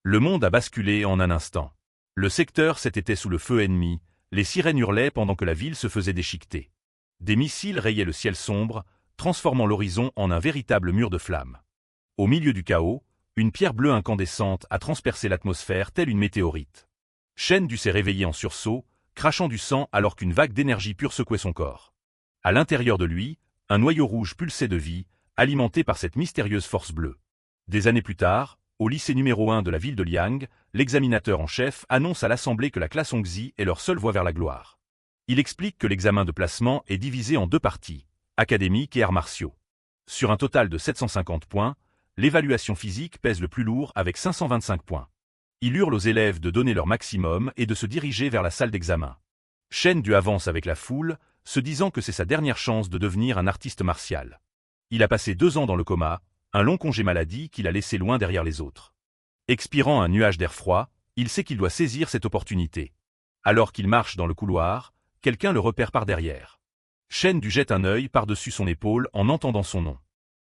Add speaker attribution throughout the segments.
Speaker 1: Le monde a basculé en un instant. Le secteur s'était sous le feu ennemi, les sirènes hurlaient pendant que la ville se faisait déchiqueter. Des missiles rayaient le ciel sombre, transformant l'horizon en un véritable mur de flammes. Au milieu du chaos, une pierre bleue incandescente a transpercé l'atmosphère telle une météorite. Shen dut s'est réveillé en sursaut, crachant du sang alors qu'une vague d'énergie pure secouait son corps. À l'intérieur de lui, un noyau rouge pulsait de vie, alimenté par cette mystérieuse force bleue. Des années plus tard, au lycée numéro 1 de la ville de Liang, l'examinateur en chef annonce à l'assemblée que la classe Hongxi est leur seule voie vers la gloire. Il explique que l'examen de placement est divisé en deux parties, académique et arts martiaux. Sur un total de 750 points, l'évaluation physique pèse le plus lourd avec 525 points. Il hurle aux élèves de donner leur maximum et de se diriger vers la salle d'examen. Shen Du avance avec la foule, se disant que c'est sa dernière chance de devenir un artiste martial. Il a passé 2 ans dans le coma, un long congé maladie qu'il a laissé loin derrière les autres. Expirant un nuage d'air froid, il sait qu'il doit saisir cette opportunité. Alors qu'il marche dans le couloir, quelqu'un le repère par derrière. Shen Du jette un œil par-dessus son épaule en entendant son nom.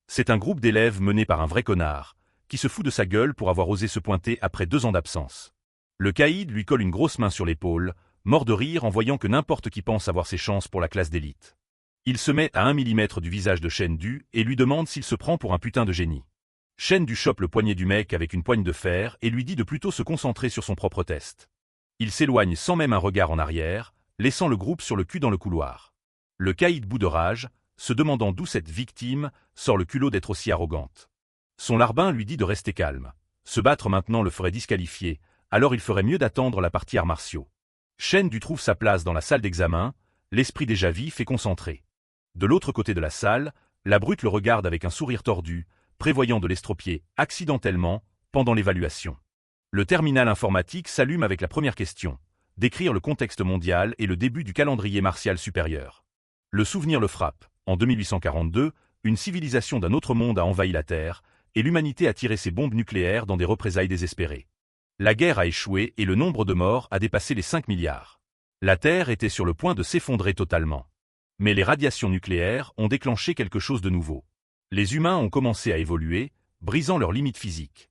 Speaker 1: C'est un groupe d'élèves mené par un vrai connard, qui se fout de sa gueule pour avoir osé se pointer après 2 ans d'absence. Le caïd lui colle une grosse main sur l'épaule, mort de rire en voyant que n'importe qui pense avoir ses chances pour la classe d'élite. Il se met à 1 millimètre du visage de Shen Du et lui demande s'il se prend pour un putain de génie. Shen Du chope le poignet du mec avec une poigne de fer et lui dit de plutôt se concentrer sur son propre test. Il s'éloigne sans même un regard en arrière, laissant le groupe sur le cul dans le couloir. Le caïd bout de rage, se demandant d'où cette victime sort le culot d'être aussi arrogante. Son larbin lui dit de rester calme. Se battre maintenant le ferait disqualifier, alors il ferait mieux d'attendre la partie arts martiaux. Shen Du trouve sa place dans la salle d'examen, l'esprit déjà vif et concentré. De l'autre côté de la salle, la brute le regarde avec un sourire tordu, prévoyant de l'estropier accidentellement pendant l'évaluation. Le terminal informatique s'allume avec la première question, décrire le contexte mondial et le début du calendrier martial supérieur. Le souvenir le frappe. En 2842, une civilisation d'un autre monde a envahi la Terre, et l'humanité a tiré ses bombes nucléaires dans des représailles désespérées. La guerre a échoué et le nombre de morts a dépassé les 5 milliards. La Terre était sur le point de s'effondrer totalement. Mais les radiations nucléaires ont déclenché quelque chose de nouveau. Les humains ont commencé à évoluer, brisant leurs limites physiques.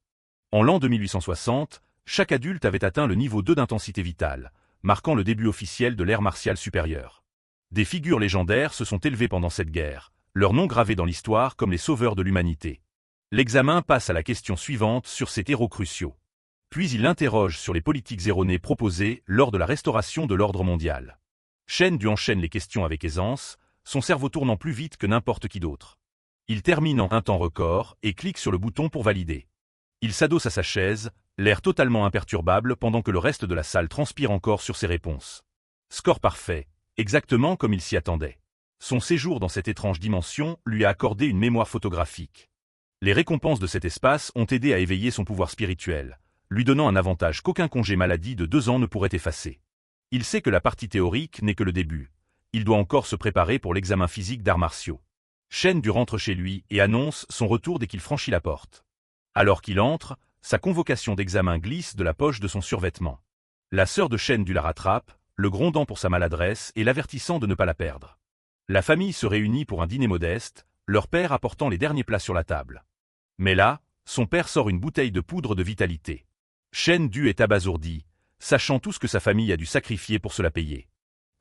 Speaker 1: En l'an 2860, chaque adulte avait atteint le niveau 2 d'intensité vitale, marquant le début officiel de l'ère martiale supérieure. Des figures légendaires se sont élevées pendant cette guerre, leurs noms gravés dans l'histoire comme les sauveurs de l'humanité. L'examen passe à la question suivante sur ces héros cruciaux. Puis il l'interroge sur les politiques erronées proposées lors de la restauration de l'ordre mondial. Shen Du enchaîne les questions avec aisance, son cerveau tournant plus vite que n'importe qui d'autre. Il termine en un temps record et clique sur le bouton pour valider. Il s'adosse à sa chaise, l'air totalement imperturbable pendant que le reste de la salle transpire encore sur ses réponses. Score parfait, exactement comme il s'y attendait. Son séjour dans cette étrange dimension lui a accordé une mémoire photographique. Les récompenses de cet espace ont aidé à éveiller son pouvoir spirituel, lui donnant un avantage qu'aucun congé maladie de 2 ans ne pourrait effacer. Il sait que la partie théorique n'est que le début. Il doit encore se préparer pour l'examen physique d'arts martiaux. Shen Du rentre chez lui et annonce son retour dès qu'il franchit la porte. Alors qu'il entre, sa convocation d'examen glisse de la poche de son survêtement. La sœur de Shen Du la rattrape, le grondant pour sa maladresse et l'avertissant de ne pas la perdre. La famille se réunit pour un dîner modeste, leur père apportant les derniers plats sur la table. Mais là, son père sort une bouteille de poudre de vitalité. Shen Du est abasourdi, sachant tout ce que sa famille a dû sacrifier pour se la payer.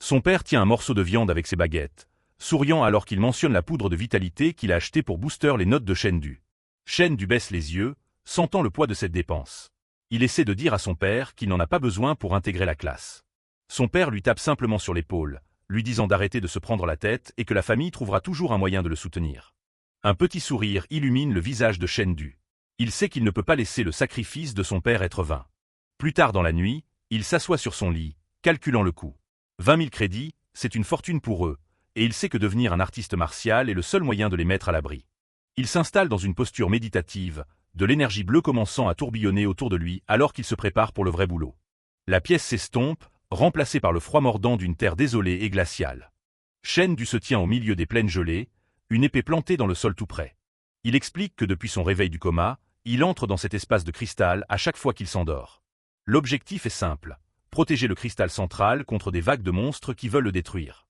Speaker 1: Son père tient un morceau de viande avec ses baguettes, souriant alors qu'il mentionne la poudre de vitalité qu'il a achetée pour booster les notes de Shen Du. Shen Du baisse les yeux, sentant le poids de cette dépense. Il essaie de dire à son père qu'il n'en a pas besoin pour intégrer la classe. Son père lui tape simplement sur l'épaule, lui disant d'arrêter de se prendre la tête et que la famille trouvera toujours un moyen de le soutenir. Un petit sourire illumine le visage de Shen Du. Il sait qu'il ne peut pas laisser le sacrifice de son père être vain. Plus tard dans la nuit, il s'assoit sur son lit, calculant le coût. 20 000 crédits, c'est une fortune pour eux, et il sait que devenir un artiste martial est le seul moyen de les mettre à l'abri. Il s'installe dans une posture méditative, de l'énergie bleue commençant à tourbillonner autour de lui alors qu'il se prépare pour le vrai boulot. La pièce s'estompe, remplacée par le froid mordant d'une terre désolée et glaciale. Shen Du se tient au milieu des plaines gelées, une épée plantée dans le sol tout près. Il explique que depuis son réveil du coma, il entre dans cet espace de cristal à chaque fois qu'il s'endort. L'objectif est simple, protéger le cristal central contre des vagues de monstres qui veulent le détruire.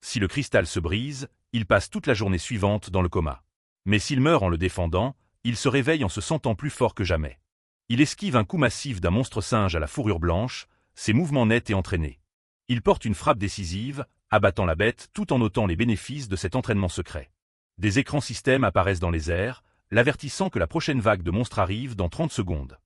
Speaker 1: Si le cristal se brise, il passe toute la journée suivante dans le coma. Mais s'il meurt en le défendant, il se réveille en se sentant plus fort que jamais. Il esquive un coup massif d'un monstre singe à la fourrure blanche, ses mouvements nets et entraînés. Il porte une frappe décisive, abattant la bête tout en notant les bénéfices de cet entraînement secret. Des écrans systèmes apparaissent dans les airs, l'avertissant que la prochaine vague de monstres arrive dans 30 secondes.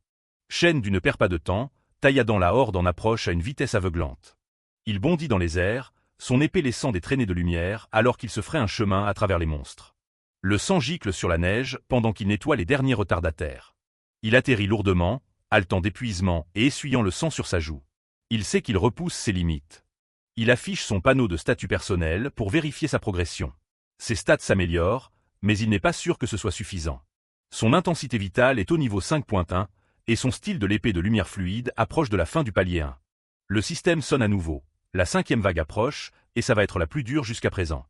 Speaker 1: Shendu ne perd pas de temps, tailladant la horde en approche à une vitesse aveuglante. Il bondit dans les airs, son épée laissant des traînées de lumière alors qu'il se ferait un chemin à travers les monstres. Le sang gicle sur la neige pendant qu'il nettoie les derniers retardataires. Il atterrit lourdement, haletant d'épuisement et essuyant le sang sur sa joue. Il sait qu'il repousse ses limites. Il affiche son panneau de statut personnel pour vérifier sa progression. Ses stats s'améliorent, mais il n'est pas sûr que ce soit suffisant. Son intensité vitale est au niveau 5.1, et son style de l'épée de lumière fluide approche de la fin du palier 1. Le système sonne à nouveau. La 5e vague approche, et ça va être la plus dure jusqu'à présent.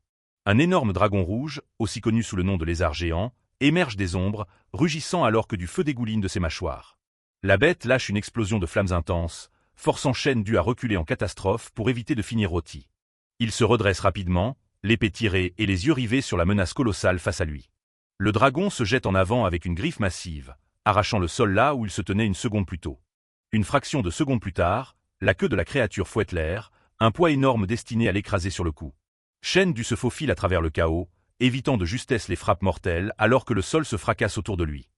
Speaker 1: Un énorme dragon rouge, aussi connu sous le nom de lézard géant, émerge des ombres, rugissant alors que du feu dégouline de ses mâchoires. La bête lâche une explosion de flammes intenses, forçant Shendu à reculer en catastrophe pour éviter de finir rôti. Il se redresse rapidement, l'épée tirée et les yeux rivés sur la menace colossale face à lui. Le dragon se jette en avant avec une griffe massive, arrachant le sol là où il se tenait une seconde plus tôt. Une fraction de seconde plus tard, la queue de la créature fouette l'air, un poids énorme destiné à l'écraser sur le cou. Shendu se faufile à travers le chaos, évitant de justesse les frappes mortelles alors que le sol se fracasse autour de lui.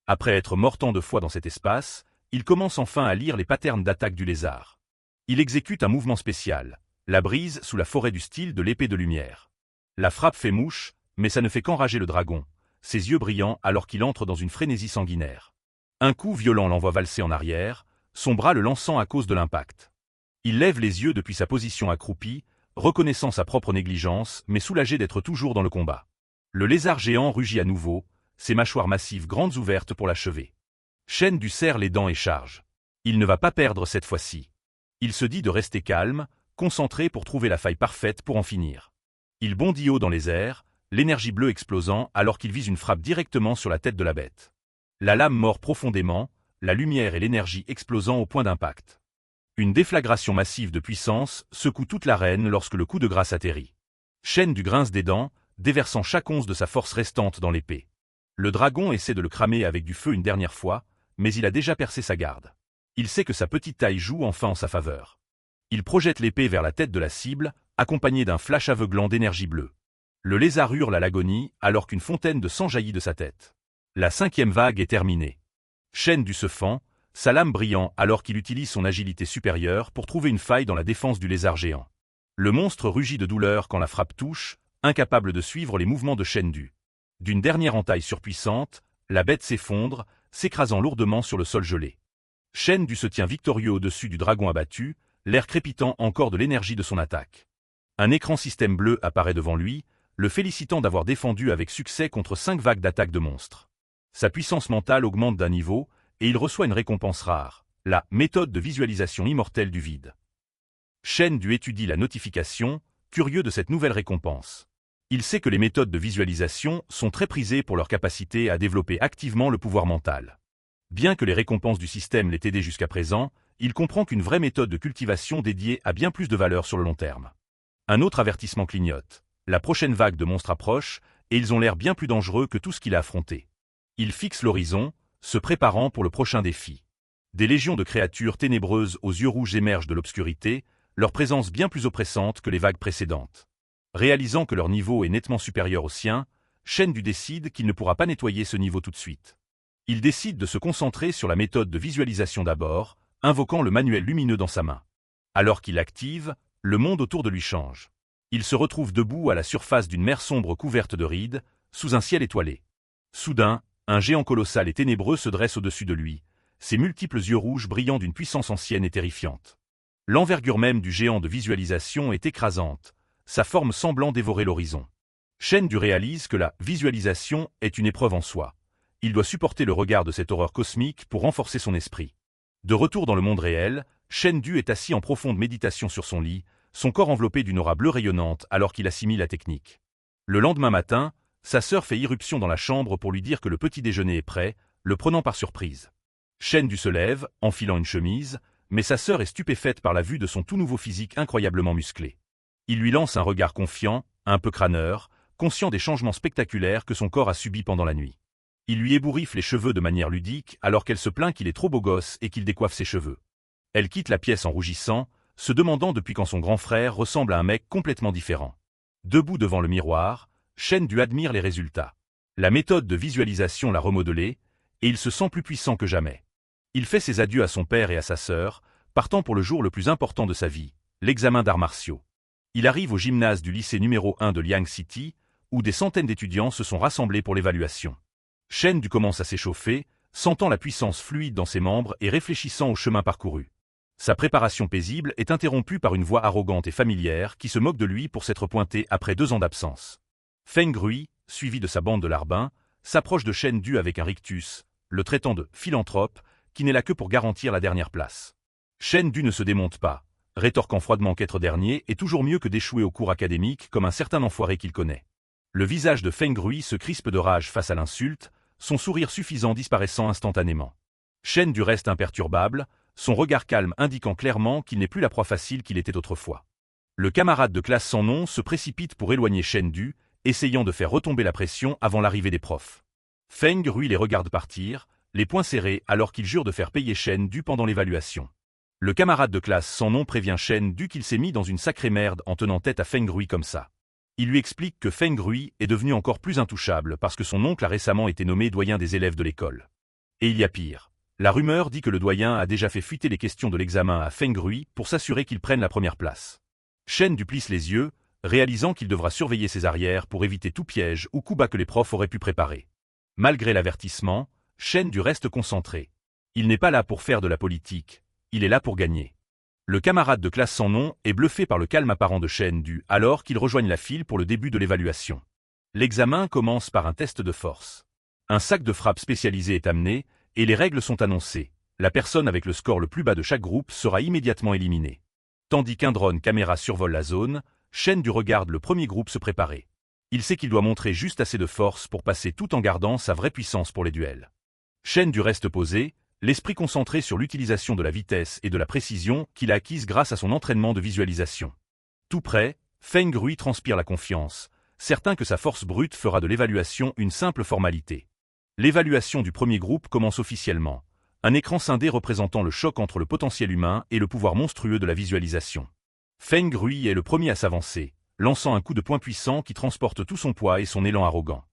Speaker 1: Après être mort tant de fois dans cet espace, il commence enfin à lire les patterns d'attaque du lézard. Il exécute un mouvement spécial, la brise sous la forêt du style de l'épée de lumière. La frappe fait mouche, mais ça ne fait qu'enrager le dragon, ses yeux brillants alors qu'il entre dans une frénésie sanguinaire. Un coup violent l'envoie valser en arrière, son bras le lançant à cause de l'impact. Il lève les yeux depuis sa position accroupie, reconnaissant sa propre négligence mais soulagé d'être toujours dans le combat. Le lézard géant rugit à nouveau, ses mâchoires massives grandes ouvertes pour l'achever. Shendu serre les dents et charge. Il ne va pas perdre cette fois-ci. Il se dit de rester calme, concentré pour trouver la faille parfaite pour en finir. Il bondit haut dans les airs, l'énergie bleue explosant alors qu'il vise une frappe directement sur la tête de la bête. La lame mord profondément, la lumière et l'énergie explosant au point d'impact. Une déflagration massive de puissance secoue toute l'arène lorsque le coup de grâce atterrit. Shendu grince des dents, déversant chaque once de sa force restante dans l'épée. Le dragon essaie de le cramer avec du feu une dernière fois, mais il a déjà percé sa garde. Il sait que sa petite taille joue enfin en sa faveur. Il projette l'épée vers la tête de la cible, accompagné d'un flash aveuglant d'énergie bleue. Le lézard hurle à l'agonie alors qu'une fontaine de sang jaillit de sa tête. La 5e vague est terminée. Shendu se fend, sa lame brillant alors qu'il utilise son agilité supérieure pour trouver une faille dans la défense du lézard géant. Le monstre rugit de douleur quand la frappe touche, incapable de suivre les mouvements de Shendu. D'une dernière entaille surpuissante, la bête s'effondre, s'écrasant lourdement sur le sol gelé. Shendu se tient victorieux au-dessus du dragon abattu, l'air crépitant encore de l'énergie de son attaque. Un écran système bleu apparaît devant lui, le félicitant d'avoir défendu avec succès contre 5 vagues d'attaque de monstres. Sa puissance mentale augmente d'un niveau, et il reçoit une récompense rare, la méthode de visualisation immortelle du vide. Shendu étudie la notification, curieux de cette nouvelle récompense. Il sait que les méthodes de visualisation sont très prisées pour leur capacité à développer activement le pouvoir mental. Bien que les récompenses du système l'aient aidé jusqu'à présent, il comprend qu'une vraie méthode de cultivation dédiée a bien plus de valeur sur le long terme. Un autre avertissement clignote. La prochaine vague de monstres approche, et ils ont l'air bien plus dangereux que tout ce qu'il a affronté. Il fixe l'horizon, se préparant pour le prochain défi. Des légions de créatures ténébreuses aux yeux rouges émergent de l'obscurité, leur présence bien plus oppressante que les vagues précédentes. Réalisant que leur niveau est nettement supérieur au sien, Shendu décide qu'il ne pourra pas nettoyer ce niveau tout de suite. Il décide de se concentrer sur la méthode de visualisation d'abord, invoquant le manuel lumineux dans sa main. Alors qu'il l'active, le monde autour de lui change. Il se retrouve debout à la surface d'une mer sombre couverte de rides, sous un ciel étoilé. Soudain, un géant colossal et ténébreux se dresse au-dessus de lui, ses multiples yeux rouges brillant d'une puissance ancienne et terrifiante. L'envergure même du géant de visualisation est écrasante, sa forme semblant dévorer l'horizon. Shendu réalise que la visualisation est une épreuve en soi. Il doit supporter le regard de cette horreur cosmique pour renforcer son esprit. De retour dans le monde réel, Shendu est assis en profonde méditation sur son lit, son corps enveloppé d'une aura bleue rayonnante alors qu'il assimile la technique. Le lendemain matin, sa sœur fait irruption dans la chambre pour lui dire que le petit déjeuner est prêt, le prenant par surprise. Shendu se lève, enfilant une chemise, mais sa sœur est stupéfaite par la vue de son tout nouveau physique incroyablement musclé. Il lui lance un regard confiant, un peu crâneur, conscient des changements spectaculaires que son corps a subis pendant la nuit. Il lui ébouriffe les cheveux de manière ludique alors qu'elle se plaint qu'il est trop beau gosse et qu'il décoiffe ses cheveux. Elle quitte la pièce en rougissant, se demandant depuis quand son grand frère ressemble à un mec complètement différent. Debout devant le miroir, Cheng-Du admire les résultats. La méthode de visualisation l'a remodelé, et il se sent plus puissant que jamais. Il fait ses adieux à son père et à sa sœur, partant pour le jour le plus important de sa vie, l'examen d'arts martiaux. Il arrive au gymnase du lycée numéro 1 de Liang City, où des centaines d'étudiants se sont rassemblés pour l'évaluation. Cheng-Du commence à s'échauffer, sentant la puissance fluide dans ses membres et réfléchissant au chemin parcouru. Sa préparation paisible est interrompue par une voix arrogante et familière qui se moque de lui pour s'être pointé après 2 ans d'absence. Feng Rui, suivi de sa bande de larbins, s'approche de Cheng-Du avec un rictus, le traitant de philanthrope, qui n'est là que pour garantir la dernière place. Cheng-Du ne se démonte pas, rétorquant froidement qu'être dernier est toujours mieux que d'échouer au cours académique comme un certain enfoiré qu'il connaît. Le visage de Feng Rui se crispe de rage face à l'insulte, son sourire suffisant disparaissant instantanément. Cheng-Du reste imperturbable, son regard calme indiquant clairement qu'il n'est plus la proie facile qu'il était autrefois. Le camarade de classe sans nom se précipite pour éloigner Cheng-Du, essayant de faire retomber la pression avant l'arrivée des profs. Feng Rui les regarde partir, les poings serrés alors qu'il jure de faire payer Cheng-Du pendant l'évaluation. Le camarade de classe sans nom prévient Cheng-Du qu'il s'est mis dans une sacrée merde en tenant tête à Feng Rui comme ça. Il lui explique que Feng Rui est devenu encore plus intouchable parce que son oncle a récemment été nommé doyen des élèves de l'école. Et il y a pire. La rumeur dit que le doyen a déjà fait fuiter les questions de l'examen à Feng Rui pour s'assurer qu'il prenne la première place. Cheng-Du plisse les yeux, réalisant qu'il devra surveiller ses arrières pour éviter tout piège ou coup bas que les profs auraient pu préparer. Malgré l'avertissement, Cheng-Du reste concentré. Il n'est pas là pour faire de la politique, il est là pour gagner. Le camarade de classe sans nom est bluffé par le calme apparent de Cheng-Du alors qu'ils rejoignent la file pour le début de l'évaluation. L'examen commence par un test de force. Un sac de frappe spécialisé est amené, et les règles sont annoncées. La personne avec le score le plus bas de chaque groupe sera immédiatement éliminée. Tandis qu'un drone caméra survole la zone, Cheng-Du regarde le premier groupe se préparer. Il sait qu'il doit montrer juste assez de force pour passer tout en gardant sa vraie puissance pour les duels. Cheng-Du reste posé, l'esprit concentré sur l'utilisation de la vitesse et de la précision qu'il a acquise grâce à son entraînement de visualisation. Tout près, Feng Rui transpire la confiance, certain que sa force brute fera de l'évaluation une simple formalité. L'évaluation du premier groupe commence officiellement. Un écran scindé représentant le choc entre le potentiel humain et le pouvoir monstrueux de la visualisation. Feng Rui est le premier à s'avancer, lançant un coup de poing puissant qui transporte tout son poids et son élan arrogant.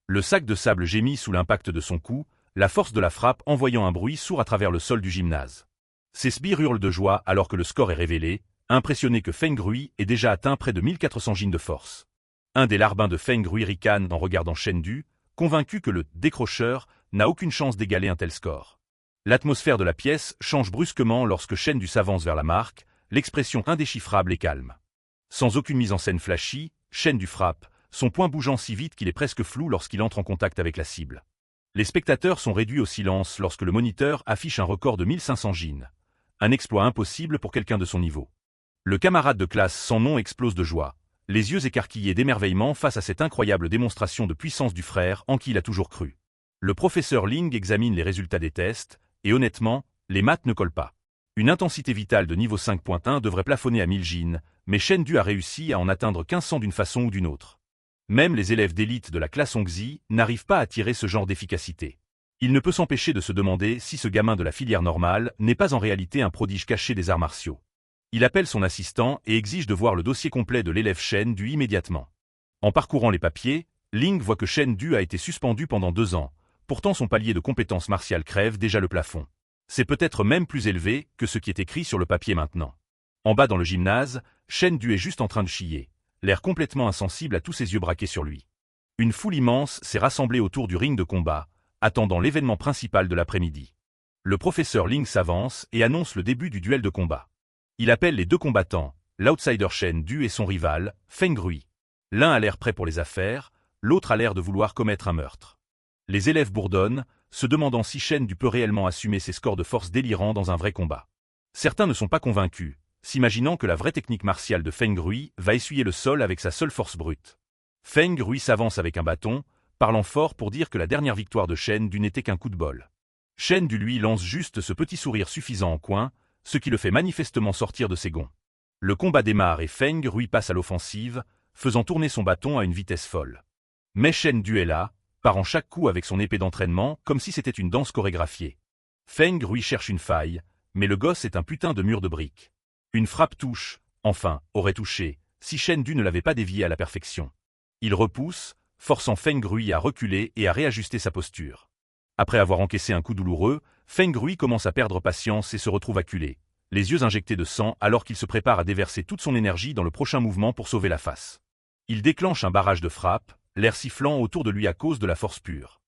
Speaker 1: Le sac de sable gémit sous l'impact de son coup, la force de la frappe envoyant un bruit sourd à travers le sol du gymnase. Ses sbires hurlent de joie alors que le score est révélé, impressionné que Feng Rui ait déjà atteint près de 1400 gines de force. Un des larbins de Feng Rui ricane en regardant Cheng-Du, convaincu que le décrocheur n'a aucune chance d'égaler un tel score. L'atmosphère de la pièce change brusquement lorsque Cheng-Du s'avance vers la marque, l'expression indéchiffrable et calme. Sans aucune mise en scène flashy, Cheng-Du frappe, son poing bougeant si vite qu'il est presque flou lorsqu'il entre en contact avec la cible. Les spectateurs sont réduits au silence lorsque le moniteur affiche un record de 1500 gines. Un exploit impossible pour quelqu'un de son niveau. Le camarade de classe sans nom explose de joie, les yeux écarquillés d'émerveillement face à cette incroyable démonstration de puissance du frère en qui il a toujours cru. Le professeur Ling examine les résultats des tests, et honnêtement, les maths ne collent pas. Une intensité vitale de niveau 5.1 devrait plafonner à 1000 gines, mais Cheng-Du a réussi à en atteindre 1500 d'une façon ou d'une autre. Même les élèves d'élite de la classe Hongxi n'arrivent pas à tirer ce genre d'efficacité. Il ne peut s'empêcher de se demander si ce gamin de la filière normale n'est pas en réalité un prodige caché des arts martiaux. Il appelle son assistant et exige de voir le dossier complet de l'élève Cheng-Du immédiatement. En parcourant les papiers, Ling voit que Cheng-Du a été suspendu pendant 2 ans, pourtant son palier de compétences martiales crève déjà le plafond. C'est peut-être même plus élevé que ce qui est écrit sur le papier maintenant. En bas dans le gymnase, Cheng-Du est juste en train de chier, l'air complètement insensible à tous ses yeux braqués sur lui. Une foule immense s'est rassemblée autour du ring de combat, attendant l'événement principal de l'après-midi. Le professeur Ling s'avance et annonce le début du duel de combat. Il appelle les 2 combattants, l'outsider Cheng-Du et son rival, Feng Rui. L'un a l'air prêt pour les affaires, l'autre a l'air de vouloir commettre un meurtre. Les élèves bourdonnent, se demandant si Cheng-Du peut réellement assumer ses scores de force délirants dans un vrai combat. Certains ne sont pas convaincus, s'imaginant que la vraie technique martiale de Feng Rui va essuyer le sol avec sa seule force brute. Feng Rui s'avance avec un bâton, parlant fort pour dire que la dernière victoire de Cheng-Du n'était qu'un coup de bol. Cheng-Du lui lance juste ce petit sourire suffisant en coin, ce qui le fait manifestement sortir de ses gonds. Le combat démarre et Feng Rui passe à l'offensive, faisant tourner son bâton à une vitesse folle. Mais Cheng-Du est là, parant chaque coup avec son épée d'entraînement comme si c'était une danse chorégraphiée. Feng Rui cherche une faille, mais le gosse est un putain de mur de briques. Une frappe touche, enfin, aurait touché, si Shen Du ne l'avait pas dévié à la perfection. Il repousse, forçant Feng Rui à reculer et à réajuster sa posture. Après avoir encaissé un coup douloureux, Feng Rui commence à perdre patience et se retrouve acculé, les yeux injectés de sang alors qu'il se prépare à déverser toute son énergie dans le prochain mouvement pour sauver la face. Il déclenche un barrage de frappes, l'air sifflant autour de lui à cause de la force pure.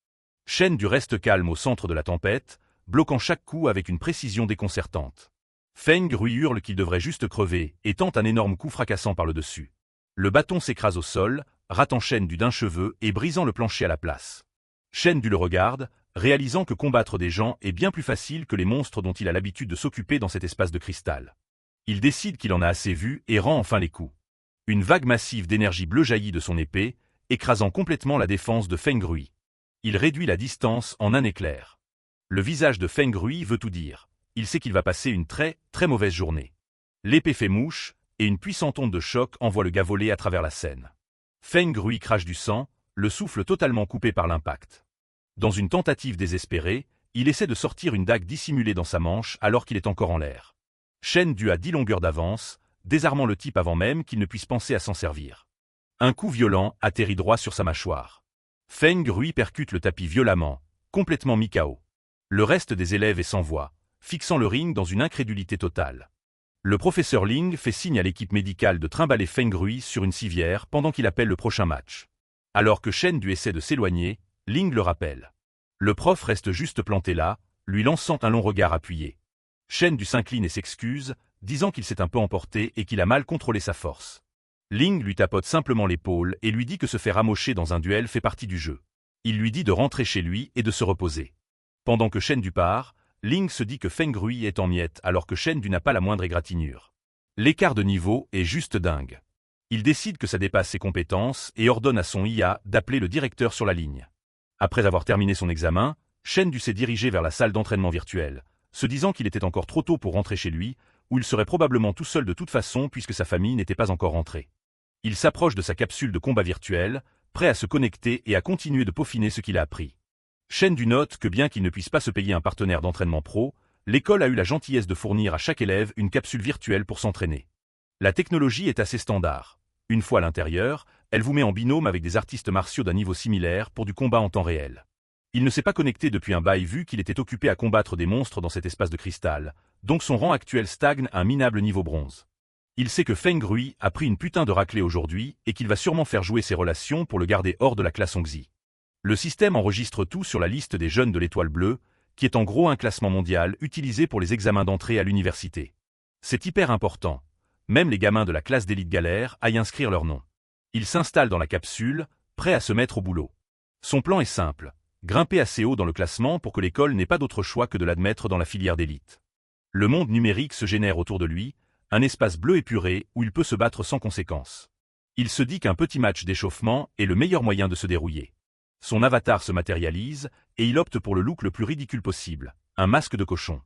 Speaker 1: Shen Du reste calme au centre de la tempête, bloquant chaque coup avec une précision déconcertante. Feng Rui hurle qu'il devrait juste crever et tente un énorme coup fracassant par le dessus. Le bâton s'écrase au sol, ratant Shen Du d'un cheveu et brisant le plancher à la place. Shen Du le regarde, réalisant que combattre des gens est bien plus facile que les monstres dont il a l'habitude de s'occuper dans cet espace de cristal. Il décide qu'il en a assez vu et rend enfin les coups. Une vague massive d'énergie bleue jaillit de son épée, écrasant complètement la défense de Feng Rui. Il réduit la distance en un éclair. Le visage de Feng Rui veut tout dire. Il sait qu'il va passer une très mauvaise journée. L'épée fait mouche, et une puissante onde de choc envoie le gars voler à travers la scène. Feng Rui crache du sang, le souffle totalement coupé par l'impact. Dans une tentative désespérée, il essaie de sortir une dague dissimulée dans sa manche alors qu'il est encore en l'air. Shen Du a 10 longueurs d'avance, désarmant le type avant même qu'il ne puisse penser à s'en servir. Un coup violent atterrit droit sur sa mâchoire. Feng Rui percute le tapis violemment, complètement mis KO. Le reste des élèves est sans voix, fixant le ring dans une incrédulité totale. Le professeur Ling fait signe à l'équipe médicale de trimballer Feng Rui sur une civière pendant qu'il appelle le prochain match. Alors que Shen Du essaie de s'éloigner, Ling le rappelle. Le prof reste juste planté là, lui lançant un long regard appuyé. Shen Du s'incline et s'excuse, disant qu'il s'est un peu emporté et qu'il a mal contrôlé sa force. Ling lui tapote simplement l'épaule et lui dit que se faire amocher dans un duel fait partie du jeu. Il lui dit de rentrer chez lui et de se reposer. Pendant que Shen Du part, Ling se dit que Feng Rui est en miettes alors que Shen Du n'a pas la moindre égratignure. L'écart de niveau est juste dingue. Il décide que ça dépasse ses compétences et ordonne à son IA d'appeler le directeur sur la ligne. Après avoir terminé son examen, Shen Du s'est dirigé vers la salle d'entraînement virtuelle, se disant qu'il était encore trop tôt pour rentrer chez lui, où il serait probablement tout seul de toute façon puisque sa famille n'était pas encore rentrée. Il s'approche de sa capsule de combat virtuel, prêt à se connecter et à continuer de peaufiner ce qu'il a appris. Shen Du note que bien qu'il ne puisse pas se payer un partenaire d'entraînement pro, l'école a eu la gentillesse de fournir à chaque élève une capsule virtuelle pour s'entraîner. La technologie est assez standard. Une fois à l'intérieur, elle vous met en binôme avec des artistes martiaux d'un niveau similaire pour du combat en temps réel. Il ne s'est pas connecté depuis un bail vu qu'il était occupé à combattre des monstres dans cet espace de cristal, donc son rang actuel stagne à un minable niveau bronze. Il sait que Feng Rui a pris une putain de raclée aujourd'hui et qu'il va sûrement faire jouer ses relations pour le garder hors de la classe Hongxi. Le système enregistre tout sur la liste des jeunes de l'Étoile Bleue, qui est en gros un classement mondial utilisé pour les examens d'entrée à l'université. C'est hyper important. Même les gamins de la classe d'élite galèrent à y inscrire leur nom. Il s'installe dans la capsule, prêt à se mettre au boulot. Son plan est simple, grimper assez haut dans le classement pour que l'école n'ait pas d'autre choix que de l'admettre dans la filière d'élite. Le monde numérique se génère autour de lui, un espace bleu épuré où il peut se battre sans conséquence. Il se dit qu'un petit match d'échauffement est le meilleur moyen de se dérouiller. Son avatar se matérialise, et il opte pour le look le plus ridicule possible, un masque de cochon.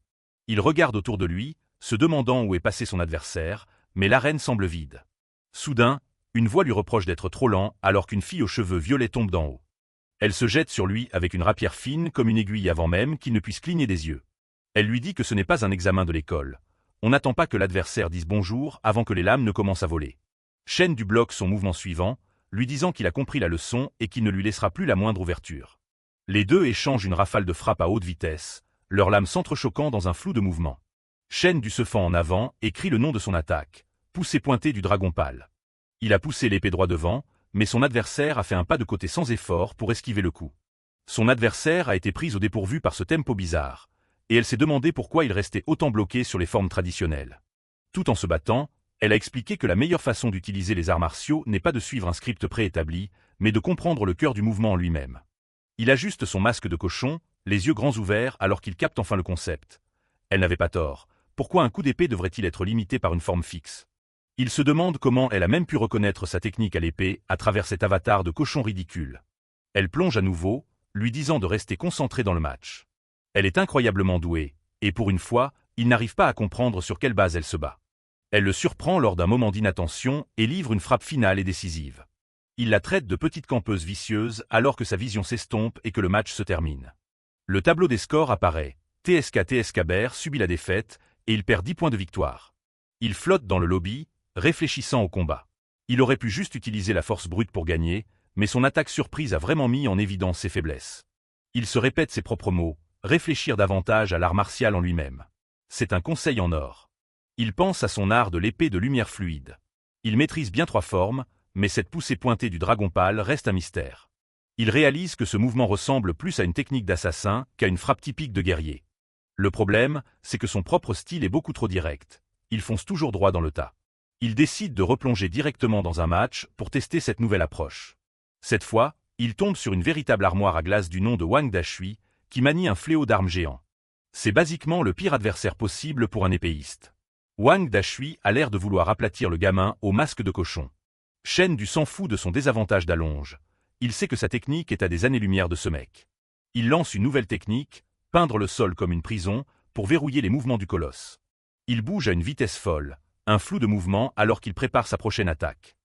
Speaker 1: Il regarde autour de lui, se demandant où est passé son adversaire, mais l'arène semble vide. Soudain, une voix lui reproche d'être trop lent alors qu'une fille aux cheveux violets tombe d'en haut. Elle se jette sur lui avec une rapière fine comme une aiguille avant même qu'il ne puisse cligner des yeux. Elle lui dit que ce n'est pas un examen de l'école. On n'attend pas que l'adversaire dise bonjour avant que les lames ne commencent à voler. Shen Du bloque son mouvement suivant, lui disant qu'il a compris la leçon et qu'il ne lui laissera plus la moindre ouverture. Les deux échangent une rafale de frappes à haute vitesse, leurs lames s'entrechoquant dans un flou de mouvements. Shen Du se fend en avant et crie le nom de son attaque, poussée pointée du dragon pâle. Il a poussé l'épée droit devant, mais son adversaire a fait un pas de côté sans effort pour esquiver le coup. Son adversaire a été prise au dépourvu par ce tempo bizarre, et elle s'est demandé pourquoi il restait autant bloqué sur les formes traditionnelles. Tout en se battant, elle a expliqué que la meilleure façon d'utiliser les arts martiaux n'est pas de suivre un script préétabli, mais de comprendre le cœur du mouvement en lui-même. Il ajuste son masque de cochon, les yeux grands ouverts alors qu'il capte enfin le concept. Elle n'avait pas tort. Pourquoi un coup d'épée devrait-il être limité par une forme fixe? Il se demande comment elle a même pu reconnaître sa technique à l'épée à travers cet avatar de cochon ridicule. Elle plonge à nouveau, lui disant de rester concentré dans le match. Elle est incroyablement douée, et pour une fois, il n'arrive pas à comprendre sur quelle base elle se bat. Elle le surprend lors d'un moment d'inattention et livre une frappe finale et décisive. Il la traite de petite campeuse vicieuse alors que sa vision s'estompe et que le match se termine. Le tableau des scores apparaît. TSK Baer subit la défaite et il perd 10 points de victoire. Il flotte dans le lobby, réfléchissant au combat. Il aurait pu juste utiliser la force brute pour gagner, mais son attaque surprise a vraiment mis en évidence ses faiblesses. Il se répète ses propres mots, réfléchir davantage à l'art martial en lui-même. C'est un conseil en or. Il pense à son art de l'épée de lumière fluide. Il maîtrise bien 3 formes, mais cette poussée pointée du dragon pâle reste un mystère. Il réalise que ce mouvement ressemble plus à une technique d'assassin qu'à une frappe typique de guerrier. Le problème, c'est que son propre style est beaucoup trop direct. Il fonce toujours droit dans le tas. Il décide de replonger directement dans un match pour tester cette nouvelle approche. Cette fois, il tombe sur une véritable armoire à glace du nom de Wang Dashui, qui manie un fléau d'armes géant. C'est basiquement le pire adversaire possible pour un épéiste. Wang Dashui a l'air de vouloir aplatir le gamin au masque de cochon. Shen Du s'en fout de son désavantage d'allonge. Il sait que sa technique est à des années-lumière de ce mec. Il lance une nouvelle technique, peindre le sol comme une prison, pour verrouiller les mouvements du colosse. Il bouge à une vitesse folle, un flou de mouvement alors qu'il prépare sa prochaine attaque.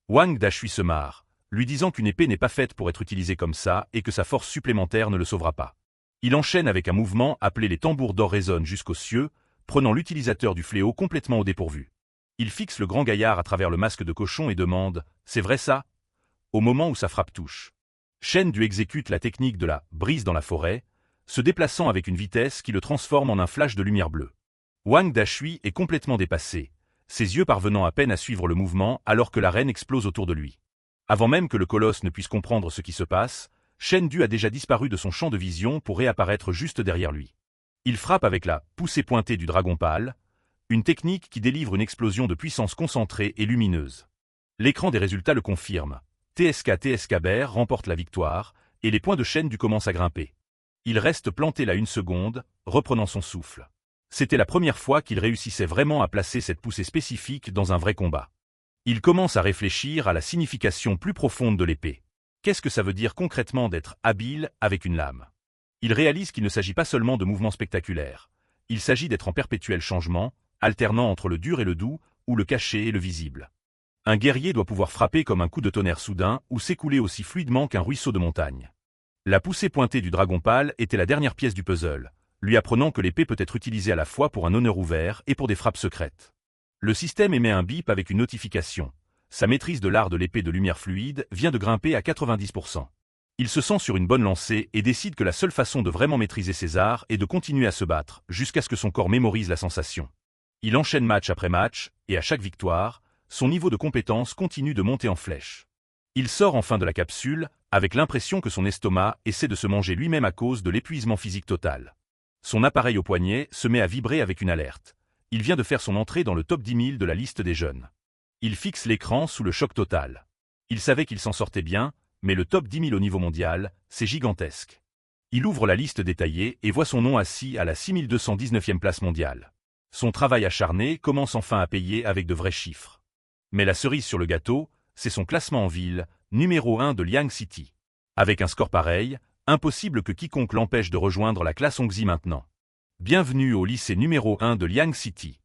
Speaker 1: Wang Dashui se marre, lui disant qu'une épée n'est pas faite pour être utilisée comme ça et que sa force supplémentaire ne le sauvera pas. Il enchaîne avec un mouvement appelé les tambours d'or résonnent jusqu'aux cieux, prenant l'utilisateur du fléau complètement au dépourvu. Il fixe le grand gaillard à travers le masque de cochon et demande « C'est vrai ça ?» au moment où sa frappe touche. Shen Du exécute la technique de la « brise dans la forêt », se déplaçant avec une vitesse qui le transforme en un flash de lumière bleue. Wang Dashui est complètement dépassé, ses yeux parvenant à peine à suivre le mouvement alors que l'arène explose autour de lui. Avant même que le colosse ne puisse comprendre ce qui se passe, Shen Du a déjà disparu de son champ de vision pour réapparaître juste derrière lui. Il frappe avec la poussée pointée du dragon pâle, une technique qui délivre une explosion de puissance concentrée et lumineuse. L'écran des résultats le confirme. TSK Baer remporte la victoire, et les points de Shen Du commencent à grimper. Il reste planté là 1 seconde, reprenant son souffle. C'était la première fois qu'il réussissait vraiment à placer cette poussée spécifique dans un vrai combat. Il commence à réfléchir à la signification plus profonde de l'épée. Qu'est-ce que ça veut dire concrètement d'être habile avec une lame? Il réalise qu'il ne s'agit pas seulement de mouvements spectaculaires. Il s'agit d'être en perpétuel changement, alternant entre le dur et le doux, ou le caché et le visible. Un guerrier doit pouvoir frapper comme un coup de tonnerre soudain ou s'écouler aussi fluidement qu'un ruisseau de montagne. La poussée pointée du dragon pâle était la dernière pièce du puzzle, lui apprenant que l'épée peut être utilisée à la fois pour un honneur ouvert et pour des frappes secrètes. Le système émet un bip avec une notification. Sa maîtrise de l'art de l'épée de lumière fluide vient de grimper à 90%. Il se sent sur une bonne lancée et décide que la seule façon de vraiment maîtriser ses arts est de continuer à se battre jusqu'à ce que son corps mémorise la sensation. Il enchaîne match après match, et à chaque victoire, son niveau de compétence continue de monter en flèche. Il sort enfin de la capsule, avec l'impression que son estomac essaie de se manger lui-même à cause de l'épuisement physique total. Son appareil au poignet se met à vibrer avec une alerte. Il vient de faire son entrée dans le top 10 000 de la liste des jeunes. Il fixe l'écran sous le choc total. Il savait qu'il s'en sortait bien, mais le top 10 000 au niveau mondial, c'est gigantesque. Il ouvre la liste détaillée et voit son nom assis à la 6219e place mondiale. Son travail acharné commence enfin à payer avec de vrais chiffres. Mais la cerise sur le gâteau, c'est son classement en ville, numéro 1 de Liang City. Avec un score pareil, impossible que quiconque l'empêche de rejoindre la classe Hongxi maintenant. Bienvenue au lycée numéro 1 de Liang City.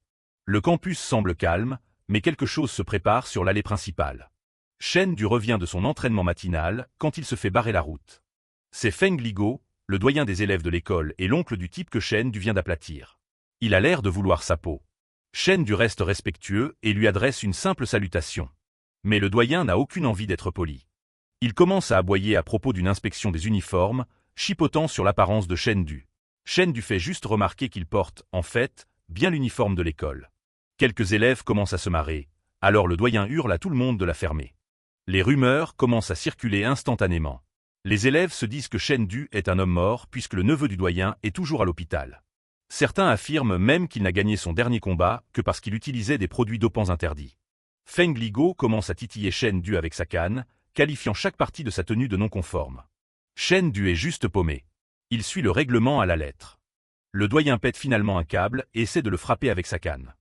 Speaker 1: Le campus semble calme, mais quelque chose se prépare sur l'allée principale. Shen Du revient de son entraînement matinal quand il se fait barrer la route. C'est Feng Ligo, le doyen des élèves de l'école et l'oncle du type que Shen Du vient d'aplatir. Il a l'air de vouloir sa peau. Shen Du reste respectueux et lui adresse une simple salutation. Mais le doyen n'a aucune envie d'être poli. Il commence à aboyer à propos d'une inspection des uniformes, chipotant sur l'apparence de Shen Du. Shen Du fait juste remarquer qu'il porte, en fait, bien l'uniforme de l'école. Quelques élèves commencent à se marrer, alors le doyen hurle à tout le monde de la fermer. Les rumeurs commencent à circuler instantanément. Les élèves se disent que Shen Du est un homme mort puisque le neveu du doyen est toujours à l'hôpital. Certains affirment même qu'il n'a gagné son dernier combat que parce qu'il utilisait des produits dopants interdits. Feng Ligo commence à titiller Shen Du avec sa canne, qualifiant chaque partie de sa tenue de non conforme. Shen Du est juste paumé. Il suit le règlement à la lettre. Le doyen pète finalement un câble et essaie de le frapper avec sa canne.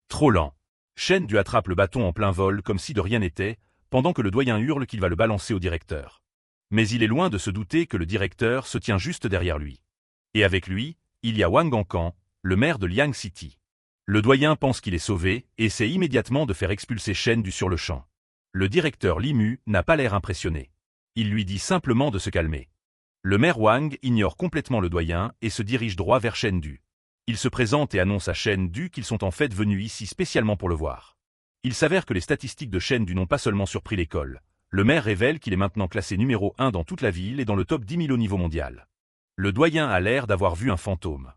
Speaker 1: Trop lent. Shen Du attrape le bâton en plein vol comme si de rien n'était, pendant que le doyen hurle qu'il va le balancer au directeur. Mais il est loin de se douter que le directeur se tient juste derrière lui. Et avec lui, il y a Wang Gankan, le maire de Liang City. Le doyen pense qu'il est sauvé et essaie immédiatement de faire expulser Shen Du sur le champ. Le directeur Limu n'a pas l'air impressionné. Il lui dit simplement de se calmer. Le maire Wang ignore complètement le doyen et se dirige droit vers Chen Du. Il se présente et annonce à Chen Du qu'ils sont en fait venus ici spécialement pour le voir. Il s'avère que les statistiques de Chen Du n'ont pas seulement surpris l'école. Le maire révèle qu'il est maintenant classé numéro 1 dans toute la ville et dans le top 10 000 au niveau mondial. Le doyen a l'air d'avoir vu un fantôme.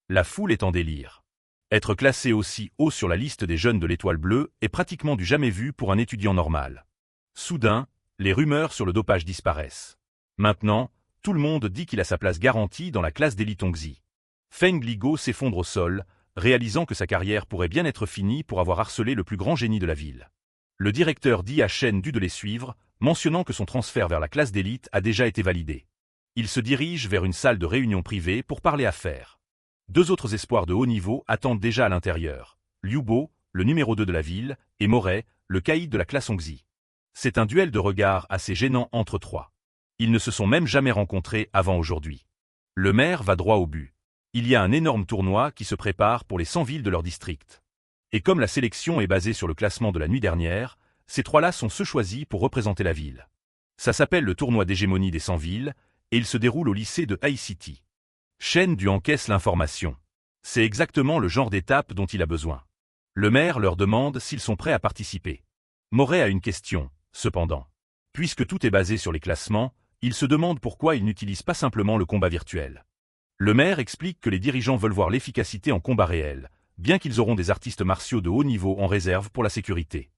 Speaker 1: La foule est en délire. Être classé aussi haut sur la liste des jeunes de l'Étoile Bleue est pratiquement du jamais vu pour un étudiant normal. Soudain, les rumeurs sur le dopage disparaissent. Maintenant, tout le monde dit qu'il a sa place garantie dans la classe d'élite Tongzi. Feng Ligo s'effondre au sol, réalisant que sa carrière pourrait bien être finie pour avoir harcelé le plus grand génie de la ville. Le directeur dit à Chen Du de les suivre, mentionnant que son transfert vers la classe d'élite a déjà été validé. Il se dirige vers une salle de réunion privée pour parler affaires. Deux autres espoirs de haut niveau attendent déjà à l'intérieur. Liu Bo, le numéro 2 de la ville, et Moret, le caïd de la classe Tongzi. C'est un duel de regards assez gênant entre trois. Ils ne se sont même jamais rencontrés avant aujourd'hui. Le maire va droit au but. Il y a un énorme tournoi qui se prépare pour les 100 villes de leur district. Et comme la sélection est basée sur le classement de la nuit dernière, ces trois-là sont ceux choisis pour représenter la ville. Ça s'appelle le tournoi d'hégémonie des 100 villes, et il se déroule au lycée de High City. Chen Du encaisse l'information. C'est exactement le genre d'étape dont il a besoin. Le maire leur demande s'ils sont prêts à participer. Moret a une question, cependant. Puisque tout est basé sur les classements, il se demande pourquoi ils n'utilisent pas simplement le combat virtuel. Le maire explique que les dirigeants veulent voir l'efficacité en combat réel, bien qu'ils auront des artistes martiaux de haut niveau en réserve pour la sécurité.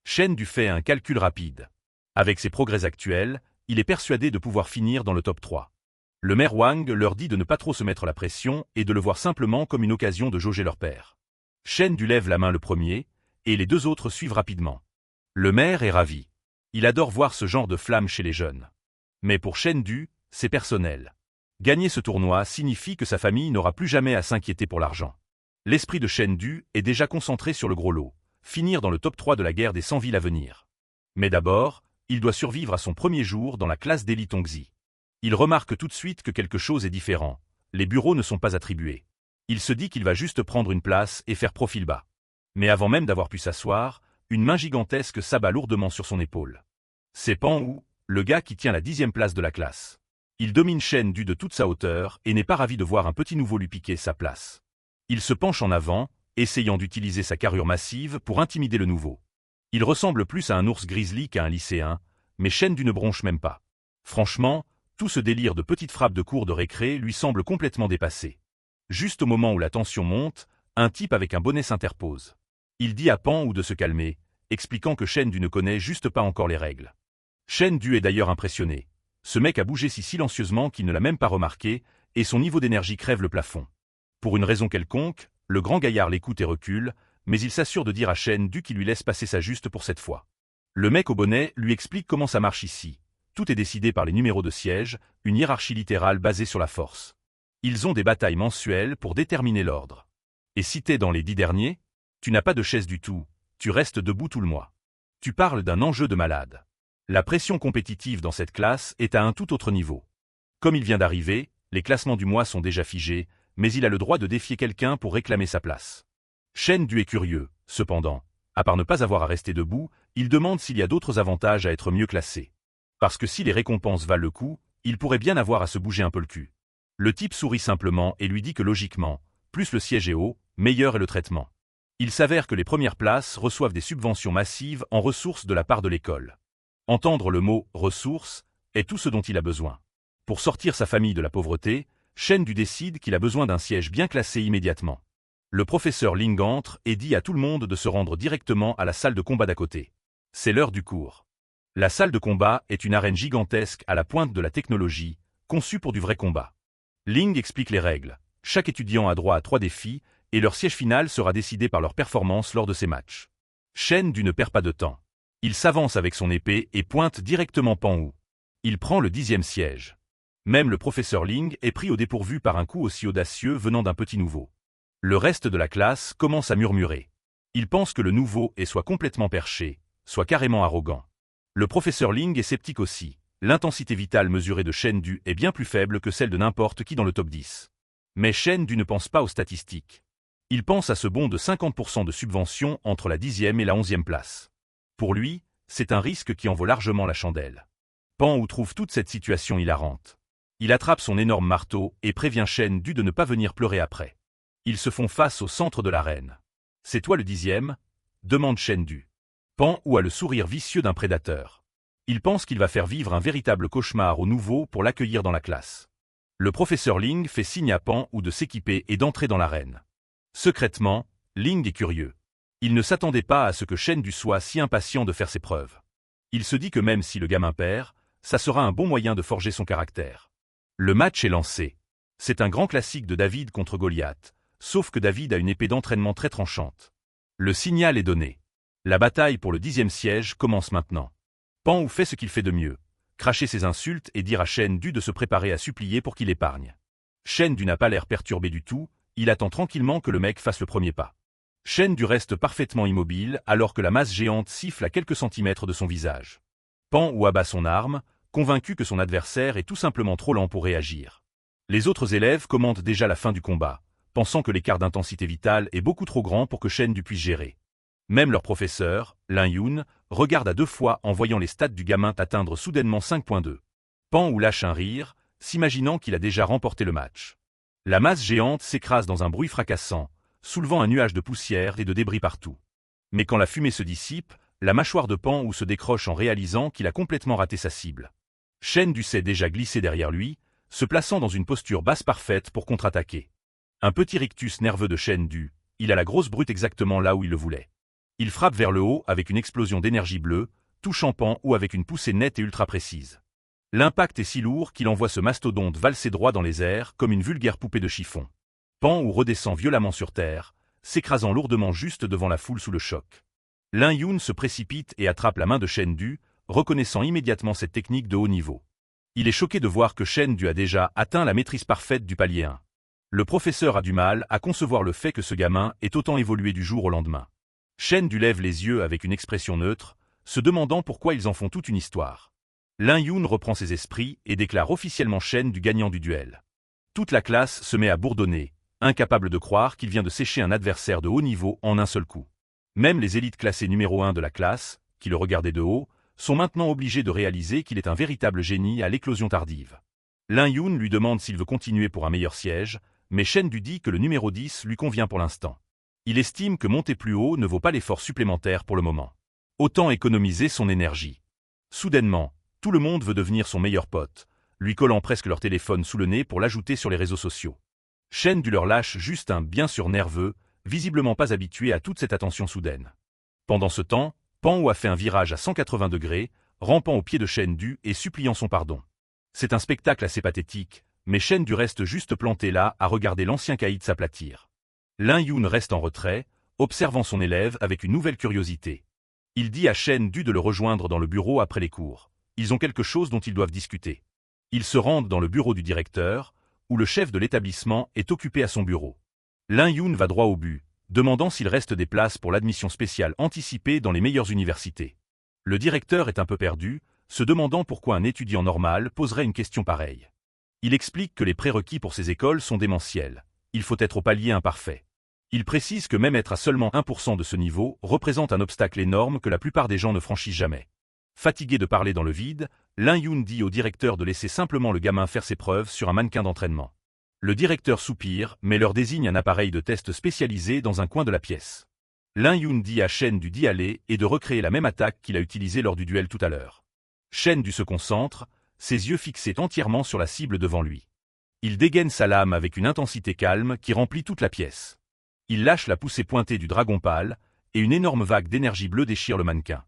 Speaker 1: Chen Du fait un calcul rapide. Avec ses progrès actuels, il est persuadé de pouvoir finir dans le top 3. Le maire Wang leur dit de ne pas trop se mettre la pression et de le voir simplement comme une occasion de jauger leur père. Chen Du lève la main le premier, et les deux autres suivent rapidement. Le maire est ravi. Il adore voir ce genre de flamme chez les jeunes. Mais pour Chen Du, c'est personnel. Gagner ce tournoi signifie que sa famille n'aura plus jamais à s'inquiéter pour l'argent. L'esprit de Chen Du est déjà concentré sur le gros lot, finir dans le top 3 de la guerre des 100 villes à venir. Mais d'abord, il doit survivre à son premier jour dans la classe d'élite Tongzi. Il remarque tout de suite que quelque chose est différent. Les bureaux ne sont pas attribués. Il se dit qu'il va juste prendre une place et faire profil bas. Mais avant même d'avoir pu s'asseoir, une main gigantesque s'abat lourdement sur son épaule. C'est Pan Wu, le gars qui tient la 10e place de la classe. Il domine Chen Du de toute sa hauteur et n'est pas ravi de voir un petit nouveau lui piquer sa place. Il se penche en avant, essayant d'utiliser sa carrure massive pour intimider le nouveau. Il ressemble plus à un ours grizzly qu'à un lycéen, mais Chen Du ne bronche même pas. Franchement, tout ce délire de petites frappes de cours de récré lui semble complètement dépassé. Juste au moment où la tension monte, un type avec un bonnet s'interpose. Il dit à Pan Wu de se calmer, expliquant que Chen Du ne connaît juste pas encore les règles. Chen Du est d'ailleurs impressionné. Ce mec a bougé si silencieusement qu'il ne l'a même pas remarqué, et son niveau d'énergie crève le plafond. Pour une raison quelconque, le grand gaillard l'écoute et recule, mais il s'assure de dire à Chen Du qu'il lui laisse passer sa juste pour cette fois. Le mec au bonnet lui explique comment ça marche ici. Tout est décidé par les numéros de siège, une hiérarchie littérale basée sur la force. Ils ont des batailles mensuelles pour déterminer l'ordre. Et si t'es dans les 10 derniers, tu n'as pas de chaise du tout, tu restes debout tout le mois. Tu parles d'un enjeu de malade. La pression compétitive dans cette classe est à un tout autre niveau. Comme il vient d'arriver, les classements du mois sont déjà figés, mais il a le droit de défier quelqu'un pour réclamer sa place. Chen Du est curieux, cependant. À part ne pas avoir à rester debout, il demande s'il y a d'autres avantages à être mieux classé. Parce que si les récompenses valent le coup, il pourrait bien avoir à se bouger un peu le cul. Le type sourit simplement et lui dit que logiquement, plus le siège est haut, meilleur est le traitement. Il s'avère que les premières places reçoivent des subventions massives en ressources de la part de l'école. Entendre le mot « ressources » est tout ce dont il a besoin. Pour sortir sa famille de la pauvreté, Chen Du décide qu'il a besoin d'un siège bien classé immédiatement. Le professeur Ling entre et dit à tout le monde de se rendre directement à la salle de combat d'à côté. C'est l'heure du cours. La salle de combat est une arène gigantesque à la pointe de la technologie, conçue pour du vrai combat. Ling explique les règles. Chaque étudiant a droit à 3 défis, et leur siège final sera décidé par leur performance lors de ces matchs. Chen Du ne perd pas de temps. Il s'avance avec son épée et pointe directement Pan Wu. Il prend le 10e siège. Même le professeur Ling est pris au dépourvu par un coup aussi audacieux venant d'un petit nouveau. Le reste de la classe commence à murmurer. Il pense que le nouveau est soit complètement perché, soit carrément arrogant. Le professeur Ling est sceptique aussi. L'intensité vitale mesurée de Chen Du est bien plus faible que celle de n'importe qui dans le top 10. Mais Chen Du ne pense pas aux statistiques. Il pense à ce bond de 50% de subvention entre la 10e et la 11e place. Pour lui, C'est un risque qui en vaut largement la chandelle. Pan Wu trouve toute cette situation hilarante. Il attrape son énorme marteau et prévient Shen Du de ne pas venir pleurer après. Ils se font face au centre de l'arène. « C'est toi le 10e ?» demande Shen Du. Pan Wu a le sourire vicieux d'un prédateur. Il pense qu'il va faire vivre un véritable cauchemar au nouveau pour l'accueillir dans la classe. Le professeur Ling fait signe à Pan Wu de s'équiper et d'entrer dans l'arène. Secrètement, Ling est curieux. Il ne s'attendait pas à ce que Shen Du soit si impatient de faire ses preuves. Il se dit que même si le gamin perd, ça sera un bon moyen de forger son caractère. Le match est lancé. C'est un grand classique de David contre Goliath, sauf que David a une épée d'entraînement très tranchante. Le signal est donné. La bataille pour le 10e siège commence maintenant. Pan Wu fait ce qu'il fait de mieux, cracher ses insultes et dire à Shen Du de se préparer à supplier pour qu'il épargne. Shen Du n'a pas l'air perturbé du tout, il attend tranquillement que le mec fasse le premier pas. Shen Du reste parfaitement immobile alors que la masse géante siffle à quelques centimètres de son visage. Pan Wu abat son arme, convaincu que son adversaire est tout simplement trop lent pour réagir. Les autres élèves commentent déjà la fin du combat, pensant que l'écart d'intensité vitale est beaucoup trop grand pour que Shen Du puisse gérer. Même leur professeur, Lin Yun, regarde à 2 fois en voyant les stats du gamin atteindre soudainement 5.2. Pan Wu lâche un rire, s'imaginant qu'il a déjà remporté le match. La masse géante s'écrase dans un bruit fracassant, soulevant un nuage de poussière et de débris partout. Mais quand la fumée se dissipe, la mâchoire de Pan Wu se décroche en réalisant qu'il a complètement raté sa cible. Shen Du s'est déjà glissé derrière lui, se plaçant dans une posture basse parfaite pour contre-attaquer. Un petit rictus nerveux de Shen Du, il a la grosse brute exactement là où il le voulait. Il frappe vers le haut avec une explosion d'énergie bleue, touchant Pan Wu avec une poussée nette et ultra précise. L'impact est si lourd qu'il envoie ce mastodonte valser droit dans les airs comme une vulgaire poupée de chiffon. Pan Wu redescend violemment sur terre, s'écrasant lourdement juste devant la foule sous le choc. Lin Yun se précipite et attrape la main de Shen Du, reconnaissant immédiatement cette technique de haut niveau. Il est choqué de voir que Shen Du a déjà atteint la maîtrise parfaite du palier 1. Le professeur a du mal à concevoir le fait que ce gamin ait autant évolué du jour au lendemain. Shen Du lève les yeux avec une expression neutre, se demandant pourquoi ils en font toute une histoire. Lin Yun reprend ses esprits et déclare officiellement Shen Du gagnant du duel. Toute la classe se met à bourdonner, incapable de croire qu'il vient de sécher un adversaire de haut niveau en un seul coup. Même les élites classées numéro 1 de la classe, qui le regardaient de haut, sont maintenant obligés de réaliser qu'il est un véritable génie à l'éclosion tardive. Lin Yun lui demande s'il veut continuer pour un meilleur siège, mais Shen Du dit que le numéro 10 lui convient pour l'instant. Il estime que monter plus haut ne vaut pas l'effort supplémentaire pour le moment. Autant économiser son énergie. Soudainement, tout le monde veut devenir son meilleur pote, lui collant presque leur téléphone sous le nez pour l'ajouter sur les réseaux sociaux. Shen Du leur lâche juste un bien sûr nerveux, visiblement pas habitué à toute cette attention soudaine. Pendant ce temps, Pan Wu a fait un virage à 180 degrés, rampant au pied de Shen Du et suppliant son pardon. C'est un spectacle assez pathétique, mais Shen Du reste juste planté là à regarder l'ancien caïd s'aplatir. Lin Yun reste en retrait, observant son élève avec une nouvelle curiosité. Il dit à Shen Du de le rejoindre dans le bureau après les cours. Ils ont quelque chose dont ils doivent discuter. Ils se rendent dans le bureau du directeur, où le chef de l'établissement est occupé à son bureau. Lin Yun va droit au but, demandant s'il reste des places pour l'admission spéciale anticipée dans les meilleures universités. Le directeur est un peu perdu, se demandant pourquoi un étudiant normal poserait une question pareille. Il explique que les prérequis pour ces écoles sont démentiels. Il faut être au palier imparfait. Il précise que même être à seulement 1% de ce niveau représente un obstacle énorme que la plupart des gens ne franchissent jamais. Fatigué de parler dans le vide, Lin Yun dit au directeur de laisser simplement le gamin faire ses preuves sur un mannequin d'entraînement. Le directeur soupire, mais leur désigne un appareil de test spécialisé dans un coin de la pièce. Lin Yun dit à Shen Du d'y aller et de recréer la même attaque qu'il a utilisée lors du duel tout à l'heure. Shen Du se concentre, ses yeux fixés entièrement sur la cible devant lui. Il dégaine sa lame avec une intensité calme qui remplit toute la pièce. Il lâche la poussée pointée du dragon pâle, et une énorme vague d'énergie bleue déchire le mannequin.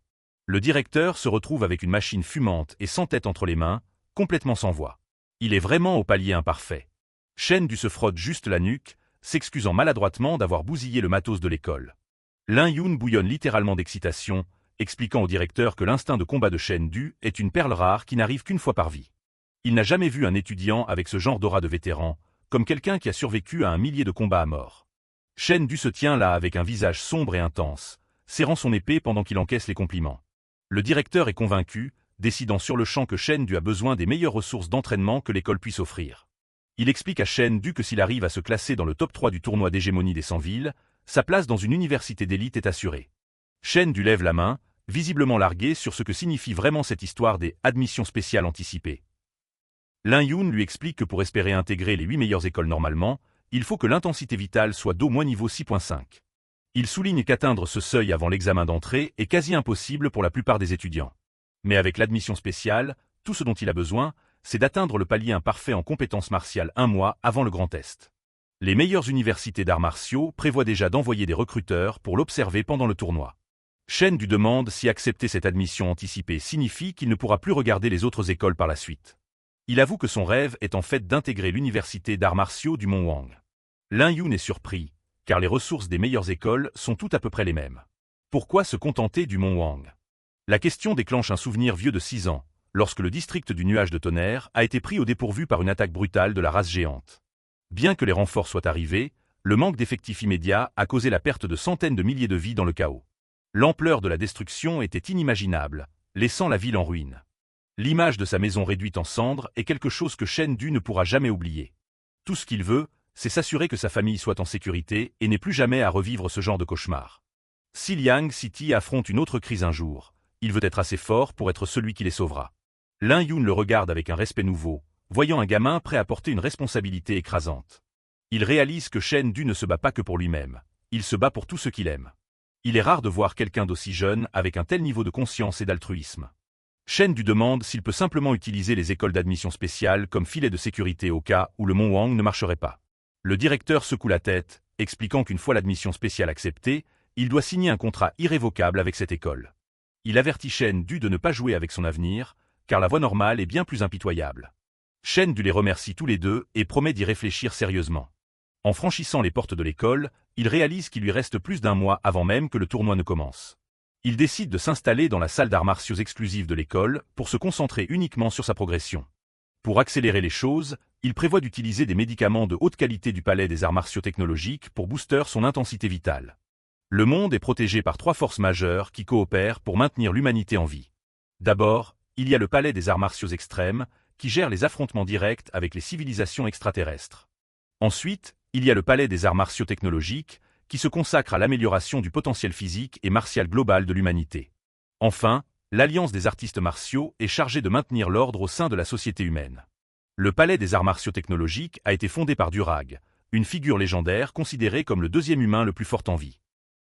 Speaker 1: Le directeur se retrouve avec une machine fumante et sans tête entre les mains, complètement sans voix. Il est vraiment au palier imparfait. Shen Du se frotte juste la nuque, s'excusant maladroitement d'avoir bousillé le matos de l'école. Lin Yun bouillonne littéralement d'excitation, expliquant au directeur que l'instinct de combat de Shen Du est une perle rare qui n'arrive qu'une fois par vie. Il n'a jamais vu un étudiant avec ce genre d'aura de vétéran, comme quelqu'un qui a survécu à un millier de combats à mort. Shen Du se tient là avec un visage sombre et intense, serrant son épée pendant qu'il encaisse les compliments. Le directeur est convaincu, décidant sur le champ que Shen Du a besoin des meilleures ressources d'entraînement que l'école puisse offrir. Il explique à Shen Du que s'il arrive à se classer dans le top 3 du tournoi d'hégémonie des 100 villes, sa place dans une université d'élite est assurée. Shen Du lève la main, visiblement largué sur ce que signifie vraiment cette histoire des admissions spéciales anticipées. Lin Yun lui explique que pour espérer intégrer les 8 meilleures écoles normalement, il faut que l'intensité vitale soit d'au moins niveau 6.5. Il souligne qu'atteindre ce seuil avant l'examen d'entrée est quasi impossible pour la plupart des étudiants. Mais avec l'admission spéciale, tout ce dont il a besoin, c'est d'atteindre le palier imparfait en compétences martiales un mois avant le grand test. Les meilleures universités d'arts martiaux prévoient déjà d'envoyer des recruteurs pour l'observer pendant le tournoi. Shen lui demande si accepter cette admission anticipée signifie qu'il ne pourra plus regarder les autres écoles par la suite. Il avoue que son rêve est en fait d'intégrer l'université d'arts martiaux du Mont Wang. Lin Yun est surpris, car les ressources des meilleures écoles sont toutes à peu près les mêmes. Pourquoi se contenter du Mont Wang? La question déclenche un souvenir vieux de 6 ans, lorsque le district du nuage de tonnerre a été pris au dépourvu par une attaque brutale de la race géante. Bien que les renforts soient arrivés, le manque d'effectifs immédiats a causé la perte de centaines de milliers de vies dans le chaos. L'ampleur de la destruction était inimaginable, laissant la ville en ruine. L'image de sa maison réduite en cendres est quelque chose que Shen Du ne pourra jamais oublier. Tout ce qu'il veut, c'est s'assurer que sa famille soit en sécurité et n'ait plus jamais à revivre ce genre de cauchemar. Si Liang City affronte une autre crise un jour, il veut être assez fort pour être celui qui les sauvera. Lin Yun le regarde avec un respect nouveau, voyant un gamin prêt à porter une responsabilité écrasante. Il réalise que Shen Du ne se bat pas que pour lui-même, il se bat pour tout ce qu'il aime. Il est rare de voir quelqu'un d'aussi jeune avec un tel niveau de conscience et d'altruisme. Shen Du demande s'il peut simplement utiliser les écoles d'admission spéciale comme filet de sécurité au cas où le Mont Wang ne marcherait pas. Le directeur secoue la tête, expliquant qu'une fois l'admission spéciale acceptée, il doit signer un contrat irrévocable avec cette école. Il avertit Shen Du de ne pas jouer avec son avenir, car la voie normale est bien plus impitoyable. Shen Du les remercie tous les deux et promet d'y réfléchir sérieusement. En franchissant les portes de l'école, il réalise qu'il lui reste plus d'un mois avant même que le tournoi ne commence. Il décide de s'installer dans la salle d'arts martiaux exclusive de l'école pour se concentrer uniquement sur sa progression. Pour accélérer les choses, il prévoit d'utiliser des médicaments de haute qualité du palais des arts martiaux technologiques pour booster son intensité vitale. Le monde est protégé par 3 forces majeures qui coopèrent pour maintenir l'humanité en vie. D'abord, il y a le palais des arts martiaux extrêmes, qui gère les affrontements directs avec les civilisations extraterrestres. Ensuite, il y a le palais des arts martiaux technologiques, qui se consacre à l'amélioration du potentiel physique et martial global de l'humanité. Enfin, l'Alliance des artistes martiaux est chargée de maintenir l'ordre au sein de la société humaine. Le palais des arts martiaux technologiques a été fondé par Durag, une figure légendaire considérée comme le 2e humain le plus fort en vie.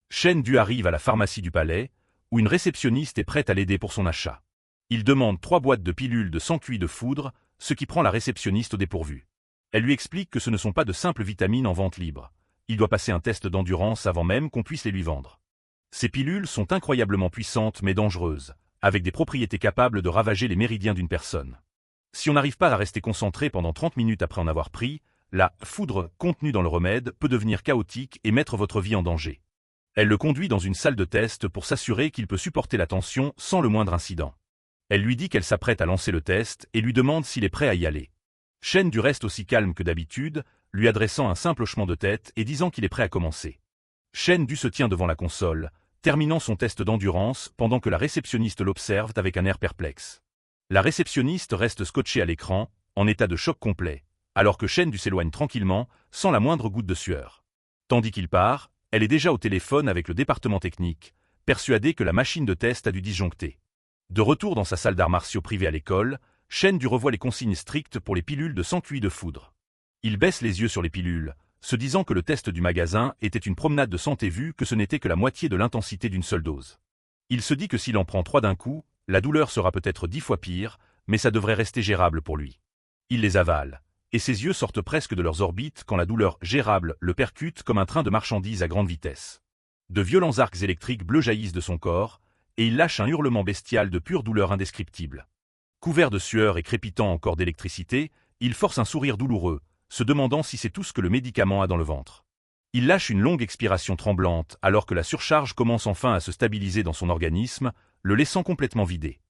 Speaker 1: Shen Du arrive à la pharmacie du palais, où une réceptionniste est prête à l'aider pour son achat. Il demande 3 boîtes de pilules de sang cuit de foudre, ce qui prend la réceptionniste au dépourvu. Elle lui explique que ce ne sont pas de simples vitamines en vente libre. Il doit passer un test d'endurance avant même qu'on puisse les lui vendre. Ces pilules sont incroyablement puissantes mais dangereuses, avec des propriétés capables de ravager les méridiens d'une personne. Si on n'arrive pas à rester concentré pendant 30 minutes après en avoir pris, la foudre contenue dans le remède peut devenir chaotique et mettre votre vie en danger. Elle le conduit dans une salle de test pour s'assurer qu'il peut supporter la tension sans le moindre incident. Elle lui dit qu'elle s'apprête à lancer le test et lui demande s'il est prêt à y aller. Shen Du reste aussi calme que d'habitude, lui adressant un simple hochement de tête et disant qu'il est prêt à commencer. Shen Du se tient devant la console, terminant son test d'endurance pendant que la réceptionniste l'observe avec un air perplexe. La réceptionniste reste scotchée à l'écran, en état de choc complet, alors que Shen Du s'éloigne tranquillement, sans la moindre goutte de sueur. Tandis qu'il part, elle est déjà au téléphone avec le département technique, persuadée que la machine de test a dû disjoncter. De retour dans sa salle d'arts martiaux privée à l'école, Shen Du revoit les consignes strictes pour les pilules de sang cuit de foudre. Il baisse les yeux sur les pilules, se disant que le test du magasin était une promenade de santé vu que ce n'était que la moitié de l'intensité d'une seule dose. Il se dit que s'il en prend 3 d'un coup, la douleur sera peut-être 10 fois pire, mais ça devrait rester gérable pour lui. Il les avale, et ses yeux sortent presque de leurs orbites quand la douleur gérable le percute comme un train de marchandises à grande vitesse. De violents arcs électriques bleus jaillissent de son corps, et il lâche un hurlement bestial de pure douleur indescriptible. Couvert de sueur et crépitant encore d'électricité, il force un sourire douloureux, se demandant si c'est tout ce que le médicament a dans le ventre. Il lâche une longue expiration tremblante alors que la surcharge commence enfin à se stabiliser dans son organisme, le laissant complètement vidé.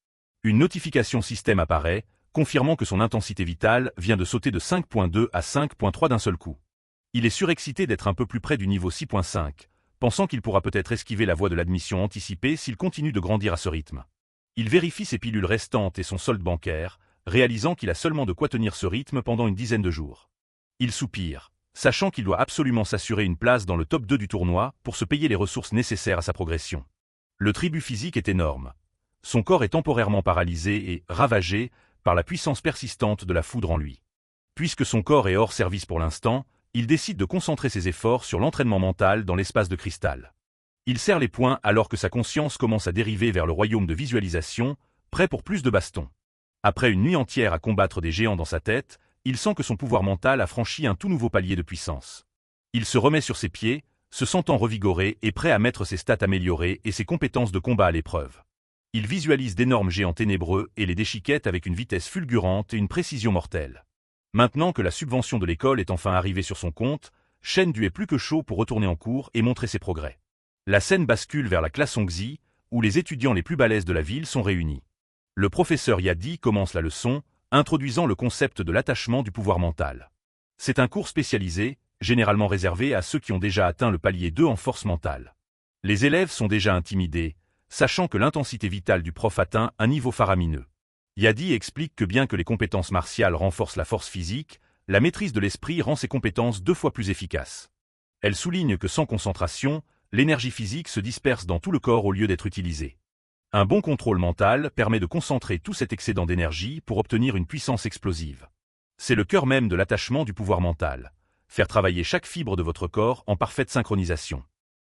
Speaker 1: Une notification système apparaît, confirmant que son intensité vitale vient de sauter de 5.2 à 5.3 d'un seul coup. Il est surexcité d'être un peu plus près du niveau 6.5, pensant qu'il pourra peut-être esquiver la voie de l'admission anticipée s'il continue de grandir à ce rythme. Il vérifie ses pilules restantes et son solde bancaire, réalisant qu'il a seulement de quoi tenir ce rythme pendant une dizaine de jours. Il soupire, sachant qu'il doit absolument s'assurer une place dans le top 2 du tournoi pour se payer les ressources nécessaires à sa progression. Le tribut physique est énorme. Son corps est temporairement paralysé et ravagé par la puissance persistante de la foudre en lui. Puisque son corps est hors service pour l'instant, il décide de concentrer ses efforts sur l'entraînement mental dans l'espace de cristal. Il serre les poings alors que sa conscience commence à dériver vers le royaume de visualisation, prêt pour plus de bastons. Après une nuit entière à combattre des géants dans sa tête, il sent que son pouvoir mental a franchi un tout nouveau palier de puissance. Il se remet sur ses pieds, se sentant revigoré et prêt à mettre ses stats améliorées et ses compétences de combat à l'épreuve. Il visualise d'énormes géants ténébreux et les déchiquette avec une vitesse fulgurante et une précision mortelle. Maintenant que la subvention de l'école est enfin arrivée sur son compte, Shen Du est plus que chaud pour retourner en cours et montrer ses progrès. La scène bascule vers la classe Hongxi, où les étudiants les plus balèzes de la ville sont réunis. Le professeur Yadi commence la leçon, introduisant le concept de l'attachement du pouvoir mental. C'est un cours spécialisé, généralement réservé à ceux qui ont déjà atteint le palier 2 en force mentale. Les élèves sont déjà intimidés, sachant que l'intensité vitale du prof atteint un niveau faramineux. Yadi explique que bien que les compétences martiales renforcent la force physique, la maîtrise de l'esprit rend ces compétences 2 fois plus efficaces. Elle souligne que sans concentration, l'énergie physique se disperse dans tout le corps au lieu d'être utilisée. Un bon contrôle mental permet de concentrer tout cet excédent d'énergie pour obtenir une puissance explosive. C'est le cœur même de l'attachement du pouvoir mental. Faire travailler chaque fibre de votre corps en parfaite synchronisation.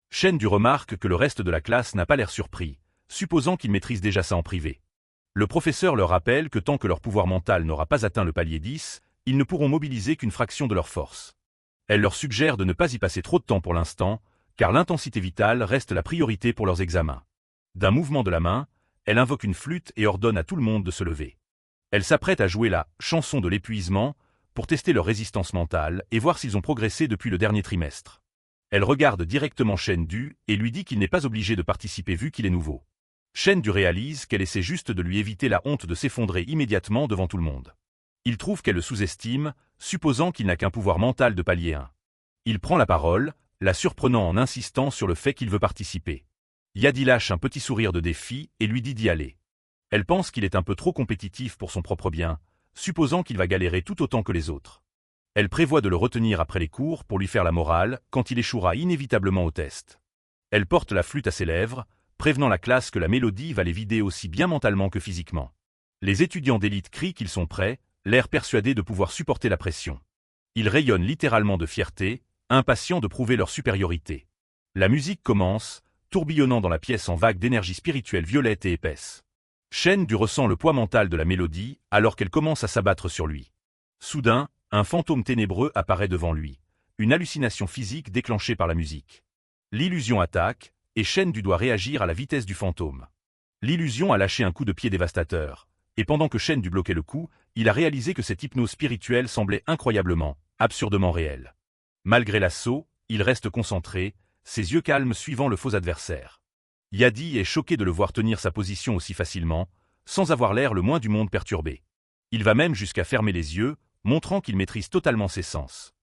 Speaker 1: Shen Du remarque que le reste de la classe n'a pas l'air surpris, supposant qu'ils maîtrisent déjà ça en privé. Le professeur leur rappelle que tant que leur pouvoir mental n'aura pas atteint le palier 10, ils ne pourront mobiliser qu'une fraction de leur force. Elle leur suggère de ne pas y passer trop de temps pour l'instant, car l'intensité vitale reste la priorité pour leurs examens. D'un mouvement de la main, elle invoque une flûte et ordonne à tout le monde de se lever. Elle s'apprête à jouer la « chanson de l'épuisement » pour tester leur résistance mentale et voir s'ils ont progressé depuis le dernier trimestre. Elle regarde directement Shen Du et lui dit qu'il n'est pas obligé de participer vu qu'il est nouveau. Shen Du réalise qu'elle essaie juste de lui éviter la honte de s'effondrer immédiatement devant tout le monde. Il trouve qu'elle le sous-estime, supposant qu'il n'a qu'un pouvoir mental de palier 1. Il prend la parole, la surprenant en insistant sur le fait qu'il veut participer. Yadi lâche un petit sourire de défi et lui dit d'y aller. Elle pense qu'il est un peu trop compétitif pour son propre bien, supposant qu'il va galérer tout autant que les autres. Elle prévoit de le retenir après les cours pour lui faire la morale quand il échouera inévitablement au test. Elle porte la flûte à ses lèvres, prévenant la classe que la mélodie va les vider aussi bien mentalement que physiquement. Les étudiants d'élite crient qu'ils sont prêts, l'air persuadés de pouvoir supporter la pression. Ils rayonnent littéralement de fierté, impatients de prouver leur supériorité. La musique commence, tourbillonnant dans la pièce en vagues d'énergie spirituelle violette et épaisse. Shen Du ressent le poids mental de la mélodie alors qu'elle commence à s'abattre sur lui. Soudain, un fantôme ténébreux apparaît devant lui, une hallucination physique déclenchée par la musique. L'illusion attaque, et Shen Du doit réagir à la vitesse du fantôme. L'illusion a lâché un coup de pied dévastateur, et pendant que Shen Du bloquait le coup, il a réalisé que cette hypnose spirituelle semblait incroyablement, absurdement réelle. Malgré l'assaut, il reste concentré, ses yeux calmes suivant le faux adversaire. Yadi est choqué de le voir tenir sa position aussi facilement, sans avoir l'air le moins du monde perturbé. Il va même jusqu'à fermer les yeux, montrant qu'il maîtrise totalement ses sens.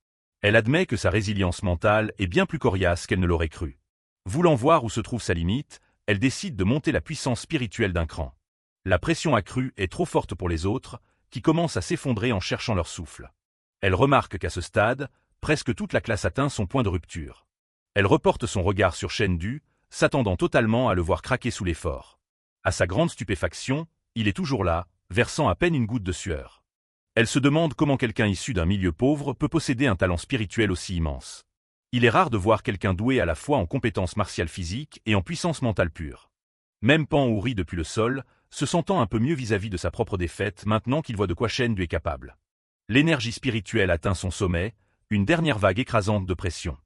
Speaker 1: Elle admet que sa résilience mentale est bien plus coriace qu'elle ne l'aurait cru. Voulant voir où se trouve sa limite, elle décide de monter la puissance spirituelle d'un cran. La pression accrue est trop forte pour les autres, qui commencent à s'effondrer en cherchant leur souffle. Elle remarque qu'à ce stade, presque toute la classe atteint son point de rupture. Elle reporte son regard sur Shen Du, s'attendant totalement à le voir craquer sous l'effort. À sa grande stupéfaction, il est toujours là, versant à peine une goutte de sueur. Elle se demande comment quelqu'un issu d'un milieu pauvre peut posséder un talent spirituel aussi immense. Il est rare de voir quelqu'un doué à la fois en compétences martiales physiques et en puissance mentale pure. Même Pan Wu rit depuis le sol, se sentant un peu mieux vis-à-vis de sa propre défaite maintenant qu'il voit de quoi Shen Du est capable. L'énergie spirituelle atteint son sommet, une dernière vague écrasante de pression.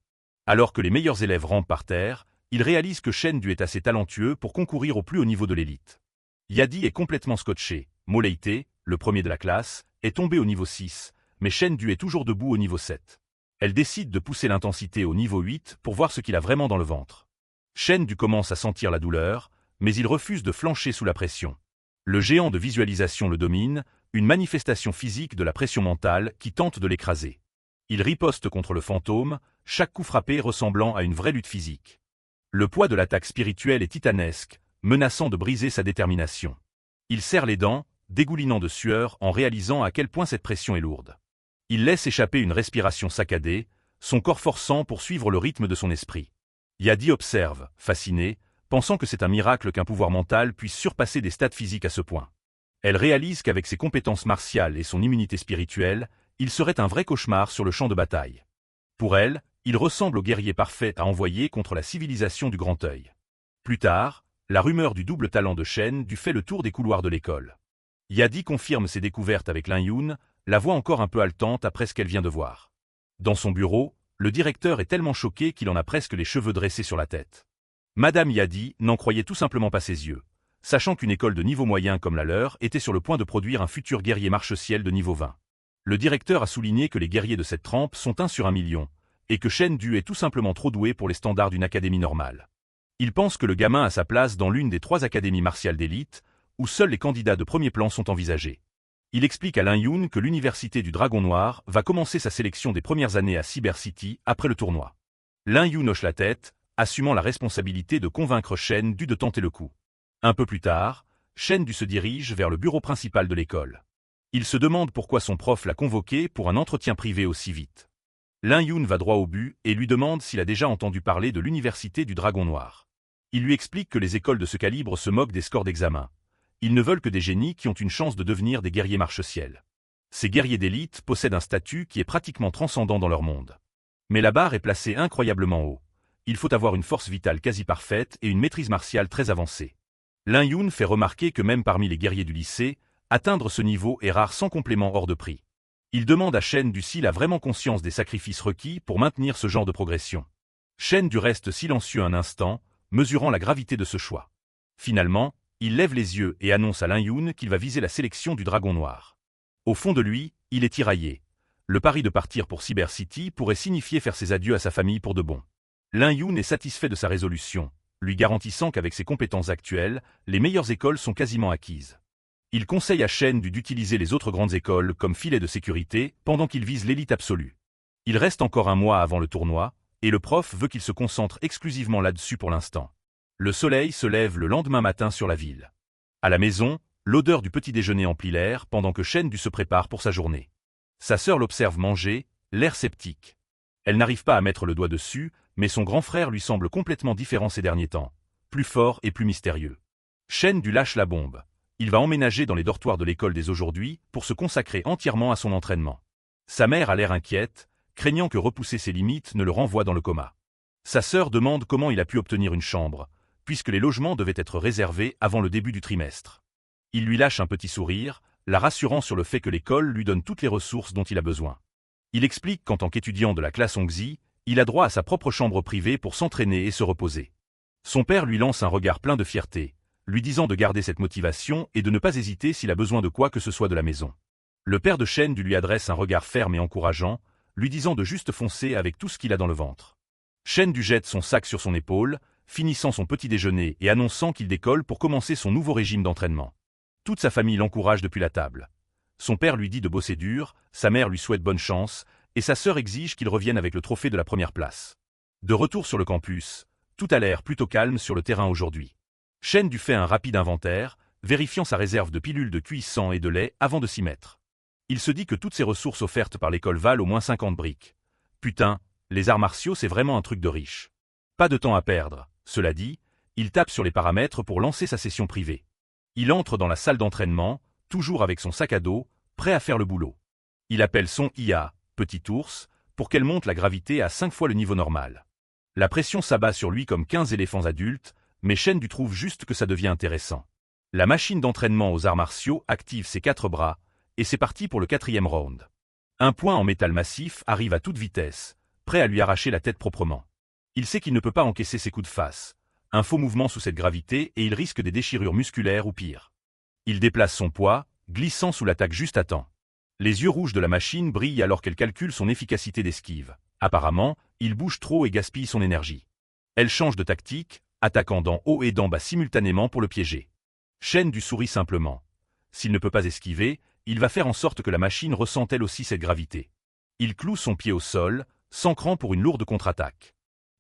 Speaker 1: Alors que les meilleurs élèves rampent par terre, il réalise que Shen Du est assez talentueux pour concourir au plus haut niveau de l'élite. Yadi est complètement scotché, Moleité, le premier de la classe, est tombé au niveau 6, mais Shen Du est toujours debout au niveau 7. Elle décide de pousser l'intensité au niveau 8 pour voir ce qu'il a vraiment dans le ventre. Shen Du commence à sentir la douleur, mais il refuse de flancher sous la pression. Le géant de visualisation le domine, une manifestation physique de la pression mentale qui tente de l'écraser. Il riposte contre le fantôme, chaque coup frappé ressemblant à une vraie lutte physique. Le poids de l'attaque spirituelle est titanesque, menaçant de briser sa détermination. Il serre les dents, dégoulinant de sueur en réalisant à quel point cette pression est lourde. Il laisse échapper une respiration saccadée, son corps forçant pour suivre le rythme de son esprit. Yadi observe, fasciné, pensant que c'est un miracle qu'un pouvoir mental puisse surpasser des stats physiques à ce point. Elle réalise qu'avec ses compétences martiales et son immunité spirituelle, il serait un vrai cauchemar sur le champ de bataille. Pour elle, il ressemble au guerrier parfait à envoyer contre la civilisation du Grand Œil. Plus tard, la rumeur du double talent de Shen Du fait le tour des couloirs de l'école. Yadi confirme ses découvertes avec Lin Yun, la voix encore un peu haletante après ce qu'elle vient de voir. Dans son bureau, le directeur est tellement choqué qu'il en a presque les cheveux dressés sur la tête. Madame Yadi n'en croyait tout simplement pas ses yeux, sachant qu'une école de niveau moyen comme la leur était sur le point de produire un futur guerrier marche-ciel de niveau 20. Le directeur a souligné que les guerriers de cette trempe sont 1 sur 1 million, et que Shen Du est tout simplement trop doué pour les standards d'une académie normale. Il pense que le gamin a sa place dans l'une des 3 académies martiales d'élite, où seuls les candidats de premier plan sont envisagés. Il explique à Lin Yun que l'université du Dragon Noir va commencer sa sélection des premières années à Cyber City après le tournoi. Lin Yun hoche la tête, assumant la responsabilité de convaincre Shen Du de tenter le coup. Un peu plus tard, Shen Du se dirige vers le bureau principal de l'école. Il se demande pourquoi son prof l'a convoqué pour un entretien privé aussi vite. Lin Yun va droit au but et lui demande s'il a déjà entendu parler de l'université du Dragon Noir. Il lui explique que les écoles de ce calibre se moquent des scores d'examen. Ils ne veulent que des génies qui ont une chance de devenir des guerriers marche-ciel. Ces guerriers d'élite possèdent un statut qui est pratiquement transcendant dans leur monde. Mais la barre est placée incroyablement haut. Il faut avoir une force vitale quasi parfaite et une maîtrise martiale très avancée. Lin Yun fait remarquer que même parmi les guerriers du lycée, atteindre ce niveau est rare sans complément hors de prix. Il demande à Shen Du s'il a vraiment conscience des sacrifices requis pour maintenir ce genre de progression. Shen Du reste silencieux un instant, mesurant la gravité de ce choix. Finalement, il lève les yeux et annonce à Lin Yun qu'il va viser la sélection du Dragon Noir. Au fond de lui, il est tiraillé. Le pari de partir pour Cyber City pourrait signifier faire ses adieux à sa famille pour de bon. Lin Yun est satisfait de sa résolution, lui garantissant qu'avec ses compétences actuelles, les meilleures écoles sont quasiment acquises. Il conseille à Shen Du d'utiliser les autres grandes écoles comme filet de sécurité pendant qu'il vise l'élite absolue. Il reste encore un mois avant le tournoi, et le prof veut qu'il se concentre exclusivement là-dessus pour l'instant. Le soleil se lève le lendemain matin sur la ville. À la maison, l'odeur du petit déjeuner emplit l'air pendant que Shen Du se prépare pour sa journée. Sa sœur l'observe manger, l'air sceptique. Elle n'arrive pas à mettre le doigt dessus, mais son grand frère lui semble complètement différent ces derniers temps, plus fort et plus mystérieux. Shen Du lâche la bombe. Il va emménager dans les dortoirs de l'école dès aujourd'hui pour se consacrer entièrement à son entraînement. Sa mère a l'air inquiète, craignant que repousser ses limites ne le renvoie dans le coma. Sa sœur demande comment il a pu obtenir une chambre, puisque les logements devaient être réservés avant le début du trimestre. Il lui lâche un petit sourire, la rassurant sur le fait que l'école lui donne toutes les ressources dont il a besoin. Il explique qu'en tant qu'étudiant de la classe Hongzi, il a droit à sa propre chambre privée pour s'entraîner et se reposer. Son père lui lance un regard plein de fierté, lui disant de garder cette motivation et de ne pas hésiter s'il a besoin de quoi que ce soit de la maison. Le père de Shen Du lui adresse un regard ferme et encourageant, lui disant de juste foncer avec tout ce qu'il a dans le ventre. Shen Du jette son sac sur son épaule, finissant son petit déjeuner et annonçant qu'il décolle pour commencer son nouveau régime d'entraînement. Toute sa famille l'encourage depuis la table. Son père lui dit de bosser dur, sa mère lui souhaite bonne chance, et sa sœur exige qu'il revienne avec le trophée de la première place. De retour sur le campus, tout a l'air plutôt calme sur le terrain aujourd'hui. Shen Du fait un rapide inventaire, vérifiant sa réserve de pilules de cuisson et de lait avant de s'y mettre. Il se dit que toutes ces ressources offertes par l'école valent au moins 50 briques. Putain, les arts martiaux c'est vraiment un truc de riche. Pas de temps à perdre. Cela dit, il tape sur les paramètres pour lancer sa session privée. Il entre dans la salle d'entraînement, toujours avec son sac à dos, prêt à faire le boulot. Il appelle son IA, Petit Ours, pour qu'elle monte la gravité à 5 fois le niveau normal. La pression s'abat sur lui comme 15 éléphants adultes, mais Shen Du trouve juste que ça devient intéressant. La machine d'entraînement aux arts martiaux active ses 4 bras, et c'est parti pour le 4e round. Un poing en métal massif arrive à toute vitesse, prêt à lui arracher la tête proprement. Il sait qu'il ne peut pas encaisser ses coups de face. Un faux mouvement sous cette gravité et il risque des déchirures musculaires ou pire. Il déplace son poids, glissant sous l'attaque juste à temps. Les yeux rouges de la machine brillent alors qu'elle calcule son efficacité d'esquive. Apparemment, il bouge trop et gaspille son énergie. Elle change de tactique, attaquant d'en haut et d'en bas simultanément pour le piéger. Shen Du sourit simplement. S'il ne peut pas esquiver, il va faire en sorte que la machine ressente elle aussi cette gravité. Il cloue son pied au sol, s'ancrant pour une lourde contre-attaque.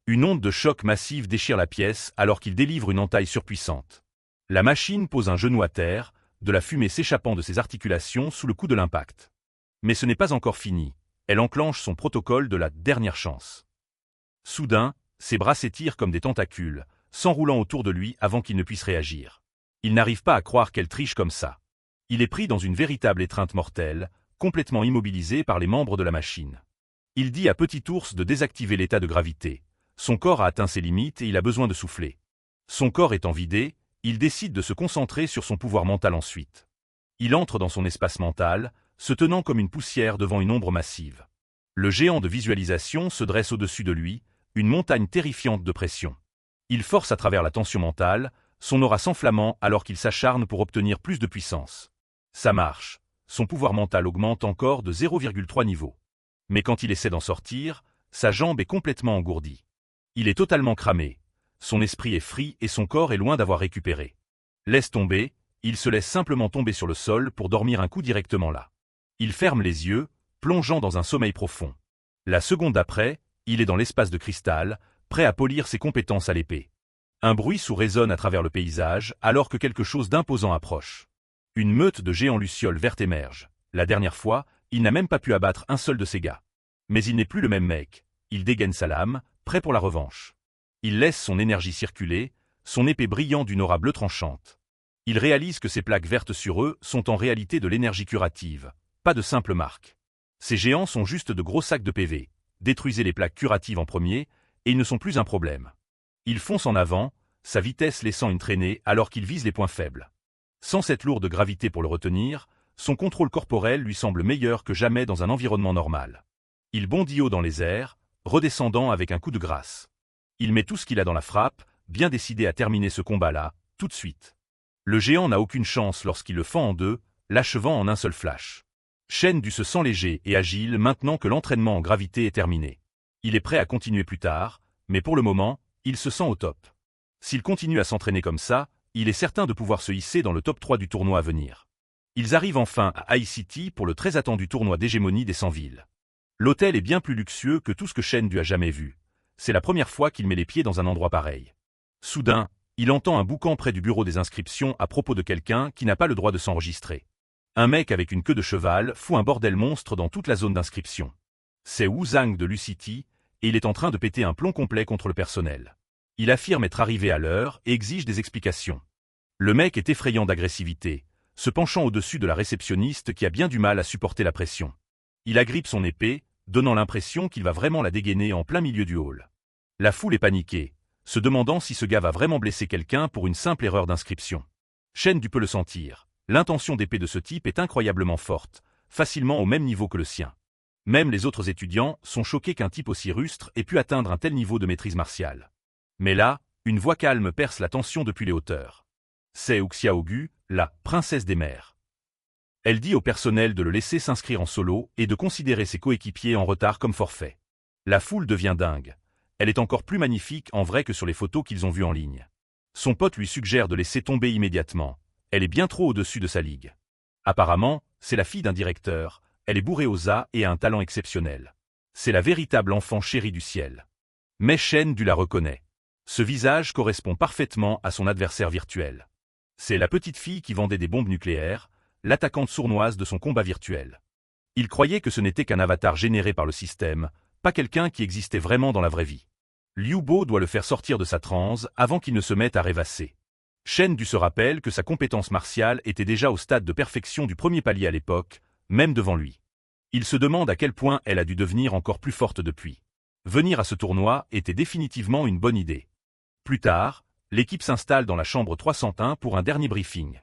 Speaker 1: Une onde de choc massive déchire la pièce alors qu'il délivre une entaille surpuissante. La machine pose un genou à terre, de la fumée s'échappant de ses articulations sous le coup de l'impact. Mais ce n'est pas encore fini. Elle enclenche son protocole de la dernière chance. Soudain, ses bras s'étirent comme des tentacules, s'enroulant autour de lui avant qu'il ne puisse réagir. Il n'arrive pas à croire qu'elle triche comme ça. Il est pris dans une véritable étreinte mortelle, complètement immobilisé par les membres de la machine. Il dit à Petit Ours de désactiver l'état de gravité. Son corps a atteint ses limites et il a besoin de souffler. Son corps étant vidé, il décide de se concentrer sur son pouvoir mental ensuite. Il entre dans son espace mental, se tenant comme une poussière devant une ombre massive. Le géant de visualisation se dresse au-dessus de lui, une montagne terrifiante de pression. Il force à travers la tension mentale, son aura s'enflammant alors qu'il s'acharne pour obtenir plus de puissance. Ça marche, son pouvoir mental augmente encore de 0,3 niveau. Mais quand il essaie d'en sortir, sa jambe est complètement engourdie. Il est totalement cramé, son esprit est frit et son corps est loin d'avoir récupéré. Laisse tomber, il se laisse simplement tomber sur le sol pour dormir un coup directement là. Il ferme les yeux, plongeant dans un sommeil profond. La seconde d'après, il est dans l'espace de cristal, prêt à polir ses compétences à l'épée. Un bruit sourd résonne à travers le paysage alors que quelque chose d'imposant approche. Une meute de géants lucioles vertes émerge. La dernière fois, il n'a même pas pu abattre un seul de ses gars. Mais il n'est plus le même mec. Il dégaine sa lame, prêt pour la revanche. Il laisse son énergie circuler, son épée brillant d'une aura bleue tranchante. Il réalise que ces plaques vertes sur eux sont en réalité de l'énergie curative, pas de simples marques. Ces géants sont juste de gros sacs de PV. Détruisez les plaques curatives en premier, et ils ne sont plus un problème. Il fonce en avant, sa vitesse laissant une traînée alors qu'il vise les points faibles. Sans cette lourde gravité pour le retenir, son contrôle corporel lui semble meilleur que jamais dans un environnement normal. Il bondit haut dans les airs, redescendant avec un coup de grâce. Il met tout ce qu'il a dans la frappe, bien décidé à terminer ce combat-là, tout de suite. Le géant n'a aucune chance lorsqu'il le fend en deux, l'achevant en un seul flash. Shen Du se sent léger et agile maintenant que l'entraînement en gravité est terminé. Il est prêt à continuer plus tard, mais pour le moment, il se sent au top. S'il continue à s'entraîner comme ça, il est certain de pouvoir se hisser dans le top 3 du tournoi à venir. Ils arrivent enfin à High City pour le très attendu tournoi d'hégémonie des 100 villes. L'hôtel est bien plus luxueux que tout ce que Shen Du a jamais vu. C'est la première fois qu'il met les pieds dans un endroit pareil. Soudain, il entend un boucan près du bureau des inscriptions à propos de quelqu'un qui n'a pas le droit de s'enregistrer. Un mec avec une queue de cheval fout un bordel monstre dans toute la zone d'inscription. C'est Wu Zhang de Lucity, et il est en train de péter un plomb complet contre le personnel. Il affirme être arrivé à l'heure et exige des explications. Le mec est effrayant d'agressivité, se penchant au-dessus de la réceptionniste qui a bien du mal à supporter la pression. Il agrippe son épée, donnant l'impression qu'il va vraiment la dégainer en plein milieu du hall. La foule est paniquée, se demandant si ce gars va vraiment blesser quelqu'un pour une simple erreur d'inscription. Shen Du peut le sentir. L'intention d'épée de ce type est incroyablement forte, facilement au même niveau que le sien. Même les autres étudiants sont choqués qu'un type aussi rustre ait pu atteindre un tel niveau de maîtrise martiale. Mais là, une voix calme perce la tension depuis les hauteurs. C'est Uxiaogu, la princesse des mers. Elle dit au personnel de le laisser s'inscrire en solo et de considérer ses coéquipiers en retard comme forfait. La foule devient dingue. Elle est encore plus magnifique en vrai que sur les photos qu'ils ont vues en ligne. Son pote lui suggère de laisser tomber immédiatement. Elle est bien trop au-dessus de sa ligue. Apparemment, c'est la fille d'un directeur, elle est bourrée aux as et a un talent exceptionnel. C'est la véritable enfant chérie du ciel. Mais Shen Du la reconnaît. Ce visage correspond parfaitement à son adversaire virtuel. C'est la petite fille qui vendait des bombes nucléaires, l'attaquante sournoise de son combat virtuel. Il croyait que ce n'était qu'un avatar généré par le système, pas quelqu'un qui existait vraiment dans la vraie vie. Liu Bo doit le faire sortir de sa transe avant qu'il ne se mette à rêvasser. Shen Du se rappelle que sa compétence martiale était déjà au stade de perfection du premier palier à l'époque, même devant lui. Il se demande à quel point elle a dû devenir encore plus forte depuis. Venir à ce tournoi était définitivement une bonne idée. Plus tard, l'équipe s'installe dans la chambre 301 pour un dernier briefing.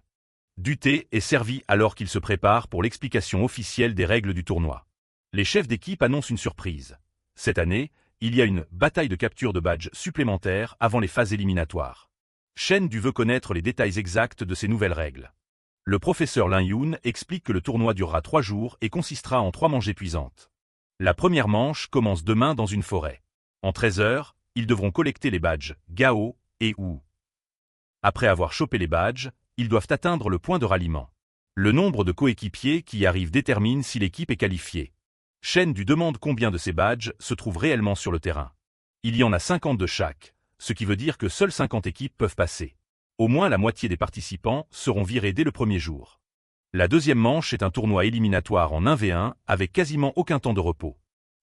Speaker 1: Du thé est servi alors qu'il se prépare pour l'explication officielle des règles du tournoi. Les chefs d'équipe annoncent une surprise. Cette année, il y a une bataille de capture de badges supplémentaire avant les phases éliminatoires. Shen Du veut connaître les détails exacts de ces nouvelles règles. Le professeur Lin Yun explique que le tournoi durera 3 jours et consistera en 3 manches épuisantes. La première manche commence demain dans une forêt. En 13 heures, ils devront collecter les badges Gao et Wu. Après avoir chopé les badges, ils doivent atteindre le point de ralliement. Le nombre de coéquipiers qui y arrivent détermine si l'équipe est qualifiée. Shen Du demande combien de ces badges se trouvent réellement sur le terrain. Il y en a 50 de chaque, ce qui veut dire que seules 50 équipes peuvent passer. Au moins la moitié des participants seront virés dès le premier jour. La deuxième manche est un tournoi éliminatoire en 1v1 avec quasiment aucun temps de repos.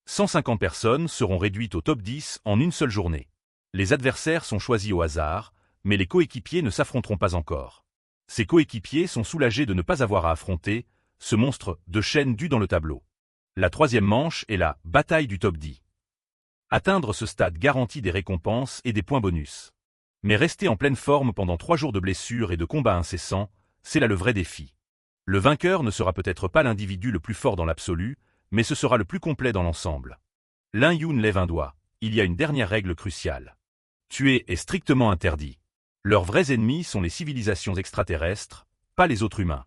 Speaker 1: 150 personnes seront réduites au top 10 en une seule journée. Les adversaires sont choisis au hasard, mais les coéquipiers ne s'affronteront pas encore. Ses coéquipiers sont soulagés de ne pas avoir à affronter ce monstre de Shen Du dans le tableau. La troisième manche est la bataille du top 10. Atteindre ce stade garantit des récompenses et des points bonus. Mais rester en pleine forme pendant 3 jours de blessures et de combats incessants, c'est là le vrai défi. Le vainqueur ne sera peut-être pas l'individu le plus fort dans l'absolu, mais ce sera le plus complet dans l'ensemble. Lin Yun lève un doigt. Il y a une dernière règle cruciale. Tuer est strictement interdit. Leurs vrais ennemis sont les civilisations extraterrestres, pas les autres humains.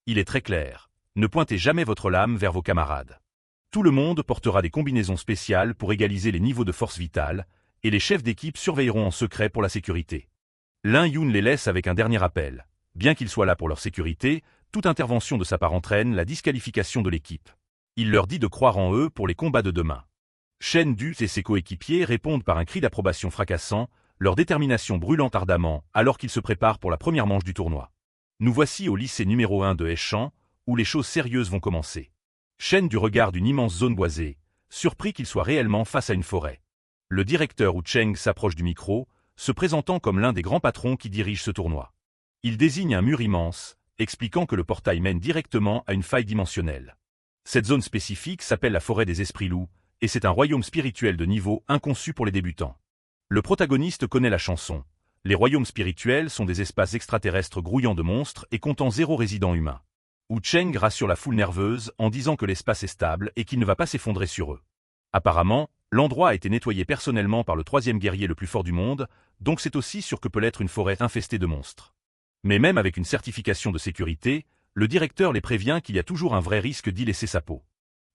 Speaker 1: Il est très clair. Ne pointez jamais votre lame vers vos camarades. Tout le monde portera des combinaisons spéciales pour égaliser les niveaux de force vitale, et les chefs d'équipe surveilleront en secret pour la sécurité. Lin Yun les laisse avec un dernier appel. Bien qu'il soit là pour leur sécurité, toute intervention de sa part entraîne la disqualification de l'équipe. Il leur dit de croire en eux pour les combats de demain. Shen Du et ses coéquipiers répondent par un cri d'approbation fracassant, leur détermination brûlant ardemment alors qu'ils se préparent pour la première manche du tournoi. Nous voici au lycée numéro 1 de Heishan, où les choses sérieuses vont commencer. Shen Du regarde une immense zone boisée, surpris qu'il soit réellement face à une forêt. Le directeur Wu Cheng s'approche du micro, se présentant comme l'un des grands patrons qui dirigent ce tournoi. Il désigne un mur immense, expliquant que le portail mène directement à une faille dimensionnelle. Cette zone spécifique s'appelle la forêt des esprits loups, et c'est un royaume spirituel de niveau inconçu pour les débutants. Le protagoniste connaît la chanson. Les royaumes spirituels sont des espaces extraterrestres grouillants de monstres et comptant 0 résidents humains. Wu Cheng rassure la foule nerveuse en disant que l'espace est stable et qu'il ne va pas s'effondrer sur eux. Apparemment, l'endroit a été nettoyé personnellement par le 3e guerrier le plus fort du monde, donc c'est aussi sûr que peut l'être une forêt infestée de monstres. Mais même avec une certification de sécurité, le directeur les prévient qu'il y a toujours un vrai risque d'y laisser sa peau.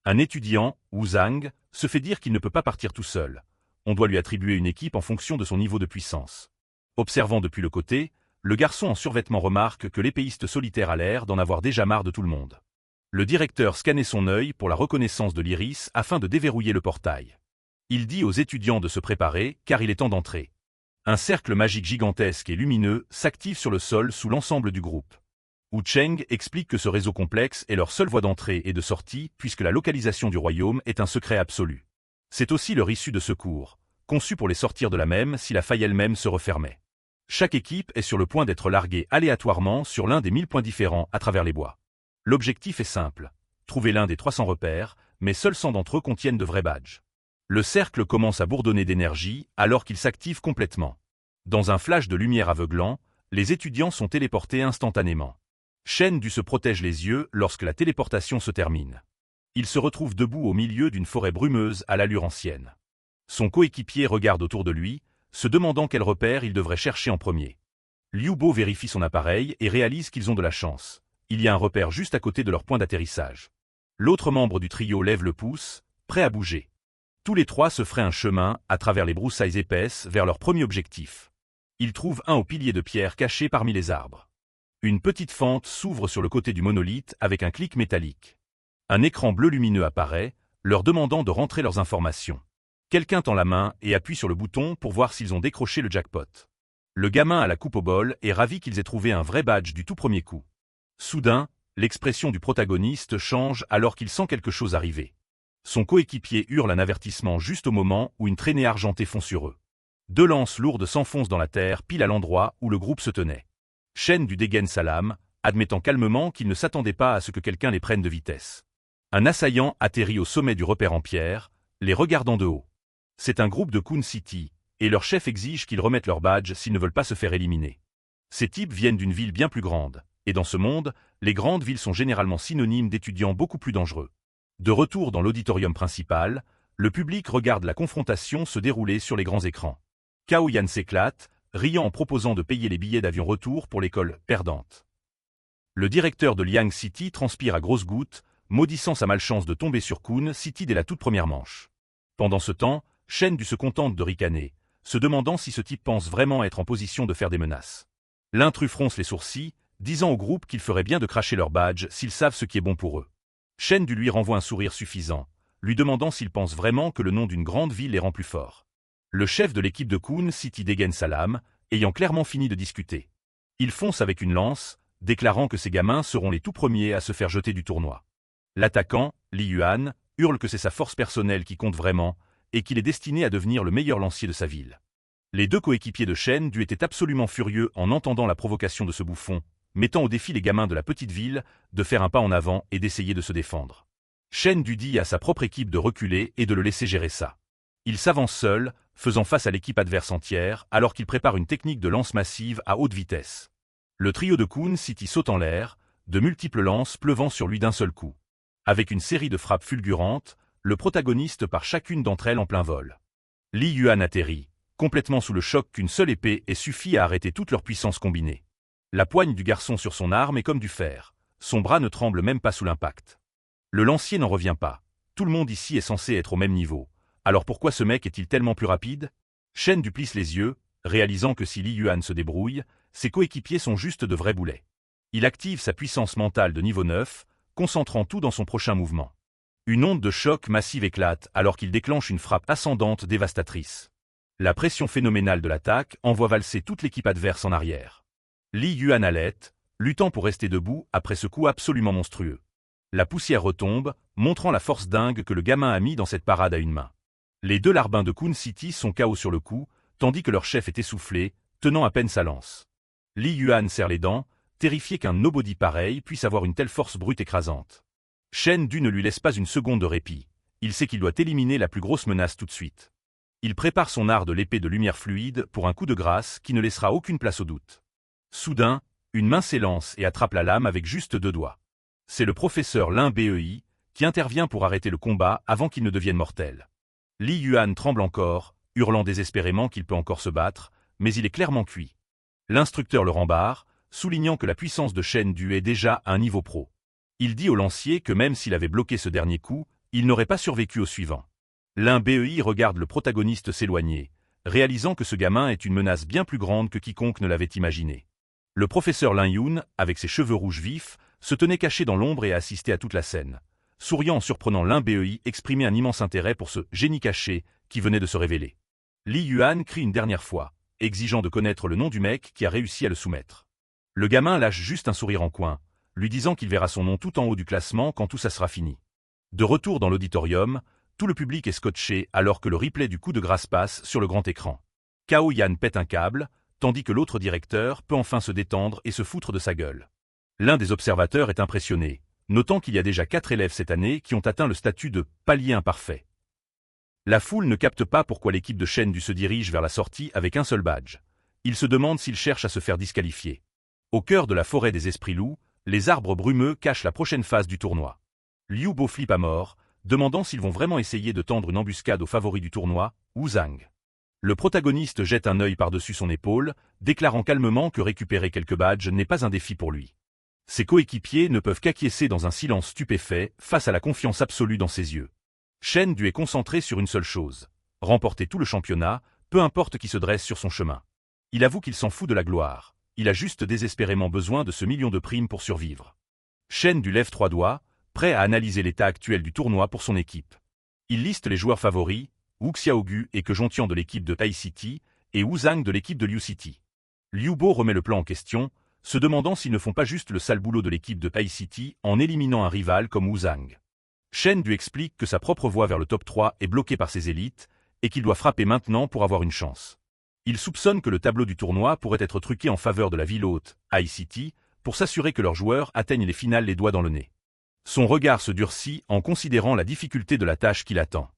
Speaker 1: Un étudiant, Wu Zhang, se fait dire qu'il ne peut pas partir tout seul. On doit lui attribuer une équipe en fonction de son niveau de puissance. Observant depuis le côté, le garçon en survêtement remarque que l'épéiste solitaire a l'air d'en avoir déjà marre de tout le monde. Le directeur scannait son œil pour la reconnaissance de l'iris afin de déverrouiller le portail. Il dit aux étudiants de se préparer car il est temps d'entrer. Un cercle magique gigantesque et lumineux s'active sur le sol sous l'ensemble du groupe. Wu Cheng explique que ce réseau complexe est leur seule voie d'entrée et de sortie puisque la localisation du royaume est un secret absolu. C'est aussi leur issue de secours, conçue pour les sortir de la même si la faille elle-même se refermait. Chaque équipe est sur le point d'être larguée aléatoirement sur l'un des 1000 points différents à travers les bois. L'objectif est simple, trouver l'un des 300 repères, mais seuls 100 d'entre eux contiennent de vrais badges. Le cercle commence à bourdonner d'énergie alors qu'il s'active complètement. Dans un flash de lumière aveuglant, les étudiants sont téléportés instantanément. Shen Du se protège les yeux lorsque la téléportation se termine. Il se retrouve debout au milieu d'une forêt brumeuse à l'allure ancienne. Son coéquipier regarde autour de lui, se demandant quel repère il devrait chercher en premier. Liu Bo vérifie son appareil et réalise qu'ils ont de la chance. Il y a un repère juste à côté de leur point d'atterrissage. L'autre membre du trio lève le pouce, prêt à bouger. Tous les 3 se feraient un chemin à travers les broussailles épaisses vers leur premier objectif. Ils trouvent un au pilier de pierre caché parmi les arbres. Une petite fente s'ouvre sur le côté du monolithe avec un clic métallique. Un écran bleu lumineux apparaît, leur demandant de rentrer leurs informations. Quelqu'un tend la main et appuie sur le bouton pour voir s'ils ont décroché le jackpot. Le gamin à la coupe au bol est ravi qu'ils aient trouvé un vrai badge du tout premier coup. Soudain, l'expression du protagoniste change alors qu'il sent quelque chose arriver. Son coéquipier hurle un avertissement juste au moment où une traînée argentée fond sur eux. 2 lances lourdes s'enfoncent dans la terre pile à l'endroit où le groupe se tenait. Shen Du dégaine sa lame, admettant calmement qu'il ne s'attendait pas à ce que quelqu'un les prenne de vitesse. Un assaillant atterrit au sommet du repère en pierre, les regardant de haut. C'est un groupe de Kun City, et leur chef exige qu'ils remettent leur badge s'ils ne veulent pas se faire éliminer. Ces types viennent d'une ville bien plus grande, et dans ce monde, les grandes villes sont généralement synonymes d'étudiants beaucoup plus dangereux. De retour dans l'auditorium principal, le public regarde la confrontation se dérouler sur les grands écrans. Cao Yan s'éclate, riant en proposant de payer les billets d'avion retour pour l'école perdante. Le directeur de Liang City transpire à grosses gouttes, maudissant sa malchance de tomber sur Kun City dès la toute première manche. Pendant ce temps, Shen Du se contente de ricaner, se demandant si ce type pense vraiment être en position de faire des menaces. L'intrus fronce les sourcils, disant au groupe qu'il ferait bien de cracher leur badge s'ils savent ce qui est bon pour eux. Shen Du lui renvoie un sourire suffisant, lui demandant s'il pense vraiment que le nom d'une grande ville les rend plus forts. Le chef de l'équipe de Kun City dégaine sa lame, ayant clairement fini de discuter. Il fonce avec une lance, déclarant que ces gamins seront les tout premiers à se faire jeter du tournoi. L'attaquant, Li Yuan, hurle que c'est sa force personnelle qui compte vraiment, et qu'il est destiné à devenir le meilleur lancier de sa ville. Les deux coéquipiers de Shen Du étaient absolument furieux en entendant la provocation de ce bouffon, mettant au défi les gamins de la petite ville de faire un pas en avant et d'essayer de se défendre. Shen Du dit à sa propre équipe de reculer et de le laisser gérer ça. Il s'avance seul, faisant face à l'équipe adverse entière, alors qu'il prépare une technique de lance massive à haute vitesse. Le trio de Kun City saute en l'air, de multiples lances pleuvant sur lui d'un seul coup. Avec une série de frappes fulgurantes, le protagoniste part chacune d'entre elles en plein vol. Li Yuan atterrit, complètement sous le choc qu'une seule épée ait suffi à arrêter toute leur puissance combinée. La poigne du garçon sur son arme est comme du fer, son bras ne tremble même pas sous l'impact. Le lancier n'en revient pas, tout le monde ici est censé être au même niveau, alors pourquoi ce mec est-il tellement plus rapide? Shen Du plisse les yeux, réalisant que si Li Yuan se débrouille, ses coéquipiers sont juste de vrais boulets. Il active sa puissance mentale de niveau 9, concentrant tout dans son prochain mouvement. Une onde de choc massive éclate alors qu'il déclenche une frappe ascendante dévastatrice. La pression phénoménale de l'attaque envoie valser toute l'équipe adverse en arrière. Li Yuan halète, luttant pour rester debout après ce coup absolument monstrueux. La poussière retombe, montrant la force dingue que le gamin a mis dans cette parade à une main. Les deux larbins de Kun City sont KO sur le coup, tandis que leur chef est essoufflé, tenant à peine sa lance. Li Yuan serre les dents, terrifié qu'un nobody pareil puisse avoir une telle force brute écrasante. Shen Du ne lui laisse pas une seconde de répit. Il sait qu'il doit éliminer la plus grosse menace tout de suite. Il prépare son art de l'épée de lumière fluide pour un coup de grâce qui ne laissera aucune place au doute. Soudain, une main s'élance et attrape la lame avec juste 2 doigts. C'est le professeur Lin Bei qui intervient pour arrêter le combat avant qu'il ne devienne mortel. Li Yuan tremble encore, hurlant désespérément qu'il peut encore se battre, mais il est clairement cuit. L'instructeur le rembarre, soulignant que la puissance de Shen Du est déjà à un niveau pro. Il dit au lancier que même s'il avait bloqué ce dernier coup, il n'aurait pas survécu au suivant. Lin Bei regarde le protagoniste s'éloigner, réalisant que ce gamin est une menace bien plus grande que quiconque ne l'avait imaginé. Le professeur Lin Yun, avec ses cheveux rouges vifs, se tenait caché dans l'ombre et assistait à toute la scène. Souriant en surprenant Lin Bei exprimait un immense intérêt pour ce génie caché qui venait de se révéler. Li Yuan crie une dernière fois, exigeant de connaître le nom du mec qui a réussi à le soumettre. Le gamin lâche juste un sourire en coin, lui disant qu'il verra son nom tout en haut du classement quand tout ça sera fini. De retour dans l'auditorium, tout le public est scotché alors que le replay du coup de grâce passe sur le grand écran. Cao Yan pète un câble, tandis que l'autre directeur peut enfin se détendre et se foutre de sa gueule. L'un des observateurs est impressionné, notant qu'il y a déjà 4 élèves cette année qui ont atteint le statut de palier imparfait. La foule ne capte pas pourquoi l'équipe de Shen Du se dirige vers la sortie avec un seul badge. Il se demande s'il cherche à se faire disqualifier. Au cœur de la forêt des esprits loups, les arbres brumeux cachent la prochaine phase du tournoi. Liu Bo flippe à mort, demandant s'ils vont vraiment essayer de tendre une embuscade au favori du tournoi, Wu Zhang. Le protagoniste jette un œil par-dessus son épaule, déclarant calmement que récupérer quelques badges n'est pas un défi pour lui. Ses coéquipiers ne peuvent qu'acquiescer dans un silence stupéfait face à la confiance absolue dans ses yeux. Shen Du est concentré sur une seule chose, remporter tout le championnat, peu importe qui se dresse sur son chemin. Il avoue qu'il s'en fout de la gloire, il a juste désespérément besoin de ce million de primes pour survivre. Shen Du lève 3 doigts, prêt à analyser l'état actuel du tournoi pour son équipe. Il liste les joueurs favoris, Wu Xiaogu et Que Jontian de l'équipe de Tai City, et Wu Zhang de l'équipe de Liu City. Liu Bo remet le plan en question, se demandant s'ils ne font pas juste le sale boulot de l'équipe de Tai City en éliminant un rival comme Wu Zhang. Shen Du explique que sa propre voie vers le top 3 est bloquée par ses élites, et qu'il doit frapper maintenant pour avoir une chance. Il soupçonne que le tableau du tournoi pourrait être truqué en faveur de la ville haute, Tai City, pour s'assurer que leurs joueurs atteignent les finales les doigts dans le nez. Son regard se durcit en considérant la difficulté de la tâche qui l'attend.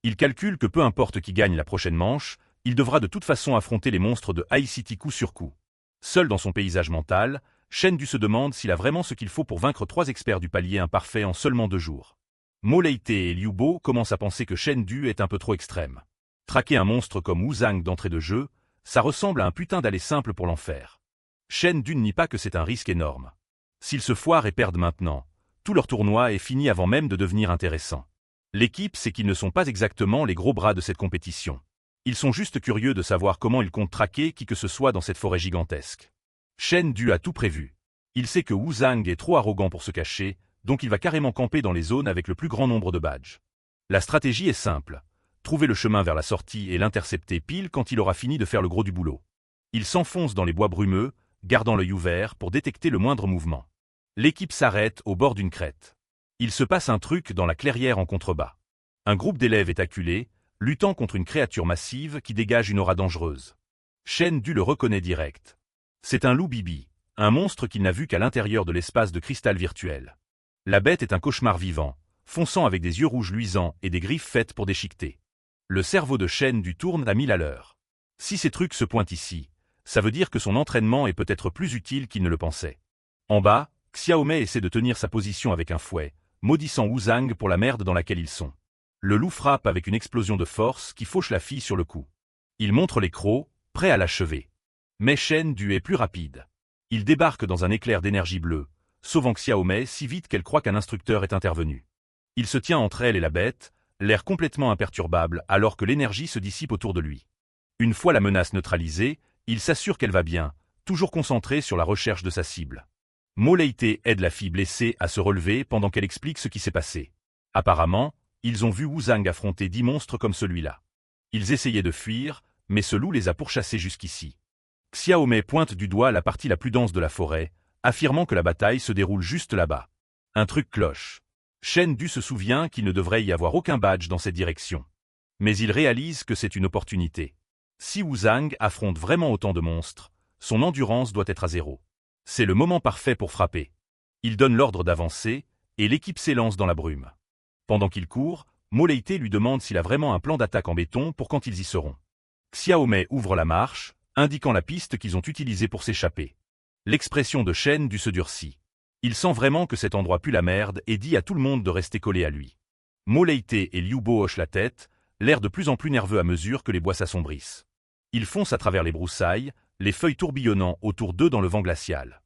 Speaker 1: Il calcule que peu importe qui gagne la prochaine manche, il devra de toute façon affronter les monstres de Tai City coup sur coup. Seul dans son paysage mental, Shen Du se demande s'il a vraiment ce qu'il faut pour vaincre 3 experts du palier imparfait en seulement 2 jours. Mo Leite et Liu Bo commencent à penser que Shen Du est un peu trop extrême. Traquer un monstre comme Wu Zhang d'entrée de jeu, ça ressemble à un putain d'aller simple pour l'enfer. Shen Du ne nie pas que c'est un risque énorme. S'ils se foirent et perdent maintenant, tout leur tournoi est fini avant même de devenir intéressant. L'équipe sait qu'ils ne sont pas exactement les gros bras de cette compétition. Ils sont juste curieux de savoir comment ils comptent traquer qui que ce soit dans cette forêt gigantesque. Shen Du a tout prévu. Il sait que Wu Zhang est trop arrogant pour se cacher, donc il va carrément camper dans les zones avec le plus grand nombre de badges. La stratégie est simple. Trouver le chemin vers la sortie et l'intercepter pile quand il aura fini de faire le gros du boulot. Il s'enfonce dans les bois brumeux, gardant l'œil ouvert pour détecter le moindre mouvement. L'équipe s'arrête au bord d'une crête. Il se passe un truc dans la clairière en contrebas. Un groupe d'élèves est acculé, luttant contre une créature massive qui dégage une aura dangereuse. Shen Du le reconnaît direct. C'est un loup bibi, un monstre qu'il n'a vu qu'à l'intérieur de l'espace de cristal virtuel. La bête est un cauchemar vivant, fonçant avec des yeux rouges luisants et des griffes faites pour déchiqueter. Le cerveau de Shen Du tourne à 1000 à l'heure. Si ces trucs se pointent ici, ça veut dire que son entraînement est peut-être plus utile qu'il ne le pensait. En bas, Xiaomei essaie de tenir sa position avec un fouet, maudissant Wuzang pour la merde dans laquelle ils sont. Le loup frappe avec une explosion de force qui fauche la fille sur le coup. Il montre les crocs, prêt à l'achever. Mais Shen Du est plus rapide. Il débarque dans un éclair d'énergie bleue, sauvant Xiaomei si vite qu'elle croit qu'un instructeur est intervenu. Il se tient entre elle et la bête, l'air complètement imperturbable alors que l'énergie se dissipe autour de lui. Une fois la menace neutralisée, il s'assure qu'elle va bien, toujours concentré sur la recherche de sa cible. Mo Leite aide la fille blessée à se relever pendant qu'elle explique ce qui s'est passé. Apparemment, ils ont vu Wuzang affronter 10 monstres comme celui-là. Ils essayaient de fuir, mais ce loup les a pourchassés jusqu'ici. Xiaomei pointe du doigt la partie la plus dense de la forêt, affirmant que la bataille se déroule juste là-bas. Un truc cloche. Shen Du se souvient qu'il ne devrait y avoir aucun badge dans cette direction. Mais il réalise que c'est une opportunité. Si Wuzang affronte vraiment autant de monstres, son endurance doit être à 0. C'est le moment parfait pour frapper. Il donne l'ordre d'avancer, et l'équipe s'élance dans la brume. Pendant qu'il court, Mo Leite lui demande s'il a vraiment un plan d'attaque en béton pour quand ils y seront. Xiaomei ouvre la marche, indiquant la piste qu'ils ont utilisée pour s'échapper. L'expression de Shen Du se durcit. Il sent vraiment que cet endroit pue la merde et dit à tout le monde de rester collé à lui. Mo Leite et Liu Bo hochent la tête, l'air de plus en plus nerveux à mesure que les bois s'assombrissent. Ils foncent à travers les broussailles, les feuilles tourbillonnant autour d'eux dans le vent glacial.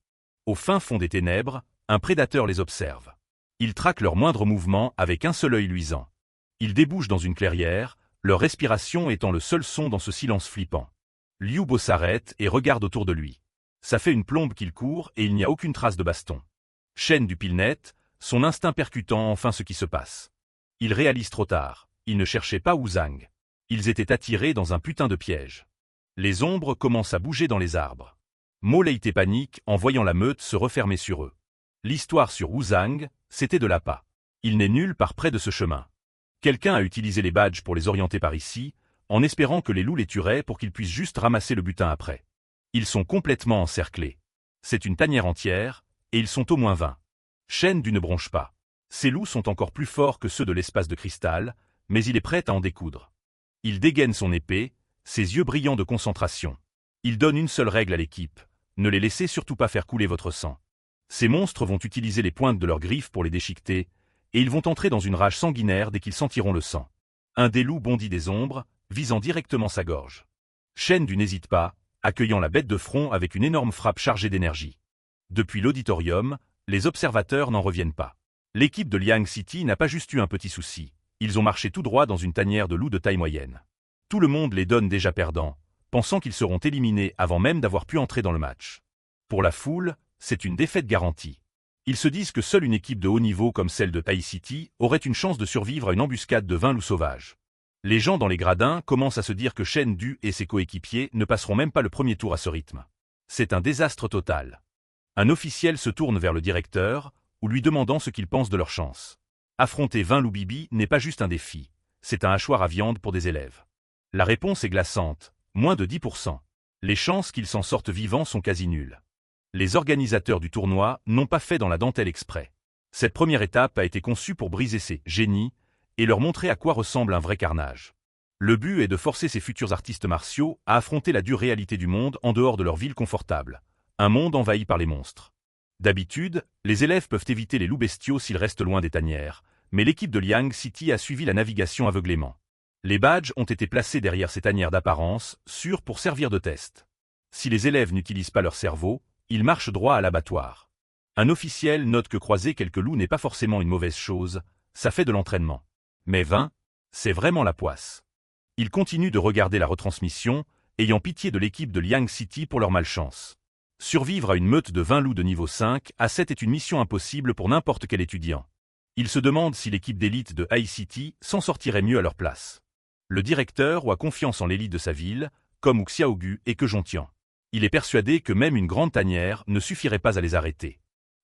Speaker 1: Au fin fond des ténèbres, un prédateur les observe. Ils traquent leurs moindres mouvements avec un seul œil luisant. Ils débouchent dans une clairière, leur respiration étant le seul son dans ce silence flippant. Liu Bo s'arrête et regarde autour de lui. Ça fait une plombe qu'il court et il n'y a aucune trace de baston. Shen Du pile net, son instinct percutant enfin ce qui se passe. Il réalise trop tard, ils ne cherchaient pas Wuzang. Ils étaient attirés dans un putain de piège. Les ombres commencent à bouger dans les arbres. Mo Leite panique en voyant la meute se refermer sur eux. L'histoire sur Wuzang, c'était de l'appât. Il n'est nulle part près de ce chemin. Quelqu'un a utilisé les badges pour les orienter par ici, en espérant que les loups les tueraient pour qu'ils puissent juste ramasser le butin après. Ils sont complètement encerclés. C'est une tanière entière, et ils sont au moins 20. Shen Du ne bronche pas. Ces loups sont encore plus forts que ceux de l'espace de cristal, mais il est prêt à en découdre. Il dégaine son épée, ses yeux brillants de concentration. Il donne une seule règle à l'équipe, ne les laissez surtout pas faire couler votre sang. Ces monstres vont utiliser les pointes de leurs griffes pour les déchiqueter, et ils vont entrer dans une rage sanguinaire dès qu'ils sentiront le sang. Un des loups bondit des ombres, visant directement sa gorge. Shen Du n'hésite pas, accueillant la bête de front avec une énorme frappe chargée d'énergie. Depuis l'auditorium, les observateurs n'en reviennent pas. L'équipe de Liang City n'a pas juste eu un petit souci, ils ont marché tout droit dans une tanière de loups de taille moyenne. Tout le monde les donne déjà perdants, pensant qu'ils seront éliminés avant même d'avoir pu entrer dans le match. Pour la foule, c'est une défaite garantie. Ils se disent que seule une équipe de haut niveau comme celle de Tai City aurait une chance de survivre à une embuscade de 20 loups sauvages. Les gens dans les gradins commencent à se dire que Shen Du et ses coéquipiers ne passeront même pas le premier tour à ce rythme. C'est un désastre total. Un officiel se tourne vers le directeur, ou lui demandant ce qu'il pense de leur chance. Affronter 20 loups bibi n'est pas juste un défi, c'est un hachoir à viande pour des élèves. La réponse est glaçante, moins de 10%. Les chances qu'ils s'en sortent vivants sont quasi nulles. Les organisateurs du tournoi n'ont pas fait dans la dentelle exprès. Cette première étape a été conçue pour briser ces génies et leur montrer à quoi ressemble un vrai carnage. Le but est de forcer ces futurs artistes martiaux à affronter la dure réalité du monde en dehors de leur ville confortable, un monde envahi par les monstres. D'habitude, les élèves peuvent éviter les loups bestiaux s'ils restent loin des tanières, mais l'équipe de Liang City a suivi la navigation aveuglément. Les badges ont été placés derrière ces tanières d'apparence, sûres pour servir de test. Si les élèves n'utilisent pas leur cerveau, ils marchent droit à l'abattoir. Un officiel note que croiser quelques loups n'est pas forcément une mauvaise chose, ça fait de l'entraînement. Mais 20, c'est vraiment la poisse. Il continue de regarder la retransmission, ayant pitié de l'équipe de Liang City pour leur malchance. Survivre à une meute de 20 loups de niveau 5 à 7 est une mission impossible pour n'importe quel étudiant. Il se demande si l'équipe d'élite de High City s'en sortirait mieux à leur place. Le directeur a confiance en l'élite de sa ville, comme Xiaogu et que Jontian. Il est persuadé que même une grande tanière ne suffirait pas à les arrêter.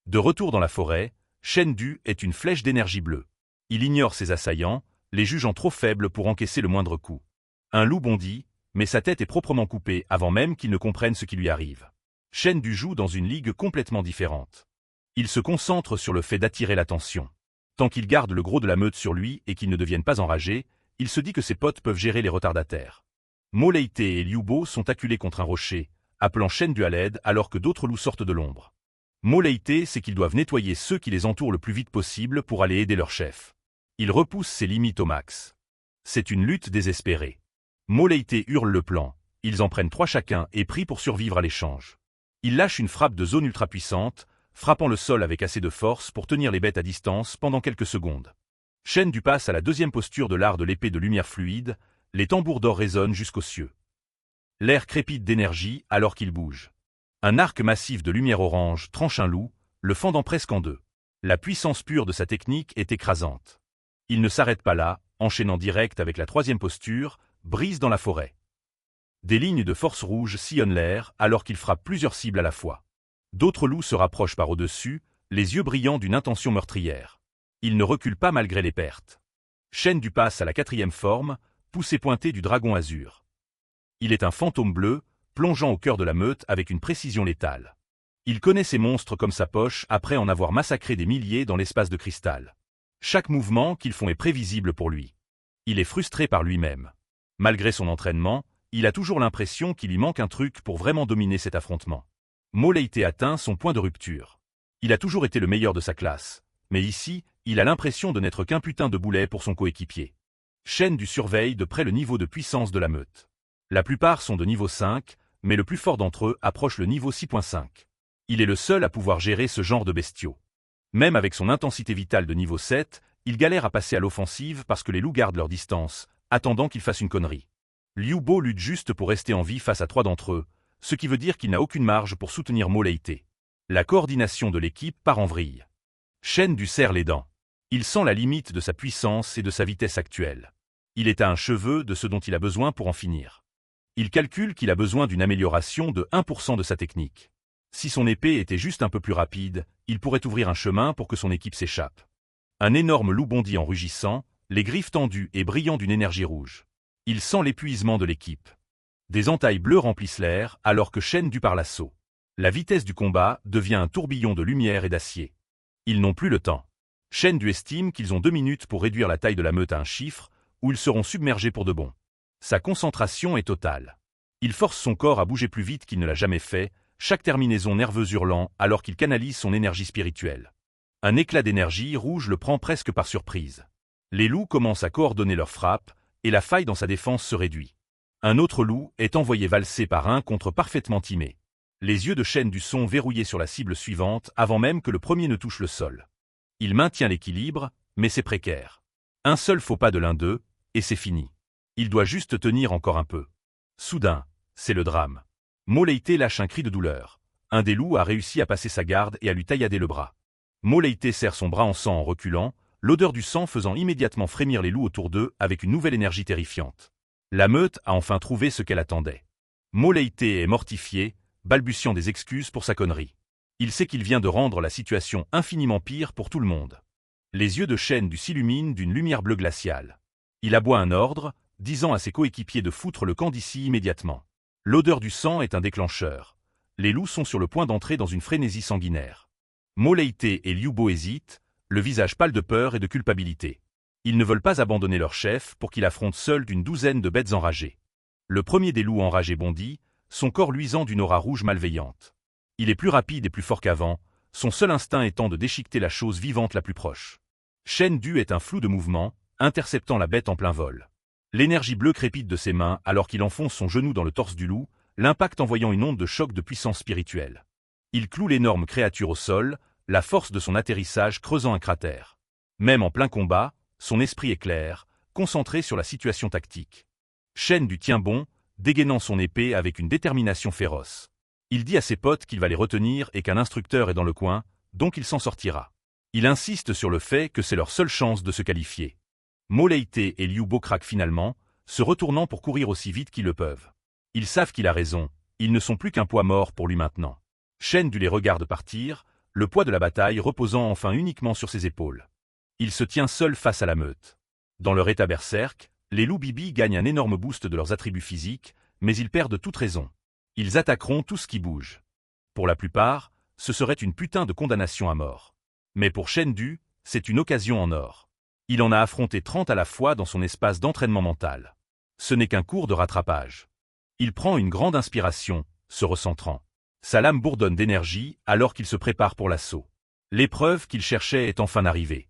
Speaker 1: De retour dans la forêt, Shen Du est une flèche d'énergie bleue. Il ignore ses assaillants, les jugeant trop faibles pour encaisser le moindre coup. Un loup bondit, mais sa tête est proprement coupée avant même qu'il ne comprenne ce qui lui arrive. Shen Du joue dans une ligue complètement différente. Il se concentre sur le fait d'attirer l'attention. Tant qu'il garde le gros de la meute sur lui et qu'il ne devienne pas enragé, il se dit que ses potes peuvent gérer les retardataires. Mo Leite et Liu Bo sont acculés contre un rocher, appelant Shen Du à l'aide alors que d'autres loups sortent de l'ombre. Mo Leite sait qu'ils doivent nettoyer ceux qui les entourent le plus vite possible pour aller aider leur chef. Il repousse ses limites au max. C'est une lutte désespérée. Mo Leite hurle le plan, ils en prennent 3 chacun et prient pour survivre à l'échange. Il lâche une frappe de zone ultra puissante, frappant le sol avec assez de force pour tenir les bêtes à distance pendant quelques secondes. Shen Du passe à la deuxième posture de l'art de l'épée de lumière fluide, les tambours d'or résonnent jusqu'aux cieux. L'air crépite d'énergie alors qu'il bouge. Un arc massif de lumière orange tranche un loup, le fendant presque en deux. La puissance pure de sa technique est écrasante. Il ne s'arrête pas là, enchaînant direct avec la troisième posture, brise dans la forêt. Des lignes de force rouge sillonnent l'air alors qu'il frappe plusieurs cibles à la fois. D'autres loups se rapprochent par au-dessus, les yeux brillants d'une intention meurtrière. Il ne recule pas malgré les pertes. Shen Du passe à la quatrième forme, poussée pointée du dragon azur. Il est un fantôme bleu, plongeant au cœur de la meute avec une précision létale. Il connaît ces monstres comme sa poche après en avoir massacré des milliers dans l'espace de cristal. Chaque mouvement qu'ils font est prévisible pour lui. Il est frustré par lui-même. Malgré son entraînement, il a toujours l'impression qu'il lui manque un truc pour vraiment dominer cet affrontement. Mo Leite atteint son point de rupture. Il a toujours été le meilleur de sa classe, mais ici, il a l'impression de n'être qu'un putain de boulet pour son coéquipier. Shen Du surveille de près le niveau de puissance de la meute. La plupart sont de niveau 5, mais le plus fort d'entre eux approche le niveau 6.5. Il est le seul à pouvoir gérer ce genre de bestiaux. Même avec son intensité vitale de niveau 7, il galère à passer à l'offensive parce que les loups gardent leur distance, attendant qu'il fasse une connerie. Liu Bo lutte juste pour rester en vie face à 3 d'entre eux, ce qui veut dire qu'il n'a aucune marge pour soutenir Mo Leite. La coordination de l'équipe part en vrille. Shen Du serre les dents. Il sent la limite de sa puissance et de sa vitesse actuelle. Il est à un cheveu de ce dont il a besoin pour en finir. Il calcule qu'il a besoin d'une amélioration de 1% de sa technique. Si son épée était juste un peu plus rapide, il pourrait ouvrir un chemin pour que son équipe s'échappe. Un énorme loup bondit en rugissant, les griffes tendues et brillant d'une énergie rouge. Il sent l'épuisement de l'équipe. Des entailles bleues remplissent l'air alors que Shen Du par l'assaut. La vitesse du combat devient un tourbillon de lumière et d'acier. Ils n'ont plus le temps. Shen Du estime qu'ils ont 2 minutes pour réduire la taille de la meute à un chiffre, où ils seront submergés pour de bon. Sa concentration est totale. Il force son corps à bouger plus vite qu'il ne l'a jamais fait, chaque terminaison nerveuse hurlant alors qu'il canalise son énergie spirituelle. Un éclat d'énergie rouge le prend presque par surprise. Les loups commencent à coordonner leurs frappes, et la faille dans sa défense se réduit. Un autre loup est envoyé valser par un contre parfaitement timé. Les yeux de Shen Du sont verrouillés sur la cible suivante avant même que le premier ne touche le sol. Il maintient l'équilibre, mais c'est précaire. Un seul faux pas de l'un d'eux, et c'est fini. Il doit juste tenir encore un peu. Soudain, c'est le drame. Mo Leite lâche un cri de douleur. Un des loups a réussi à passer sa garde et à lui taillader le bras. Mo Leite serre son bras en sang en reculant, l'odeur du sang faisant immédiatement frémir les loups autour d'eux avec une nouvelle énergie terrifiante. La meute a enfin trouvé ce qu'elle attendait. Mo Leite est mortifié, balbutiant des excuses pour sa connerie. Il sait qu'il vient de rendre la situation infiniment pire pour tout le monde. Les yeux de Shen Du s'illuminent d'une lumière bleue glaciale. Il aboie un ordre, disant à ses coéquipiers de foutre le camp d'ici immédiatement. L'odeur du sang est un déclencheur. Les loups sont sur le point d'entrer dans une frénésie sanguinaire. Mo Leite et Liu Bo hésitent, le visage pâle de peur et de culpabilité. Ils ne veulent pas abandonner leur chef pour qu'il affronte seul d'une douzaine de bêtes enragées. Le premier des loups enragés bondit, son corps luisant d'une aura rouge malveillante. Il est plus rapide et plus fort qu'avant, son seul instinct étant de déchiqueter la chose vivante la plus proche. Shen Du est un flou de mouvement, interceptant la bête en plein vol. L'énergie bleue crépite de ses mains alors qu'il enfonce son genou dans le torse du loup, l'impact envoyant une onde de choc de puissance spirituelle. Il cloue l'énorme créature au sol, la force de son atterrissage creusant un cratère. Même en plein combat, son esprit est clair, concentré sur la situation tactique. Shen Du tient bon, dégainant son épée avec une détermination féroce. Il dit à ses potes qu'il va les retenir et qu'un instructeur est dans le coin, donc il s'en sortira. Il insiste sur le fait que c'est leur seule chance de se qualifier. Mo Leite et Liu Bo craquent finalement, se retournant pour courir aussi vite qu'ils le peuvent. Ils savent qu'il a raison, ils ne sont plus qu'un poids mort pour lui maintenant. Shen Du les regarde partir, le poids de la bataille reposant enfin uniquement sur ses épaules. Il se tient seul face à la meute. Dans leur état berserk, les loups Bibi gagnent un énorme boost de leurs attributs physiques, mais ils perdent toute raison. Ils attaqueront tout ce qui bouge. Pour la plupart, ce serait une putain de condamnation à mort. Mais pour Shendu, c'est une occasion en or. Il en a affronté 30 à la fois dans son espace d'entraînement mental. Ce n'est qu'un cours de rattrapage. Il prend une grande inspiration, se recentrant. Sa lame bourdonne d'énergie alors qu'il se prépare pour l'assaut. L'épreuve qu'il cherchait est enfin arrivée.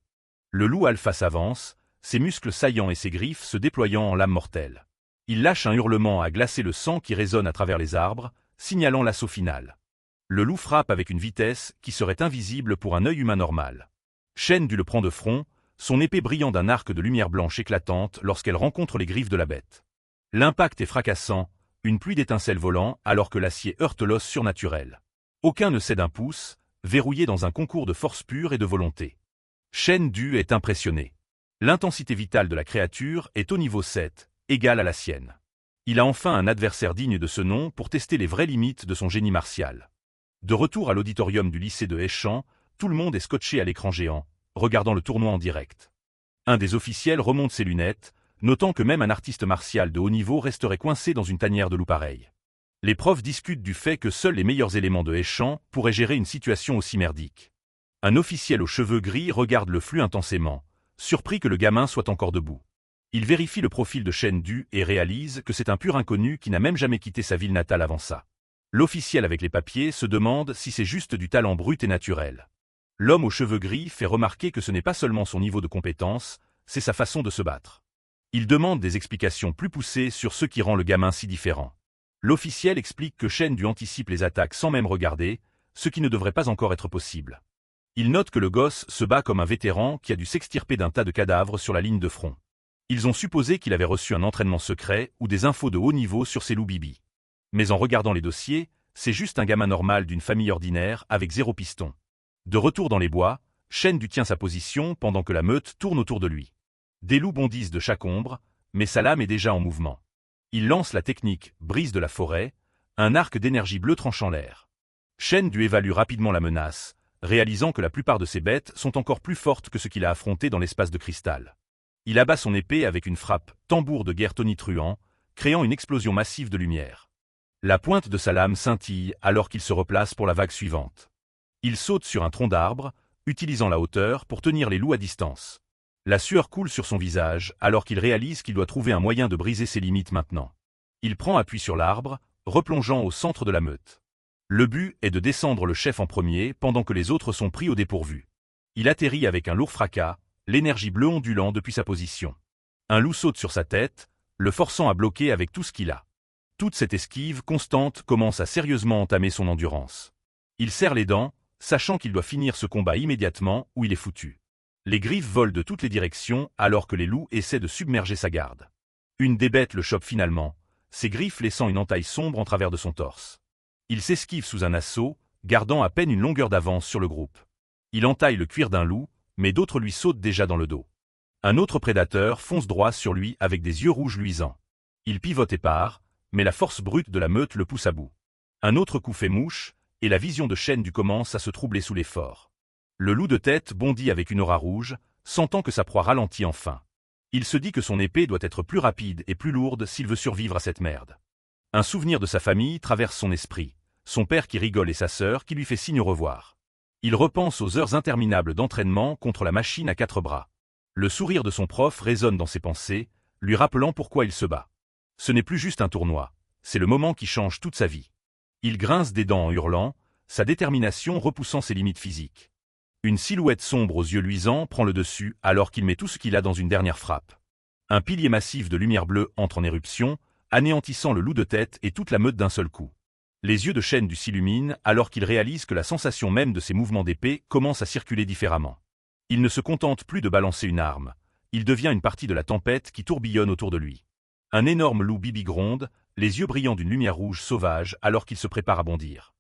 Speaker 1: Le loup alpha s'avance, ses muscles saillants et ses griffes se déployant en lame mortelle. Il lâche un hurlement à glacer le sang qui résonne à travers les arbres, signalant l'assaut final. Le loup frappe avec une vitesse qui serait invisible pour un œil humain normal. Shendu le prend de front, son épée brillant d'un arc de lumière blanche éclatante lorsqu'elle rencontre les griffes de la bête. L'impact est fracassant, une pluie d'étincelles volant alors que l'acier heurte l'os surnaturel. Aucun ne cède un pouce, verrouillé dans un concours de force pure et de volonté. Shendu est impressionné. L'intensité vitale de la créature est au niveau 7, égale à la sienne. Il a enfin un adversaire digne de ce nom pour tester les vraies limites de son génie martial. De retour à l'auditorium du lycée de Heishan, tout le monde est scotché à l'écran géant, regardant le tournoi en direct. Un des officiels remonte ses lunettes, notant que même un artiste martial de haut niveau resterait coincé dans une tanière de loup pareil. Les profs discutent du fait que seuls les meilleurs éléments de Heishan pourraient gérer une situation aussi merdique. Un officiel aux cheveux gris regarde le flux intensément, surpris que le gamin soit encore debout. Il vérifie le profil de Shendu et réalise que c'est un pur inconnu qui n'a même jamais quitté sa ville natale avant ça. L'officiel avec les papiers se demande si c'est juste du talent brut et naturel. L'homme aux cheveux gris fait remarquer que ce n'est pas seulement son niveau de compétence, c'est sa façon de se battre. Il demande des explications plus poussées sur ce qui rend le gamin si différent. L'officiel explique que Shendu anticipe les attaques sans même regarder, ce qui ne devrait pas encore être possible. Il note que le gosse se bat comme un vétéran qui a dû s'extirper d'un tas de cadavres sur la ligne de front. Ils ont supposé qu'il avait reçu un entraînement secret ou des infos de haut niveau sur ses loups Bibi. Mais en regardant les dossiers, c'est juste un gamin normal d'une famille ordinaire avec 0 piston. De retour dans les bois, Shendu tient sa position pendant que la meute tourne autour de lui. Des loups bondissent de chaque ombre, mais sa lame est déjà en mouvement. Il lance la technique « brise de la forêt », un arc d'énergie bleue tranchant l'air. Shendu évalue rapidement la menace, réalisant que la plupart de ces bêtes sont encore plus fortes que ce qu'il a affronté dans l'espace de cristal. Il abat son épée avec une frappe « tambour de guerre tonitruant », créant une explosion massive de lumière. La pointe de sa lame scintille alors qu'il se replace pour la vague suivante. Il saute sur un tronc d'arbre, utilisant la hauteur pour tenir les loups à distance. La sueur coule sur son visage alors qu'il réalise qu'il doit trouver un moyen de briser ses limites maintenant. Il prend appui sur l'arbre, replongeant au centre de la meute. Le but est de descendre le chef en premier pendant que les autres sont pris au dépourvu. Il atterrit avec un lourd fracas, l'énergie bleue ondulant depuis sa position. Un loup saute sur sa tête, le forçant à bloquer avec tout ce qu'il a. Toute cette esquive constante commence à sérieusement entamer son endurance. Il serre les dents, sachant qu'il doit finir ce combat immédiatement ou il est foutu. Les griffes volent de toutes les directions alors que les loups essaient de submerger sa garde. Une des bêtes le chope finalement, ses griffes laissant une entaille sombre en travers de son torse. Il s'esquive sous un assaut, gardant à peine une longueur d'avance sur le groupe. Il entaille le cuir d'un loup, mais d'autres lui sautent déjà dans le dos. Un autre prédateur fonce droit sur lui avec des yeux rouges luisants. Il pivote et part, mais la force brute de la meute le pousse à bout. Un autre coup fait mouche, et la vision de Shendu commence à se troubler sous l'effort. Le loup de tête bondit avec une aura rouge, sentant que sa proie ralentit enfin. Il se dit que son épée doit être plus rapide et plus lourde s'il veut survivre à cette merde. Un souvenir de sa famille traverse son esprit, son père qui rigole et sa sœur qui lui fait signe au revoir. Il repense aux heures interminables d'entraînement contre la machine à 4 bras. Le sourire de son prof résonne dans ses pensées, lui rappelant pourquoi il se bat. Ce n'est plus juste un tournoi, c'est le moment qui change toute sa vie. Il grince des dents en hurlant, sa détermination repoussant ses limites physiques. Une silhouette sombre aux yeux luisants prend le dessus alors qu'il met tout ce qu'il a dans une dernière frappe. Un pilier massif de lumière bleue entre en éruption, anéantissant le loup de tête et toute la meute d'un seul coup. Les yeux de Shendu s'illuminent alors qu'il réalise que la sensation même de ses mouvements d'épée commence à circuler différemment. Il ne se contente plus de balancer une arme, il devient une partie de la tempête qui tourbillonne autour de lui. Un énorme loup Bibi gronde, les yeux brillants d'une lumière rouge sauvage alors qu'il se prépare à bondir.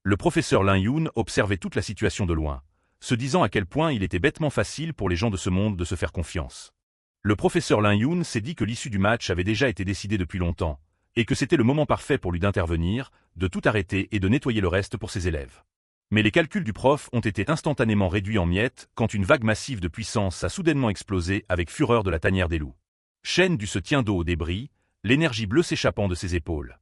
Speaker 1: Le professeur Lin Yun observait toute la situation de loin, se disant à quel point il était bêtement facile pour les gens de ce monde de se faire confiance. Le professeur Lin Yun s'est dit que l'issue du match avait déjà été décidée depuis longtemps, et que c'était le moment parfait pour lui d'intervenir, de tout arrêter et de nettoyer le reste pour ses élèves. Mais les calculs du prof ont été instantanément réduits en miettes quand une vague massive de puissance a soudainement explosé avec fureur de la tanière des loups. Shen Du se tient dos au débris, l'énergie bleue s'échappant de ses épaules.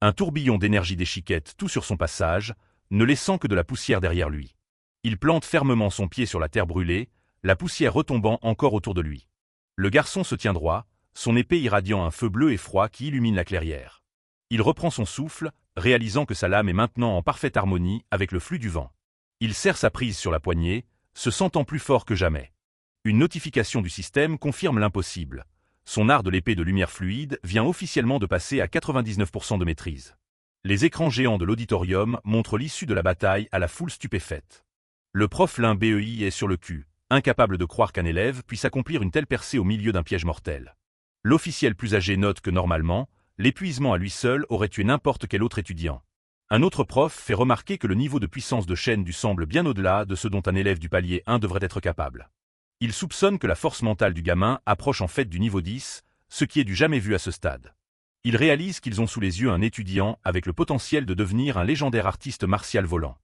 Speaker 1: Un tourbillon d'énergie déchiquette tout sur son passage, ne laissant que de la poussière derrière lui. Il plante fermement son pied sur la terre brûlée, la poussière retombant encore autour de lui. Le garçon se tient droit, son épée irradiant un feu bleu et froid qui illumine la clairière. Il reprend son souffle, réalisant que sa lame est maintenant en parfaite harmonie avec le flux du vent. Il serre sa prise sur la poignée, se sentant plus fort que jamais. Une notification du système confirme l'impossible. Son art de l'épée de lumière fluide vient officiellement de passer à 99% de maîtrise. Les écrans géants de l'auditorium montrent l'issue de la bataille à la foule stupéfaite. Le prof Lin BEI est sur le cul, incapable de croire qu'un élève puisse accomplir une telle percée au milieu d'un piège mortel. L'officiel plus âgé note que normalement, l'épuisement à lui seul aurait tué n'importe quel autre étudiant. Un autre prof fait remarquer que le niveau de puissance de Shen Du semble bien au-delà de ce dont un élève du palier 1 devrait être capable. Il soupçonne que la force mentale du gamin approche en fait du niveau 10, ce qui est du jamais vu à ce stade. Il réalise qu'ils ont sous les yeux un étudiant avec le potentiel de devenir un légendaire artiste martial volant.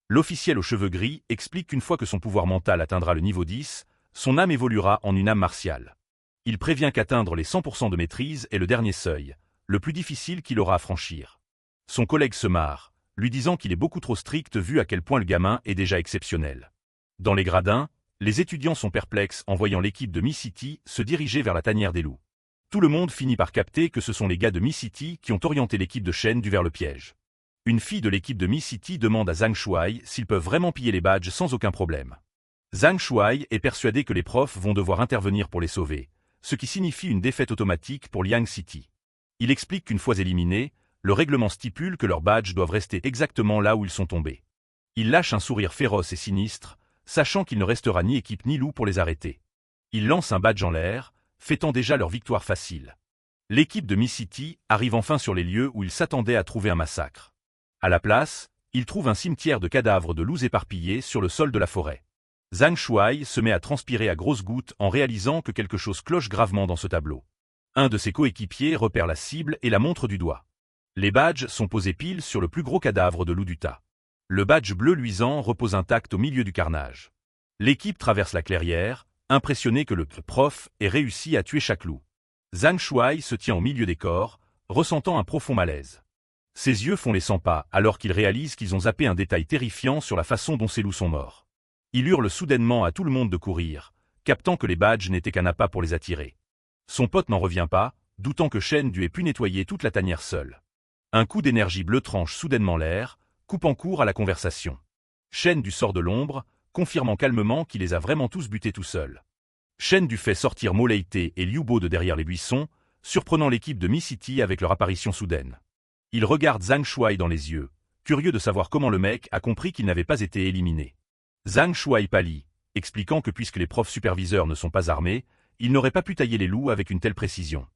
Speaker 1: L'officiel aux cheveux gris explique qu'une fois que son pouvoir mental atteindra le niveau 10, son âme évoluera en une âme martiale. Il prévient qu'atteindre les 100% de maîtrise est le dernier seuil, le plus difficile qu'il aura à franchir. Son collègue se marre, lui disant qu'il est beaucoup trop strict vu à quel point le gamin est déjà exceptionnel. Dans les gradins, les étudiants sont perplexes en voyant l'équipe de Mi-City se diriger vers la tanière des loups. Tout le monde finit par capter que ce sont les gars de Mi-City qui ont orienté l'équipe de Shen Du vers le piège. Une fille de l'équipe de Mi-City demande à Zhang Shuai s'ils peuvent vraiment piller les badges sans aucun problème. Zhang Shuai est persuadé que les profs vont devoir intervenir pour les sauver, ce qui signifie une défaite automatique pour Liang City. Il explique qu'une fois éliminés, le règlement stipule que leurs badges doivent rester exactement là où ils sont tombés. Il lâche un sourire féroce et sinistre, sachant qu'il ne restera ni équipe ni loup pour les arrêter. Il lance un badge en l'air, fêtant déjà leur victoire facile. L'équipe de Mi-City arrive enfin sur les lieux où ils s'attendaient à trouver un massacre. À la place, ils trouvent un cimetière de cadavres de loups éparpillés sur le sol de la forêt. Zhang Shuai se met à transpirer à grosses gouttes en réalisant que quelque chose cloche gravement dans ce tableau. Un de ses coéquipiers repère la cible et la montre du doigt. Les badges sont posés pile sur le plus gros cadavre de loup du tas. Le badge bleu luisant repose intact au milieu du carnage. L'équipe traverse la clairière, impressionnée que le prof ait réussi à tuer chaque loup. Zhang Shuai se tient au milieu des corps, ressentant un profond malaise. Ses yeux font les 100 pas alors qu'il réalise qu'ils ont zappé un détail terrifiant sur la façon dont ces loups sont morts. Il hurle soudainement à tout le monde de courir, captant que les badges n'étaient qu'un appât pour les attirer. Son pote n'en revient pas, doutant que Shen Du ait pu nettoyer toute la tanière seule. Un coup d'énergie bleue tranche soudainement l'air, coupant court à la conversation. Shen Du sort de l'ombre, confirmant calmement qu'il les a vraiment tous butés tout seul. Shen Du fait sortir Mo Leite et Liu Bo de derrière les buissons, surprenant l'équipe de Mi-City avec leur apparition soudaine. Il regarde Zhang Shuai dans les yeux, curieux de savoir comment le mec a compris qu'il n'avait pas été éliminé. Zhang Shuai pâlit, expliquant que puisque les profs superviseurs ne sont pas armés, ils n'auraient pas pu tailler les loups avec une telle précision.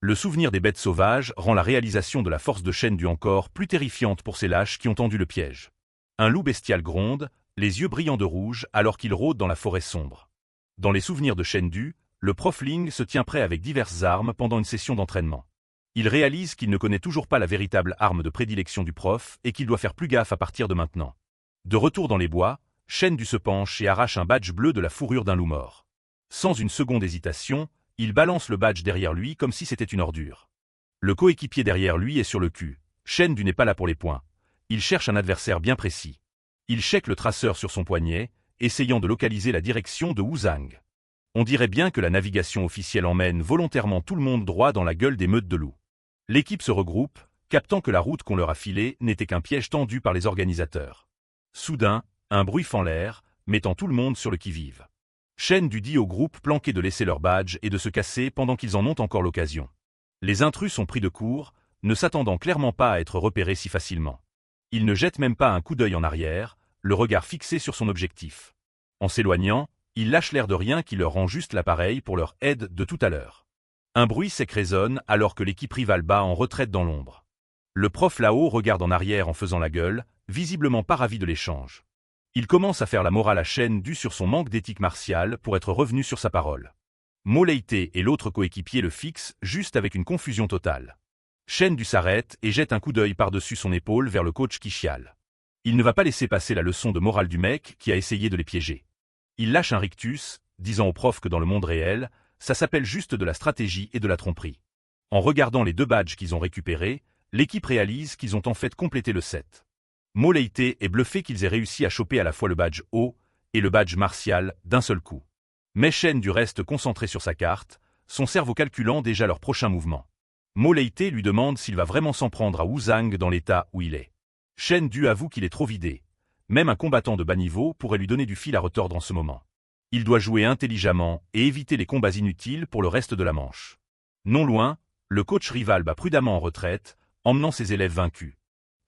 Speaker 1: Le souvenir des bêtes sauvages rend la réalisation de la force de Shen Du encore plus terrifiante pour ces lâches qui ont tendu le piège. Un loup bestial gronde, les yeux brillants de rouge alors qu'il rôde dans la forêt sombre. Dans les souvenirs de Shen Du, le prof Ling se tient prêt avec diverses armes pendant une session d'entraînement. Il réalise qu'il ne connaît toujours pas la véritable arme de prédilection du prof et qu'il doit faire plus gaffe à partir de maintenant. De retour dans les bois, Shen Du se penche et arrache un badge bleu de la fourrure d'un loup mort. Sans une seconde hésitation, il balance le badge derrière lui comme si c'était une ordure. Le coéquipier derrière lui est sur le cul. Shen Du n'est pas là pour les points. Il cherche un adversaire bien précis. Il check le traceur sur son poignet, essayant de localiser la direction de Wuzhang. On dirait bien que la navigation officielle emmène volontairement tout le monde droit dans la gueule des meutes de loups. L'équipe se regroupe, captant que la route qu'on leur a filée n'était qu'un piège tendu par les organisateurs. Soudain, un bruit fend l'air, mettant tout le monde sur le qui-vive. Shen Du dit au groupe planqué de laisser leur badge et de se casser pendant qu'ils en ont encore l'occasion. Les intrus sont pris de court, ne s'attendant clairement pas à être repérés si facilement. Ils ne jettent même pas un coup d'œil en arrière, le regard fixé sur son objectif. En s'éloignant, ils lâchent l'air de rien qui leur rend juste l'appareil pour leur aide de tout à l'heure. Un bruit sec résonne alors que l'équipe rivale bat en retraite dans l'ombre. Le prof là-haut regarde en arrière en faisant la gueule, visiblement pas ravi de l'échange. Il commence à faire la morale à Shen Du sur son manque d'éthique martiale pour être revenu sur sa parole. Mo Leite et l'autre coéquipier le fixent juste avec une confusion totale. Shen Du s'arrête et jette un coup d'œil par-dessus son épaule vers le coach qui chiale. Il ne va pas laisser passer la leçon de morale du mec qui a essayé de les piéger. Il lâche un rictus, disant au prof que dans le monde réel, ça s'appelle juste de la stratégie et de la tromperie. En regardant les 2 badges qu'ils ont récupérés, l'équipe réalise qu'ils ont en fait complété le set. Moleité est bluffé qu'ils aient réussi à choper à la fois le badge haut et le badge martial d'un seul coup. Mais Shen du reste concentré sur sa carte, son cerveau calculant déjà leur prochain mouvement. Moleité lui demande s'il va vraiment s'en prendre à Wu Zhang dans l'état où il est. Shen Du avoue qu'il est trop vidé. Même un combattant de bas niveau pourrait lui donner du fil à retordre en ce moment. Il doit jouer intelligemment et éviter les combats inutiles pour le reste de la manche. Non loin, le coach rival bat prudemment en retraite, emmenant ses élèves vaincus.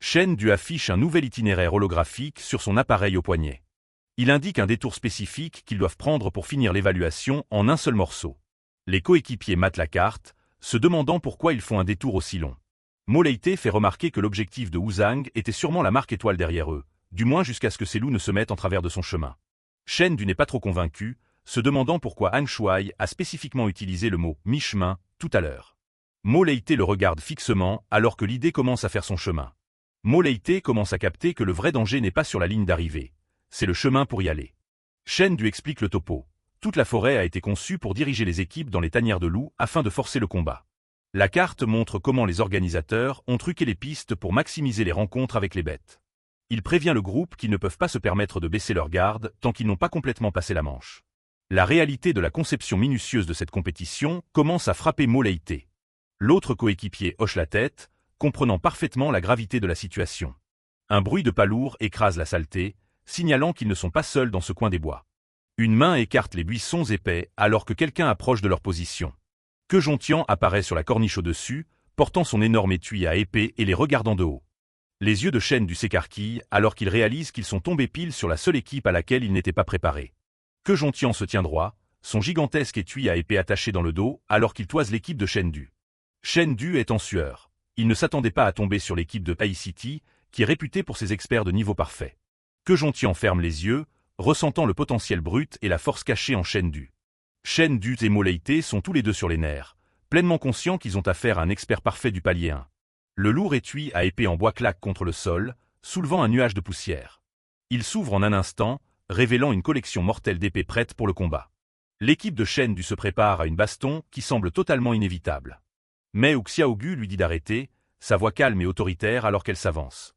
Speaker 1: Shen Du affiche un nouvel itinéraire holographique sur son appareil au poignet. Il indique un détour spécifique qu'ils doivent prendre pour finir l'évaluation en un seul morceau. Les coéquipiers matent la carte, se demandant pourquoi ils font un détour aussi long. Moleité fait remarquer que l'objectif de Wu Zhang était sûrement la marque étoile derrière eux, du moins jusqu'à ce que ces loups ne se mettent en travers de son chemin. Shen Du n'est pas trop convaincu, se demandant pourquoi Han Shuai a spécifiquement utilisé le mot « mi-chemin » tout à l'heure. Moleité le regarde fixement alors que l'idée commence à faire son chemin. Moleité commence à capter que le vrai danger n'est pas sur la ligne d'arrivée, c'est le chemin pour y aller. Shen Du explique le topo. Toute la forêt a été conçue pour diriger les équipes dans les tanières de loups afin de forcer le combat. La carte montre comment les organisateurs ont truqué les pistes pour maximiser les rencontres avec les bêtes. Il prévient le groupe qu'ils ne peuvent pas se permettre de baisser leur garde tant qu'ils n'ont pas complètement passé la manche. La réalité de la conception minutieuse de cette compétition commence à frapper Moleité. L'autre coéquipier hoche la tête, comprenant parfaitement la gravité de la situation. Un bruit de pas lourd écrase la saleté, signalant qu'ils ne sont pas seuls dans ce coin des bois. Une main écarte les buissons épais alors que quelqu'un approche de leur position. Que Jontian apparaît sur la corniche au-dessus, portant son énorme étui à épée et les regardant de haut. Les yeux de Shen Du s'écarquillent alors qu'ils réalisent qu'ils sont tombés pile sur la seule équipe à laquelle ils n'étaient pas préparés. Que Jontian se tient droit, son gigantesque étui à épée attaché dans le dos alors qu'il toise l'équipe de Shen Du. Shen Du est en sueur. Il ne s'attendait pas à tomber sur l'équipe de Pai City, qui est réputée pour ses experts de niveau parfait. Que Jontian ferme les yeux, ressentant le potentiel brut et la force cachée en Shen Du. Shen Du et Moleité sont tous les deux sur les nerfs, pleinement conscients qu'ils ont affaire à un expert parfait du palier 1. Le lourd étui à épée en bois claque contre le sol, soulevant un nuage de poussière. Il s'ouvre en un instant, révélant une collection mortelle d'épées prêtes pour le combat. L'équipe de Shen Du se prépare à une baston qui semble totalement inévitable. Mais Xiaogu lui dit d'arrêter, sa voix calme et autoritaire alors qu'elle s'avance.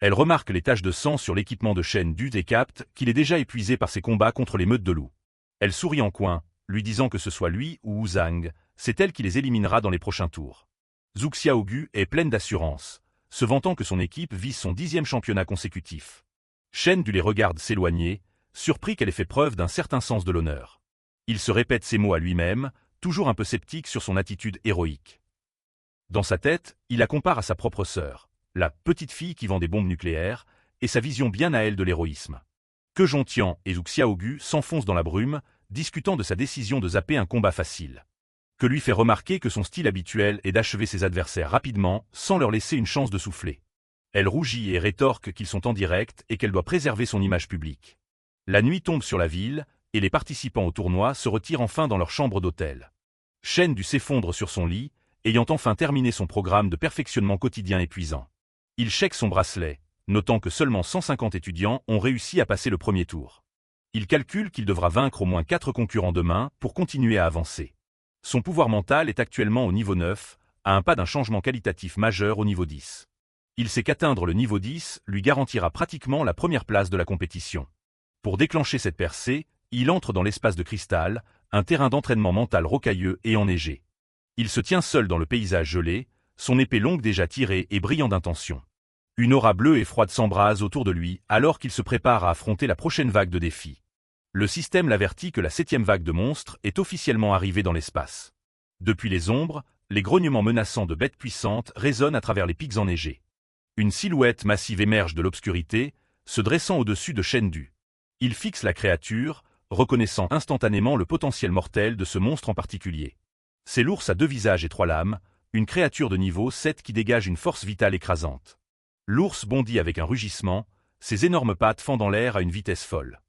Speaker 1: Elle remarque les taches de sang sur l'équipement de Shen Du et capte qu'il est déjà épuisé par ses combats contre les meutes de loups. Elle sourit en coin, lui disant que ce soit lui ou Wu Zhang, c'est elle qui les éliminera dans les prochains tours. Zhu Xiaogu est pleine d'assurance, se vantant que son équipe vise son 10e championnat consécutif. Shen Du les regarde s'éloigner, surpris qu'elle ait fait preuve d'un certain sens de l'honneur. Il se répète ces mots à lui-même, toujours un peu sceptique sur son attitude héroïque. Dans sa tête, il la compare à sa propre sœur, la petite fille qui vend des bombes nucléaires, et sa vision bien à elle de l'héroïsme. Que Jontian et Zhu Xiaogu s'enfoncent dans la brume, discutant de sa décision de zapper un combat facile. Que lui fait remarquer que son style habituel est d'achever ses adversaires rapidement, sans leur laisser une chance de souffler. Elle rougit et rétorque qu'ils sont en direct et qu'elle doit préserver son image publique. La nuit tombe sur la ville, et les participants au tournoi se retirent enfin dans leur chambre d'hôtel. Shen Du s'effondre sur son lit, ayant enfin terminé son programme de perfectionnement quotidien épuisant. Il check son bracelet, notant que seulement 150 étudiants ont réussi à passer le premier tour. Il calcule qu'il devra vaincre au moins 4 concurrents demain pour continuer à avancer. Son pouvoir mental est actuellement au niveau 9, à un pas d'un changement qualitatif majeur au niveau 10. Il sait qu'atteindre le niveau 10 lui garantira pratiquement la première place de la compétition. Pour déclencher cette percée, il entre dans l'espace de cristal, un terrain d'entraînement mental rocailleux et enneigé. Il se tient seul dans le paysage gelé, son épée longue déjà tirée et brillant d'intention. Une aura bleue et froide s'embrase autour de lui alors qu'il se prépare à affronter la prochaine vague de défis. Le système l'avertit que la 7e vague de monstres est officiellement arrivée dans l'espace. Depuis les ombres, les grognements menaçants de bêtes puissantes résonnent à travers les pics enneigés. Une silhouette massive émerge de l'obscurité, se dressant au-dessus de Shen Du. Il fixe la créature, reconnaissant instantanément le potentiel mortel de ce monstre en particulier. C'est l'ours à 2 visages et 3 lames, une créature de niveau 7 qui dégage une force vitale écrasante. L'ours bondit avec un rugissement, ses énormes pattes fendant l'air à une vitesse folle.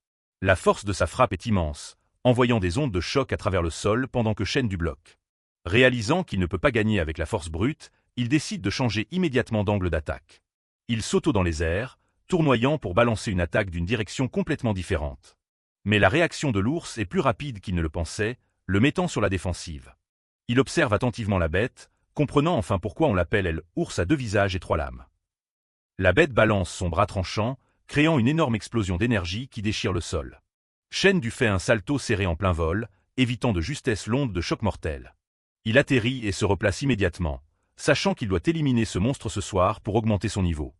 Speaker 1: La force de sa frappe est immense, envoyant des ondes de choc à travers le sol pendant que Shen Du bloque. Réalisant qu'il ne peut pas gagner avec la force brute, il décide de changer immédiatement d'angle d'attaque. Il saute dans les airs, tournoyant pour balancer une attaque d'une direction complètement différente. Mais la réaction de l'ours est plus rapide qu'il ne le pensait, le mettant sur la défensive. Il observe attentivement la bête, comprenant enfin pourquoi on l'appelle elle ours à 2 visages et 3 lames. La bête balance son bras tranchant, créant une énorme explosion d'énergie qui déchire le sol. Shen Du fait un salto serré en plein vol, évitant de justesse l'onde de choc mortel. Il atterrit et se replace immédiatement, sachant qu'il doit éliminer ce monstre ce soir pour augmenter son niveau.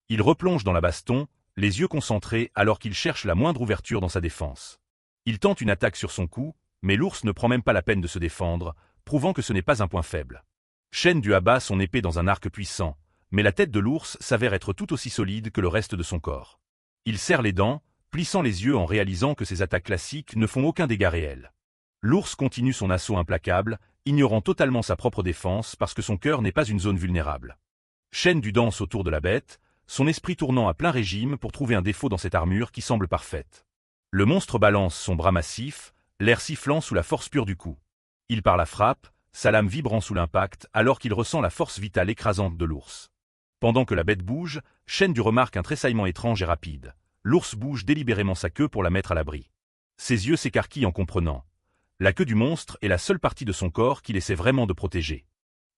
Speaker 1: Il replonge dans la baston, les yeux concentrés alors qu'il cherche la moindre ouverture dans sa défense. Il tente une attaque sur son cou, mais l'ours ne prend même pas la peine de se défendre, prouvant que ce n'est pas un point faible. Shen Du abat son épée dans un arc puissant, mais la tête de l'ours s'avère être tout aussi solide que le reste de son corps. Il serre les dents, plissant les yeux en réalisant que ses attaques classiques ne font aucun dégât réel. L'ours continue son assaut implacable, ignorant totalement sa propre défense parce que son cœur n'est pas une zone vulnérable. Shen Du danse autour de la bête, son esprit tournant à plein régime pour trouver un défaut dans cette armure qui semble parfaite. Le monstre balance son bras massif, l'air sifflant sous la force pure du coup. Il part la frappe, sa lame vibrant sous l'impact alors qu'il ressent la force vitale écrasante de l'ours. Pendant que la bête bouge, Shen Du remarque un tressaillement étrange et rapide. L'ours bouge délibérément sa queue pour la mettre à l'abri. Ses yeux s'écarquillent en comprenant. La queue du monstre est la seule partie de son corps qu'il essaie vraiment de protéger.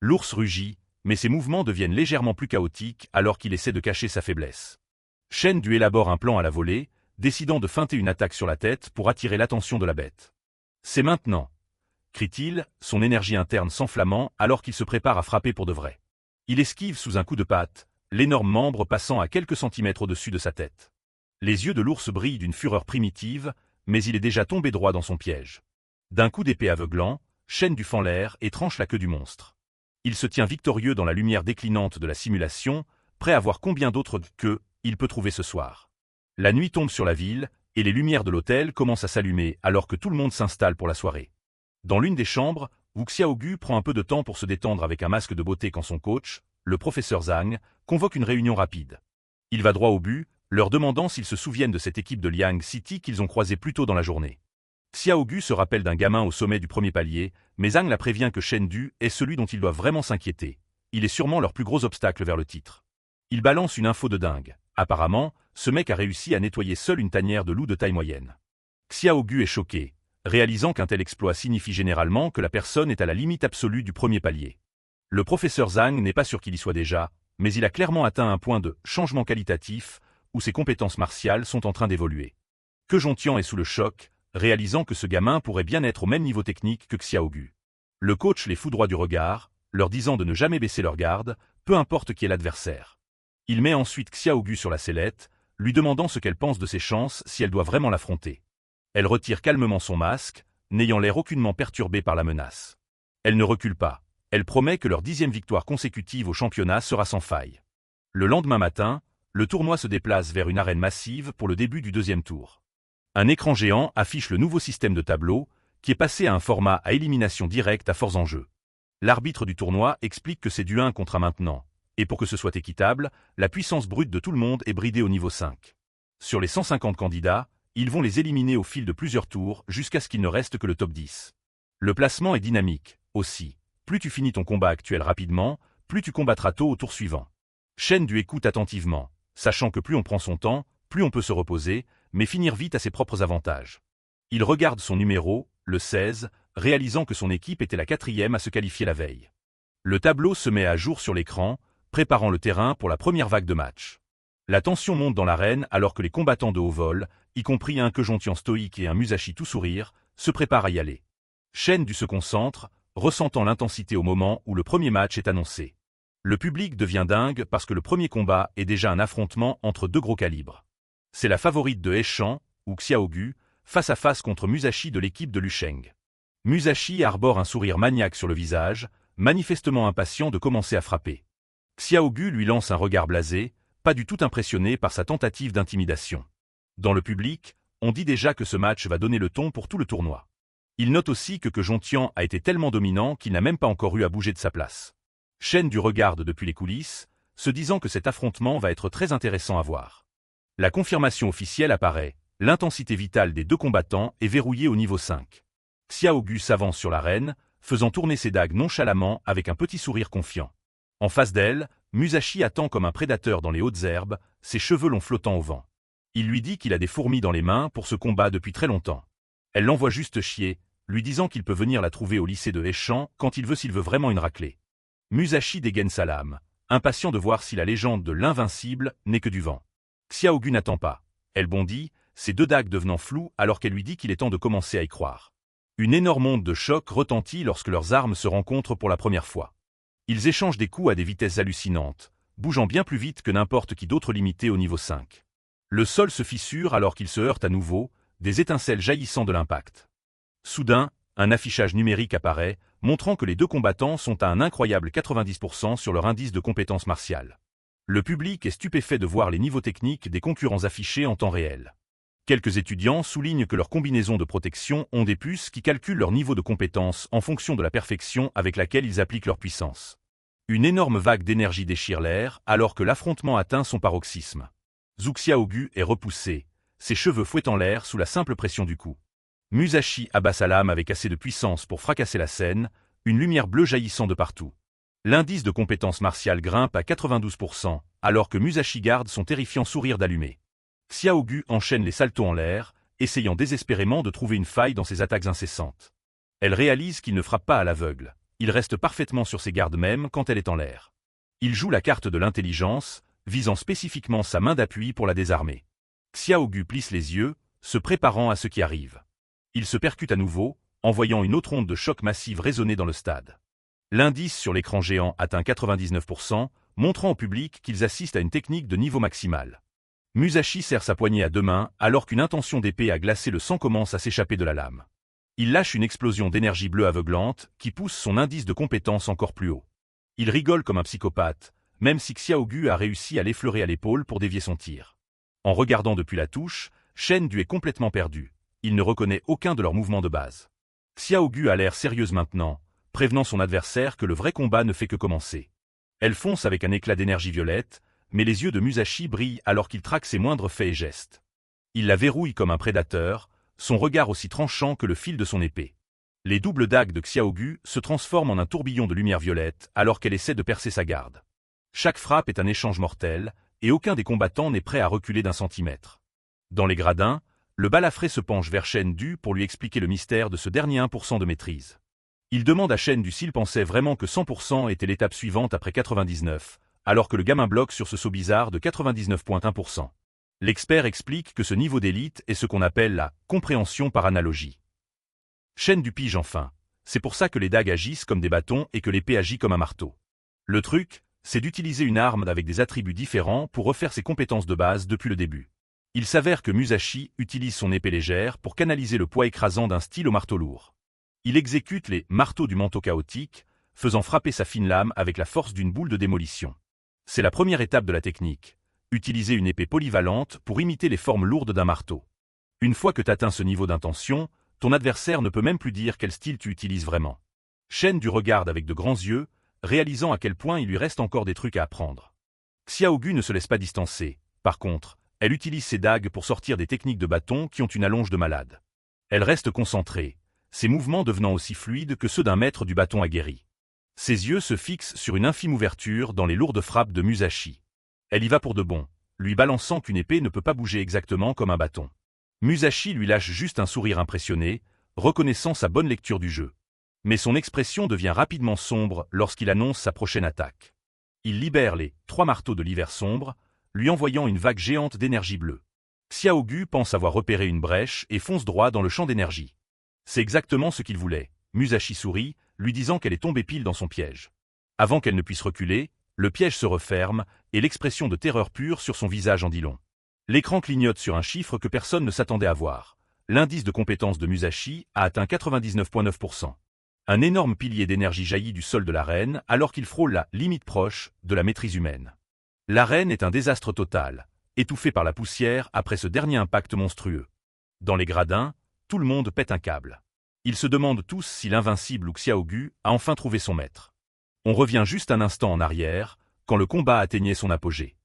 Speaker 1: L'ours rugit, mais ses mouvements deviennent légèrement plus chaotiques alors qu'il essaie de cacher sa faiblesse. Shen Du élabore un plan à la volée, décidant de feinter une attaque sur la tête pour attirer l'attention de la bête. « C'est maintenant !» crie-t-il, son énergie interne s'enflammant alors qu'il se prépare à frapper pour de vrai. Il esquive sous un coup de patte, l'énorme membre passant à quelques centimètres au-dessus de sa tête. Les yeux de l'ours brillent d'une fureur primitive, mais il est déjà tombé droit dans son piège. D'un coup d'épée aveuglant, Shen Du fend l'air et tranche la queue du monstre. Il se tient victorieux dans la lumière déclinante de la simulation, prêt à voir combien d'autres queues il peut trouver ce soir. La nuit tombe sur la ville, et les lumières de l'hôtel commencent à s'allumer alors que tout le monde s'installe pour la soirée. Dans l'une des chambres, Wu Xiaogu prend un peu de temps pour se détendre avec un masque de beauté quand son coach, le professeur Zhang, convoque une réunion rapide. Il va droit au but, leur demandant s'ils se souviennent de cette équipe de Liang City qu'ils ont croisée plus tôt dans la journée. Xiaogu se rappelle d'un gamin au sommet du premier palier, mais Zhang la prévient que Shen Du est celui dont ils doivent vraiment s'inquiéter. Il est sûrement leur plus gros obstacle vers le titre. Il balance une info de dingue. Apparemment, ce mec a réussi à nettoyer seul une tanière de loups de taille moyenne. Xiaogu est choqué, réalisant qu'un tel exploit signifie généralement que la personne est à la limite absolue du premier palier. Le professeur Zhang n'est pas sûr qu'il y soit déjà, mais il a clairement atteint un point de changement qualitatif où ses compétences martiales sont en train d'évoluer. Que Jontian est sous le choc, réalisant que ce gamin pourrait bien être au même niveau technique que Xiaogu. Le coach les foudroie du regard, leur disant de ne jamais baisser leur garde, peu importe qui est l'adversaire. Il met ensuite Xiaogu sur la sellette, lui demandant ce qu'elle pense de ses chances si elle doit vraiment l'affronter. Elle retire calmement son masque, n'ayant l'air aucunement perturbée par la menace. Elle ne recule pas. Elle promet que leur 10e victoire consécutive au championnat sera sans faille. Le lendemain matin, le tournoi se déplace vers une arène massive pour le début du 2e tour. Un écran géant affiche le nouveau système de tableau, qui est passé à un format à élimination directe à forts enjeux. L'arbitre du tournoi explique que c'est du 1 contre 1 maintenant, et pour que ce soit équitable, la puissance brute de tout le monde est bridée au niveau 5. Sur les 150 candidats, ils vont les éliminer au fil de plusieurs tours jusqu'à ce qu'il ne reste que le top 10. Le placement est dynamique, aussi. Plus tu finis ton combat actuel rapidement, plus tu combattras tôt au tour suivant. Shen Du écoute attentivement, sachant que plus on prend son temps, plus on peut se reposer, mais finir vite a ses propres avantages. Il regarde son numéro, le 16, réalisant que son équipe était la 4e à se qualifier la veille. Le tableau se met à jour sur l'écran, préparant le terrain pour la première vague de match. La tension monte dans l'arène alors que les combattants de haut vol, y compris un Kejontian stoïque et un Musashi tout sourire, se préparent à y aller. Shen Du se concentre, ressentant l'intensité au moment où le premier match est annoncé. Le public devient dingue parce que le premier combat est déjà un affrontement entre deux gros calibres. C'est la favorite de Heishan, ou Xiaogu, face à face contre Musashi de l'équipe de Lusheng. Musashi arbore un sourire maniaque sur le visage, manifestement impatient de commencer à frapper. Xiaogu lui lance un regard blasé, pas du tout impressionné par sa tentative d'intimidation. Dans le public, on dit déjà que ce match va donner le ton pour tout le tournoi. Il note aussi que Jontian a été tellement dominant qu'il n'a même pas encore eu à bouger de sa place. Shen Du regarde depuis les coulisses, se disant que cet affrontement va être très intéressant à voir. La confirmation officielle apparaît, l'intensité vitale des deux combattants est verrouillée au niveau 5. Xiaogu s'avance sur l'arène, faisant tourner ses dagues nonchalamment avec un petit sourire confiant. En face d'elle, Musashi attend comme un prédateur dans les hautes herbes, ses cheveux longs flottant au vent. Il lui dit qu'il a des fourmis dans les mains pour ce combat depuis très longtemps. Elle l'envoie juste chier, lui disant qu'il peut venir la trouver au lycée de Heichan quand il veut s'il veut vraiment une raclée. Musashi dégaine sa lame, impatient de voir si la légende de l'invincible n'est que du vent. Xiaogu n'attend pas. Elle bondit, ses deux dagues devenant floues alors qu'elle lui dit qu'il est temps de commencer à y croire. Une énorme onde de choc retentit lorsque leurs armes se rencontrent pour la première fois. Ils échangent des coups à des vitesses hallucinantes, bougeant bien plus vite que n'importe qui d'autre limité au niveau 5. Le sol se fissure alors qu'ils se heurtent à nouveau, des étincelles jaillissant de l'impact. Soudain, un affichage numérique apparaît, montrant que les deux combattants sont à un incroyable 90% sur leur indice de compétence martiale. Le public est stupéfait de voir les niveaux techniques des concurrents affichés en temps réel. Quelques étudiants soulignent que leurs combinaisons de protection ont des puces qui calculent leur niveau de compétence en fonction de la perfection avec laquelle ils appliquent leur puissance. Une énorme vague d'énergie déchire l'air alors que l'affrontement atteint son paroxysme. Zhu Xiaogu est repoussé, ses cheveux fouettant l'air sous la simple pression du coup. Musashi abat sa lame avec assez de puissance pour fracasser la scène, une lumière bleue jaillissant de partout. L'indice de compétence martiale grimpe à 92%, alors que Musashi garde son terrifiant sourire d'allumé. Xiaogu enchaîne les saltos en l'air, essayant désespérément de trouver une faille dans ses attaques incessantes. Elle réalise qu'il ne frappe pas à l'aveugle, il reste parfaitement sur ses gardes même quand elle est en l'air. Il joue la carte de l'intelligence, visant spécifiquement sa main d'appui pour la désarmer. Xiaogu plisse les yeux, se préparant à ce qui arrive. Il se percute à nouveau, envoyant une autre onde de choc massive résonner dans le stade. L'indice sur l'écran géant atteint 99%, montrant au public qu'ils assistent à une technique de niveau maximal. Musashi serre sa poignée à deux mains alors qu'une intention d'épée à glacer le sang commence à s'échapper de la lame. Il lâche une explosion d'énergie bleue aveuglante qui pousse son indice de compétence encore plus haut. Il rigole comme un psychopathe, même si Xiaogu a réussi à l'effleurer à l'épaule pour dévier son tir. En regardant depuis la touche, Shen Du est complètement perdu. Il ne reconnaît aucun de leurs mouvements de base. Xiaogu a l'air sérieuse maintenant, prévenant son adversaire que le vrai combat ne fait que commencer. Elle fonce avec un éclat d'énergie violette, mais les yeux de Musashi brillent alors qu'il traque ses moindres faits et gestes. Il la verrouille comme un prédateur, son regard aussi tranchant que le fil de son épée. Les doubles dagues de Xiaogu se transforment en un tourbillon de lumière violette alors qu'elle essaie de percer sa garde. Chaque frappe est un échange mortel, et aucun des combattants n'est prêt à reculer d'un centimètre. Dans les gradins, le balafré se penche vers Shen Du pour lui expliquer le mystère de ce dernier 1% de maîtrise. Il demande à Shen Du s'il pensait vraiment que 100% était l'étape suivante après 99, alors que le gamin bloque sur ce saut bizarre de 99,1%. L'expert explique que ce niveau d'élite est ce qu'on appelle la compréhension par analogie. Shen Du pige enfin. C'est pour ça que les dagues agissent comme des bâtons et que l'épée agit comme un marteau. Le truc, c'est d'utiliser une arme avec des attributs différents pour refaire ses compétences de base depuis le début. Il s'avère que Musashi utilise son épée légère pour canaliser le poids écrasant d'un style au marteau lourd. Il exécute les marteaux du manteau chaotique, faisant frapper sa fine lame avec la force d'une boule de démolition. C'est la première étape de la technique. Utiliser une épée polyvalente pour imiter les formes lourdes d'un marteau. Une fois que tu atteins ce niveau d'intention, ton adversaire ne peut même plus dire quel style tu utilises vraiment. Shen Du regarde avec de grands yeux, réalisant à quel point il lui reste encore des trucs à apprendre. Xiaogu ne se laisse pas distancer. Par contre, elle utilise ses dagues pour sortir des techniques de bâton qui ont une allonge de malade. Elle reste concentrée, ses mouvements devenant aussi fluides que ceux d'un maître du bâton aguerri. Ses yeux se fixent sur une infime ouverture dans les lourdes frappes de Musashi. Elle y va pour de bon, lui balançant qu'une épée ne peut pas bouger exactement comme un bâton. Musashi lui lâche juste un sourire impressionné, reconnaissant sa bonne lecture du jeu. Mais son expression devient rapidement sombre lorsqu'il annonce sa prochaine attaque. Il libère les 3 marteaux de l'hiver sombre, lui envoyant une vague géante d'énergie bleue. Xiaogu pense avoir repéré une brèche et fonce droit dans le champ d'énergie. C'est exactement ce qu'il voulait. Musashi sourit, lui disant qu'elle est tombée pile dans son piège. Avant qu'elle ne puisse reculer, le piège se referme, et l'expression de terreur pure sur son visage en dit long. L'écran clignote sur un chiffre que personne ne s'attendait à voir. L'indice de compétence de Musashi a atteint 99,9%. Un énorme pilier d'énergie jaillit du sol de l'arène alors qu'il frôle la limite proche de la maîtrise humaine. L'arène est un désastre total, étouffé par la poussière après ce dernier impact monstrueux. Dans les gradins, tout le monde pète un câble. Ils se demandent tous si l'invincible ou Xiaogu a enfin trouvé son maître. On revient juste un instant en arrière, quand le combat atteignait son apogée.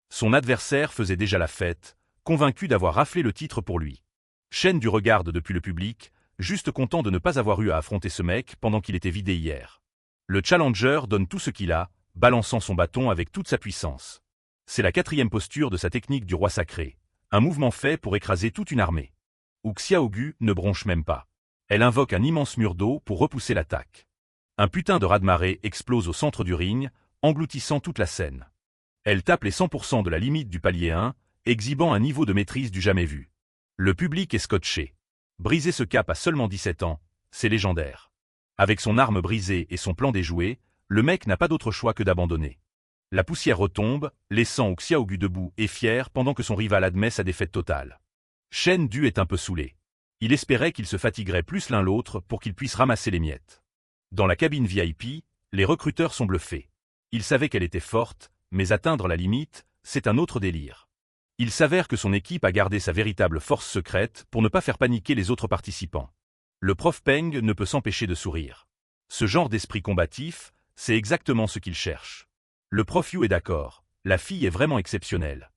Speaker 1: Son adversaire faisait déjà la fête, convaincu d'avoir raflé le titre pour lui. Shen Du regarde depuis le public, juste content de ne pas avoir eu à affronter ce mec pendant qu'il était vidé hier. Le challenger donne tout ce qu'il a, balançant son bâton avec toute sa puissance. C'est la 4e posture de sa technique du roi sacré, un mouvement fait pour écraser toute une armée. Wu Xiaogu ne bronche même pas. Elle invoque un immense mur d'eau pour repousser l'attaque. Un putain de raz-de-marée explose au centre du ring, engloutissant toute la scène. Elle tape les 100% de la limite du palier 1, exhibant un niveau de maîtrise du jamais vu. Le public est scotché. Briser ce cap à seulement 17 ans, c'est légendaire. Avec son arme brisée et son plan déjoué, le mec n'a pas d'autre choix que d'abandonner. La poussière retombe, laissant Wu Xiaogu debout et fier pendant que son rival admet sa défaite totale. Shen Du est un peu saoulé. Il espérait qu'ils se fatigueraient plus l'un l'autre pour qu'ils puissent ramasser les miettes. Dans la cabine VIP, les recruteurs sont bluffés. Ils savaient qu'elle était forte, mais atteindre la limite, c'est un autre délire. Il s'avère que son équipe a gardé sa véritable force secrète pour ne pas faire paniquer les autres participants. Le prof Peng ne peut s'empêcher de sourire. Ce genre d'esprit combatif, c'est exactement ce qu'il cherche. Le prof Yu est d'accord, la fille est vraiment exceptionnelle.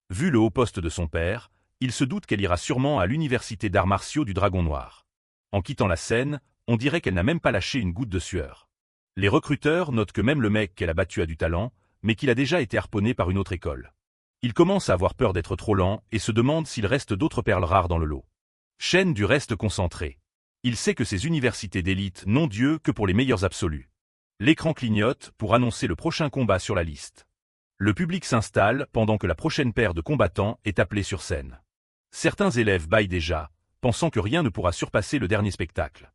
Speaker 1: Vu le haut poste de son père, il se doute qu'elle ira sûrement à l'université d'arts martiaux du Dragon Noir. En quittant la scène, on dirait qu'elle n'a même pas lâché une goutte de sueur. Les recruteurs notent que même le mec qu'elle a battu a du talent, mais qu'il a déjà été harponné par une autre école. Ils commencent à avoir peur d'être trop lent et se demandent s'il reste d'autres perles rares dans le lot. Shen Du reste concentré. Il sait que ces universités d'élite n'ont Dieu que pour les meilleurs absolus. L'écran clignote pour annoncer le prochain combat sur la liste. Le public s'installe pendant que la prochaine paire de combattants est appelée sur scène. Certains élèves bâillent déjà, pensant que rien ne pourra surpasser le dernier spectacle.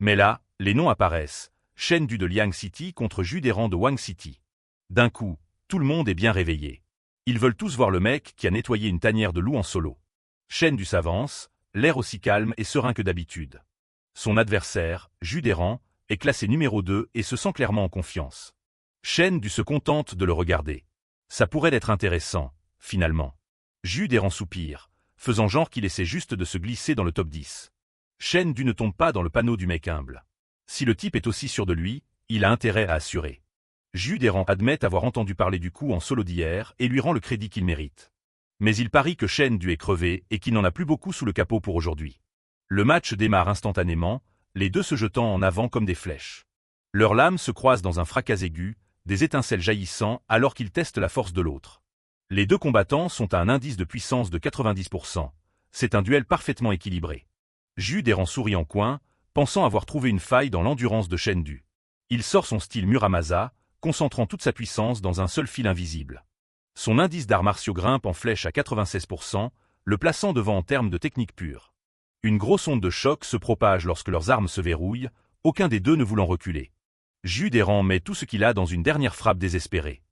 Speaker 1: Mais là, les noms apparaissent. Shen Du de Liang City contre Juderan de Wang City. D'un coup, tout le monde est bien réveillé. Ils veulent tous voir le mec qui a nettoyé une tanière de loup en solo. Shen Du s'avance, l'air aussi calme et serein que d'habitude. Son adversaire, Juderan, est classé numéro 2 et se sent clairement en confiance. Shen Du se contente de le regarder. Ça pourrait être intéressant, finalement. Juderan soupire, faisant genre qu'il essaie juste de se glisser dans le top 10. Shen Du ne tombe pas dans le panneau du mec humble. Si le type est aussi sûr de lui, il a intérêt à assurer. Juderan admet avoir entendu parler du coup en solo d'hier et lui rend le crédit qu'il mérite. Mais il parie que Shen Du est crevé et qu'il n'en a plus beaucoup sous le capot pour aujourd'hui. Le match démarre instantanément, les deux se jetant en avant comme des flèches. Leurs lames se croisent dans un fracas aigu, des étincelles jaillissant alors qu'ils testent la force de l'autre. Les deux combattants sont à un indice de puissance de 90%. C'est un duel parfaitement équilibré. Juderan sourit en coin, pensant avoir trouvé une faille dans l'endurance de Shen Du. Il sort son style Muramasa, concentrant toute sa puissance dans un seul fil invisible. Son indice d'arts martiaux grimpe en flèche à 96%, le plaçant devant en termes de technique pure. Une grosse onde de choc se propage lorsque leurs armes se verrouillent, aucun des deux ne voulant reculer. Juderan met tout ce qu'il a dans une dernière frappe désespérée.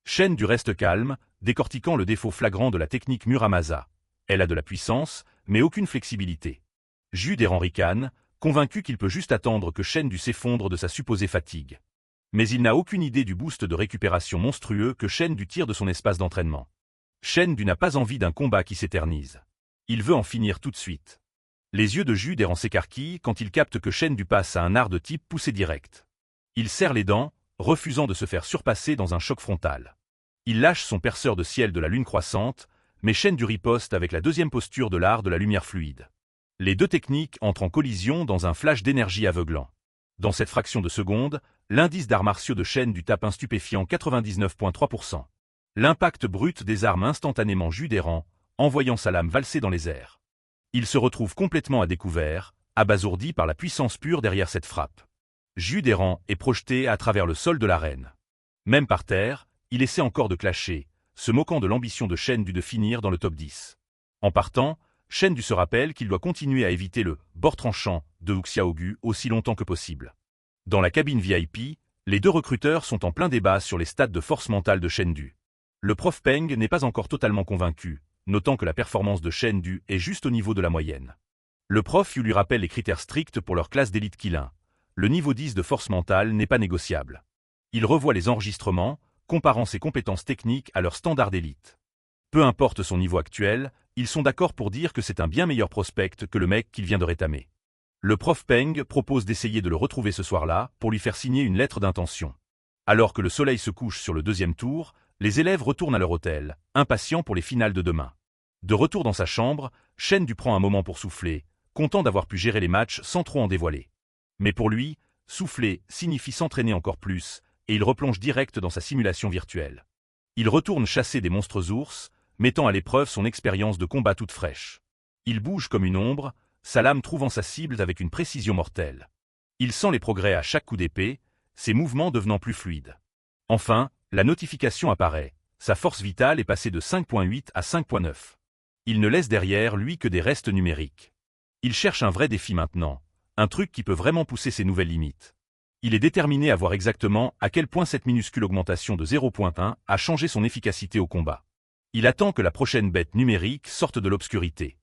Speaker 1: Shen Du reste calme, décortiquant le défaut flagrant de la technique Muramasa. Elle a de la puissance, mais aucune flexibilité. Juderan ricane, convaincu qu'il peut juste attendre que Shen Du s'effondre de sa supposée fatigue. Mais il n'a aucune idée du boost de récupération monstrueux que Shen Du tire de son espace d'entraînement. Shen Du n'a pas envie d'un combat qui s'éternise. Il veut en finir tout de suite. Les yeux de Juderan s'écarquillent quand il capte que Shen Du passe à un art de type poussé direct. Il serre les dents, refusant de se faire surpasser dans un choc frontal. Il lâche son perceur de ciel de la lune croissante, mais Shen Du riposte avec la deuxième posture de l'art de la lumière fluide. Les deux techniques entrent en collision dans un flash d'énergie aveuglant. Dans cette fraction de seconde, l'indice d'arts martiaux de Shen Du tape un stupéfiant 99,3%. L'impact brut désarme instantanément Juderan, envoyant sa lame valser dans les airs. Il se retrouve complètement à découvert, abasourdi par la puissance pure derrière cette frappe. Juderan est projeté à travers le sol de l'arène. Même par terre, il essaie encore de clasher, se moquant de l'ambition de Shen Du de finir dans le top 10. En partant, Shen Du se rappelle qu'il doit continuer à éviter le « bord tranchant » de Wu Xiaogu aussi longtemps que possible. Dans la cabine VIP, les deux recruteurs sont en plein débat sur les stats de force mentale de Shen Du. Le prof Peng n'est pas encore totalement convaincu, notant que la performance de Shen Du est juste au niveau de la moyenne. Le prof Yu lui rappelle les critères stricts pour leur classe d'élite Qilin. Le niveau 10 de force mentale n'est pas négociable. Il revoit les enregistrements, comparant ses compétences techniques à leur standard d'élite. Peu importe son niveau actuel, ils sont d'accord pour dire que c'est un bien meilleur prospect que le mec qu'il vient de rétamer. Le prof Peng propose d'essayer de le retrouver ce soir-là pour lui faire signer une lettre d'intention. Alors que le soleil se couche sur le deuxième tour, les élèves retournent à leur hôtel, impatients pour les finales de demain. De retour dans sa chambre, Shen Du prend un moment pour souffler, content d'avoir pu gérer les matchs sans trop en dévoiler. Mais pour lui, souffler signifie s'entraîner encore plus, et il replonge direct dans sa simulation virtuelle. Il retourne chasser des monstres ours, mettant à l'épreuve son expérience de combat toute fraîche. Il bouge comme une ombre, sa lame trouvant sa cible avec une précision mortelle. Il sent les progrès à chaque coup d'épée, ses mouvements devenant plus fluides. Enfin, la notification apparaît. Sa force vitale est passée de 5.8 à 5.9. Il ne laisse derrière lui que des restes numériques. Il cherche un vrai défi maintenant, un truc qui peut vraiment pousser ses nouvelles limites. Il est déterminé à voir exactement à quel point cette minuscule augmentation de 0.1 a changé son efficacité au combat. Il attend que la prochaine bête numérique sorte de l'obscurité.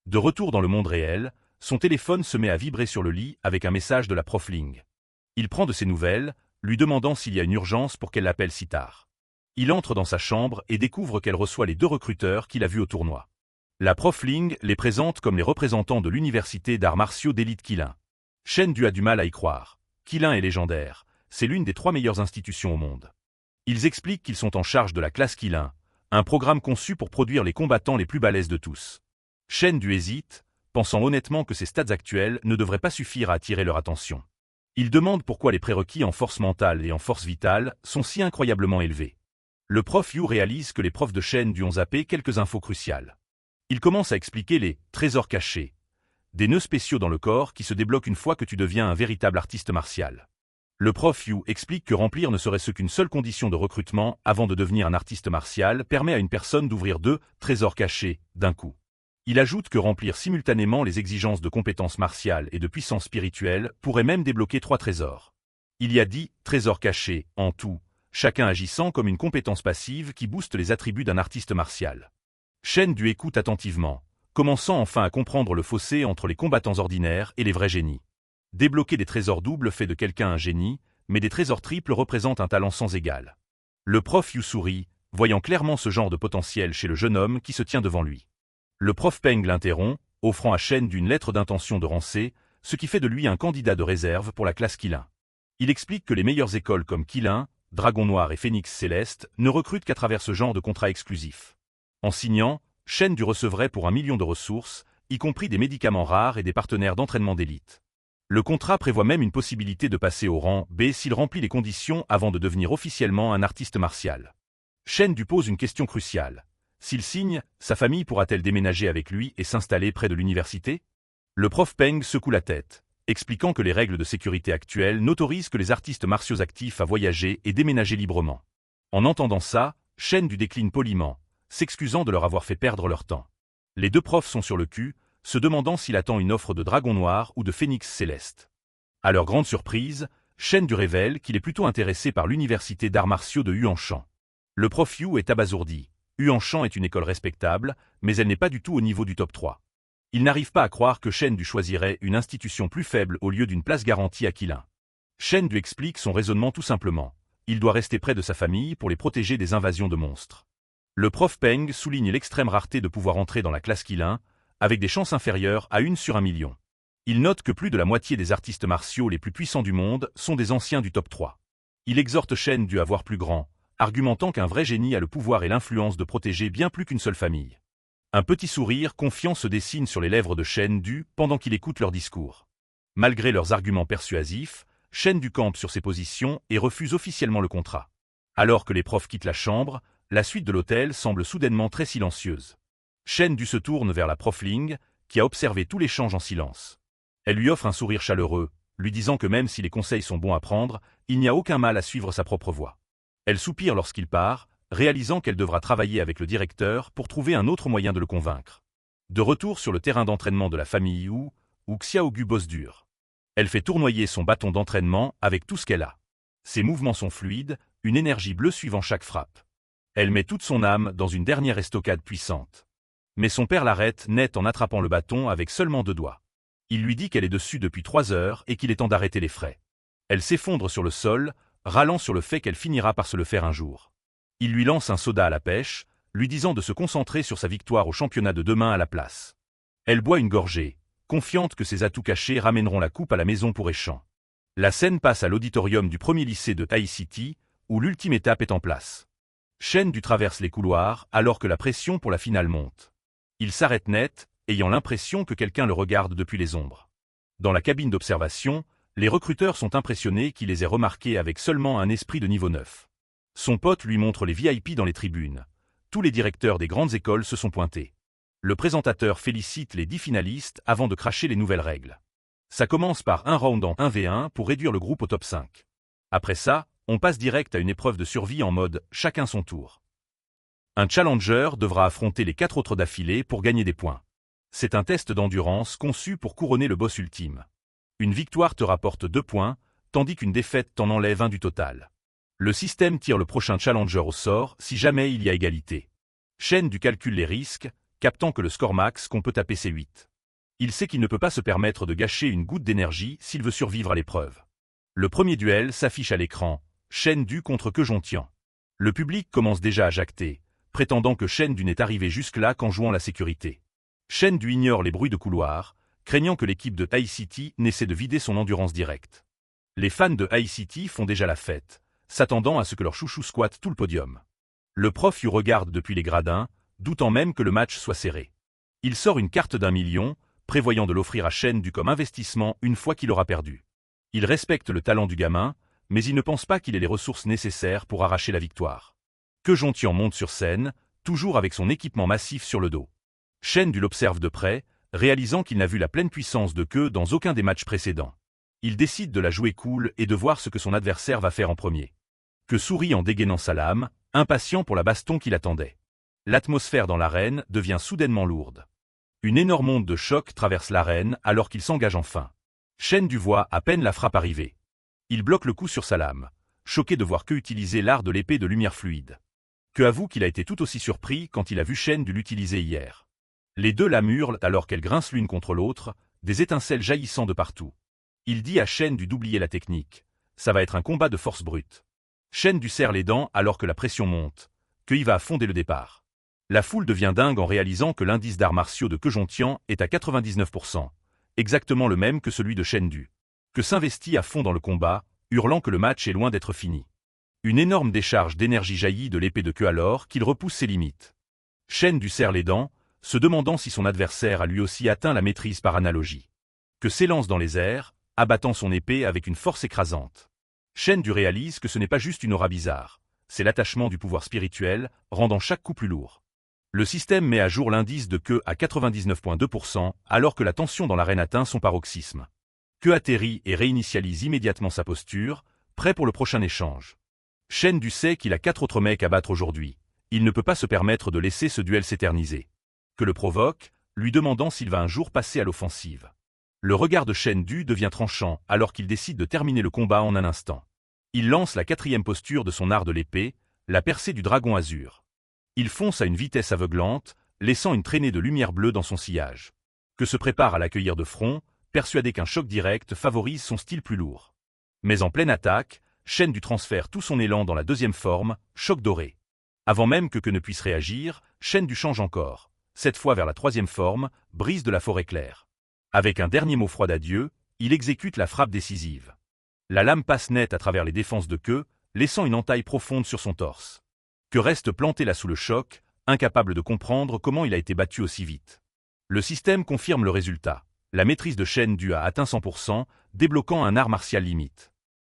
Speaker 1: De retour dans le monde réel, son téléphone se met à vibrer sur le lit avec un message de la prof Ling. Il prend de ses nouvelles, lui demandant s'il y a une urgence pour qu'elle l'appelle si tard. Il entre dans sa chambre et découvre qu'elle reçoit les 2 recruteurs qu'il a vus au tournoi. La prof Ling les présente comme les représentants de l'université d'arts martiaux d'élite Qilin. Shen Du a du mal à y croire. Qilin est légendaire, c'est l'une des 3 meilleures institutions au monde. Ils expliquent qu'ils sont en charge de la classe Qilin, un programme conçu pour produire les combattants les plus balèzes de tous. Shen Du hésite, pensant honnêtement que ses stats actuels ne devraient pas suffire à attirer leur attention. Il demande pourquoi les prérequis en force mentale et en force vitale sont si incroyablement élevés. Le prof Yu réalise que les profs de Shen Du ont zappé quelques infos cruciales. Il commence à expliquer les « trésors cachés », des nœuds spéciaux dans le corps qui se débloquent une fois que tu deviens un véritable artiste martial. Le prof Yu explique que remplir ne serait-ce qu'une seule condition de recrutement avant de devenir un artiste martial permet à une personne d'ouvrir 2 trésors cachés d'un coup. Il ajoute que remplir simultanément les exigences de compétences martiales et de puissance spirituelle pourrait même débloquer 3 trésors. Il y a 10 trésors cachés en tout, chacun agissant comme une compétence passive qui booste les attributs d'un artiste martial. Shen Du écoute attentivement, commençant enfin à comprendre le fossé entre les combattants ordinaires et les vrais génies. Débloquer des trésors doubles fait de quelqu'un un génie, mais des trésors triples représentent un talent sans égal. Le prof Yu sourit, voyant clairement ce genre de potentiel chez le jeune homme qui se tient devant lui. Le prof Peng l'interrompt, offrant à Shen Du une lettre d'intention de rang C, ce qui fait de lui un candidat de réserve pour la classe Qilin. Il explique que les meilleures écoles comme Qilin, Dragon Noir et Phénix Céleste ne recrutent qu'à travers ce genre de contrat exclusif. En signant, Shen Du recevrait pour 1 million de ressources, y compris des médicaments rares et des partenaires d'entraînement d'élite. Le contrat prévoit même une possibilité de passer au rang B s'il remplit les conditions avant de devenir officiellement un artiste martial. Shen Du pose une question cruciale. S'il signe, sa famille pourra-t-elle déménager avec lui et s'installer près de l'université? Le prof Peng secoue la tête, expliquant que les règles de sécurité actuelles n'autorisent que les artistes martiaux actifs à voyager et déménager librement. En entendant ça, Shen Du décline poliment, s'excusant de leur avoir fait perdre leur temps. Les 2 profs sont sur le cul, se demandant s'il attend une offre de Dragon Noir ou de Phénix Céleste. À leur grande surprise, Shen Du révèle qu'il est plutôt intéressé par l'université d'arts martiaux de Huangshan. Le prof Yu est abasourdi. Huangshan est une école respectable, mais elle n'est pas du tout au niveau du top 3. Il n'arrive pas à croire que Shen Du choisirait une institution plus faible au lieu d'une place garantie à Qilin. Shen Du explique son raisonnement tout simplement. Il doit rester près de sa famille pour les protéger des invasions de monstres. Le prof Peng souligne l'extrême rareté de pouvoir entrer dans la classe Qilin, avec des chances inférieures à 1 sur 1 million. Il note que plus de la moitié des artistes martiaux les plus puissants du monde sont des anciens du top 3. Il exhorte Shen Du à voir plus grand, argumentant qu'un vrai génie a le pouvoir et l'influence de protéger bien plus qu'une seule famille. Un petit sourire confiant se dessine sur les lèvres de Shen Du pendant qu'il écoute leur discours. Malgré leurs arguments persuasifs, Shen Du campe sur ses positions et refuse officiellement le contrat. Alors que les profs quittent la chambre, la suite de l'hôtel semble soudainement très silencieuse. Shen Du se tourne vers la prof Ling, qui a observé tout l'échange en silence. Elle lui offre un sourire chaleureux, lui disant que même si les conseils sont bons à prendre, il n'y a aucun mal à suivre sa propre voie. Elle soupire lorsqu'il part, réalisant qu'elle devra travailler avec le directeur pour trouver un autre moyen de le convaincre. De retour sur le terrain d'entraînement de la famille Yu, où Xiaogu bosse dur. Elle fait tournoyer son bâton d'entraînement avec tout ce qu'elle a. Ses mouvements sont fluides, une énergie bleue suivant chaque frappe. Elle met toute son âme dans une dernière estocade puissante. Mais son père l'arrête net en attrapant le bâton avec seulement 2 doigts. Il lui dit qu'elle est dessus depuis 3 heures et qu'il est temps d'arrêter les frais. Elle s'effondre sur le sol, râlant sur le fait qu'elle finira par se le faire un jour. Il lui lance un soda à la pêche, lui disant de se concentrer sur sa victoire au championnat de demain à la place. Elle boit une gorgée, confiante que ses atouts cachés ramèneront la coupe à la maison pour Échan. La scène passe à l'auditorium du premier lycée de Tai City, où l'ultime étape est en place. Shen Du traverse les couloirs alors que la pression pour la finale monte. Il s'arrête net, ayant l'impression que quelqu'un le regarde depuis les ombres. Dans la cabine d'observation, Les recruteurs sont impressionnés qu'il les ait remarqués avec seulement un esprit de niveau 9. Son pote lui montre les VIP dans les tribunes. Tous les directeurs des grandes écoles se sont pointés. Le présentateur félicite les 10 finalistes avant de cracher les nouvelles règles. Ça commence par un round en 1v1 pour réduire le groupe au top 5. Après ça, on passe direct à une épreuve de survie en mode « chacun son tour ». Un challenger devra affronter les 4 autres d'affilée pour gagner des points. C'est un test d'endurance conçu pour couronner le boss ultime. Une victoire te rapporte 2 points, tandis qu'une défaite t'en enlève 1 du total. Le système tire le prochain challenger au sort si jamais il y a égalité. Shen du calcule les risques, captant que le score max qu'on peut taper c'est 8. Il sait qu'il ne peut pas se permettre de gâcher une goutte d'énergie s'il veut survivre à l'épreuve. Le premier duel s'affiche à l'écran, Shen du contre Que Jontian. Le public commence déjà à jacter, prétendant que Shen du n'est arrivé jusque-là qu'en jouant la sécurité. Shen du ignore les bruits de couloir, craignant que l'équipe de High City n'essaie de vider son endurance directe. Les fans de High City font déjà la fête, s'attendant à ce que leur chouchou squatte tout le podium. Le prof y regarde depuis les gradins, doutant même que le match soit serré. Il sort une carte d'1 million, prévoyant de l'offrir à Shen du comme investissement une fois qu'il aura perdu. Il respecte le talent du gamin, mais il ne pense pas qu'il ait les ressources nécessaires pour arracher la victoire. Que Jontian monte sur scène, toujours avec son équipement massif sur le dos. Shen du l'observe de près, réalisant qu'il n'a vu la pleine puissance de Que dans aucun des matchs précédents. Il décide de la jouer cool et de voir ce que son adversaire va faire en premier. Que sourit en dégainant sa lame, impatient pour la baston qu'il attendait. L'atmosphère dans l'arène devient soudainement lourde. Une énorme onde de choc traverse l'arène alors qu'il s'engage enfin. Shen du voit à peine la frappe arriver. Il bloque le coup sur sa lame, choqué de voir Que utiliser l'art de l'épée de lumière fluide. Que avoue qu'il a été tout aussi surpris quand il a vu Shen du l'utiliser hier. Les deux lames hurlent alors qu'elles grincent l'une contre l'autre, des étincelles jaillissant de partout. Il dit à Shen du d'oublier la technique. Ça va être un combat de force brute. Shen du serre les dents alors que la pression monte, que il va à fond dès le départ. La foule devient dingue en réalisant que l'indice d'arts martiaux de Que Jontian est à 99%, exactement le même que celui de Shen du. Que s'investit à fond dans le combat, hurlant que le match est loin d'être fini. Une énorme décharge d'énergie jaillit de l'épée de Que alors qu'il repousse ses limites. Shen du serre les dents, se demandant si son adversaire a lui aussi atteint la maîtrise par analogie. Que s'élance dans les airs, abattant son épée avec une force écrasante. Shen du réalise que ce n'est pas juste une aura bizarre, c'est l'attachement du pouvoir spirituel, rendant chaque coup plus lourd. Le système met à jour l'indice de Que à 99,2% alors que la tension dans l'arène atteint son paroxysme. Que atterrit et réinitialise immédiatement sa posture, prêt pour le prochain échange. Shen du sait qu'il a 4 autres mecs à battre aujourd'hui, il ne peut pas se permettre de laisser ce duel s'éterniser. Que le provoque, lui demandant s'il va un jour passer à l'offensive. Le regard de Shen du devient tranchant alors qu'il décide de terminer le combat en un instant. Il lance la 4e posture de son art de l'épée, la percée du dragon azur. Il fonce à une vitesse aveuglante, laissant une traînée de lumière bleue dans son sillage. Que se prépare à l'accueillir de front, persuadé qu'un choc direct favorise son style plus lourd. Mais en pleine attaque, Shen du transfère tout son élan dans la 2e forme, choc doré. Avant même que ne puisse réagir, Shen du change encore, cette fois vers la 3e forme, brise de la forêt claire. Avec un dernier mot froid d'adieu, il exécute la frappe décisive. La lame passe net à travers les défenses de Que, laissant une entaille profonde sur son torse. Que reste planté là sous le choc, incapable de comprendre comment il a été battu aussi vite. Le système confirme le résultat. La maîtrise de Shen du a atteint 100%, débloquant un art martial limite.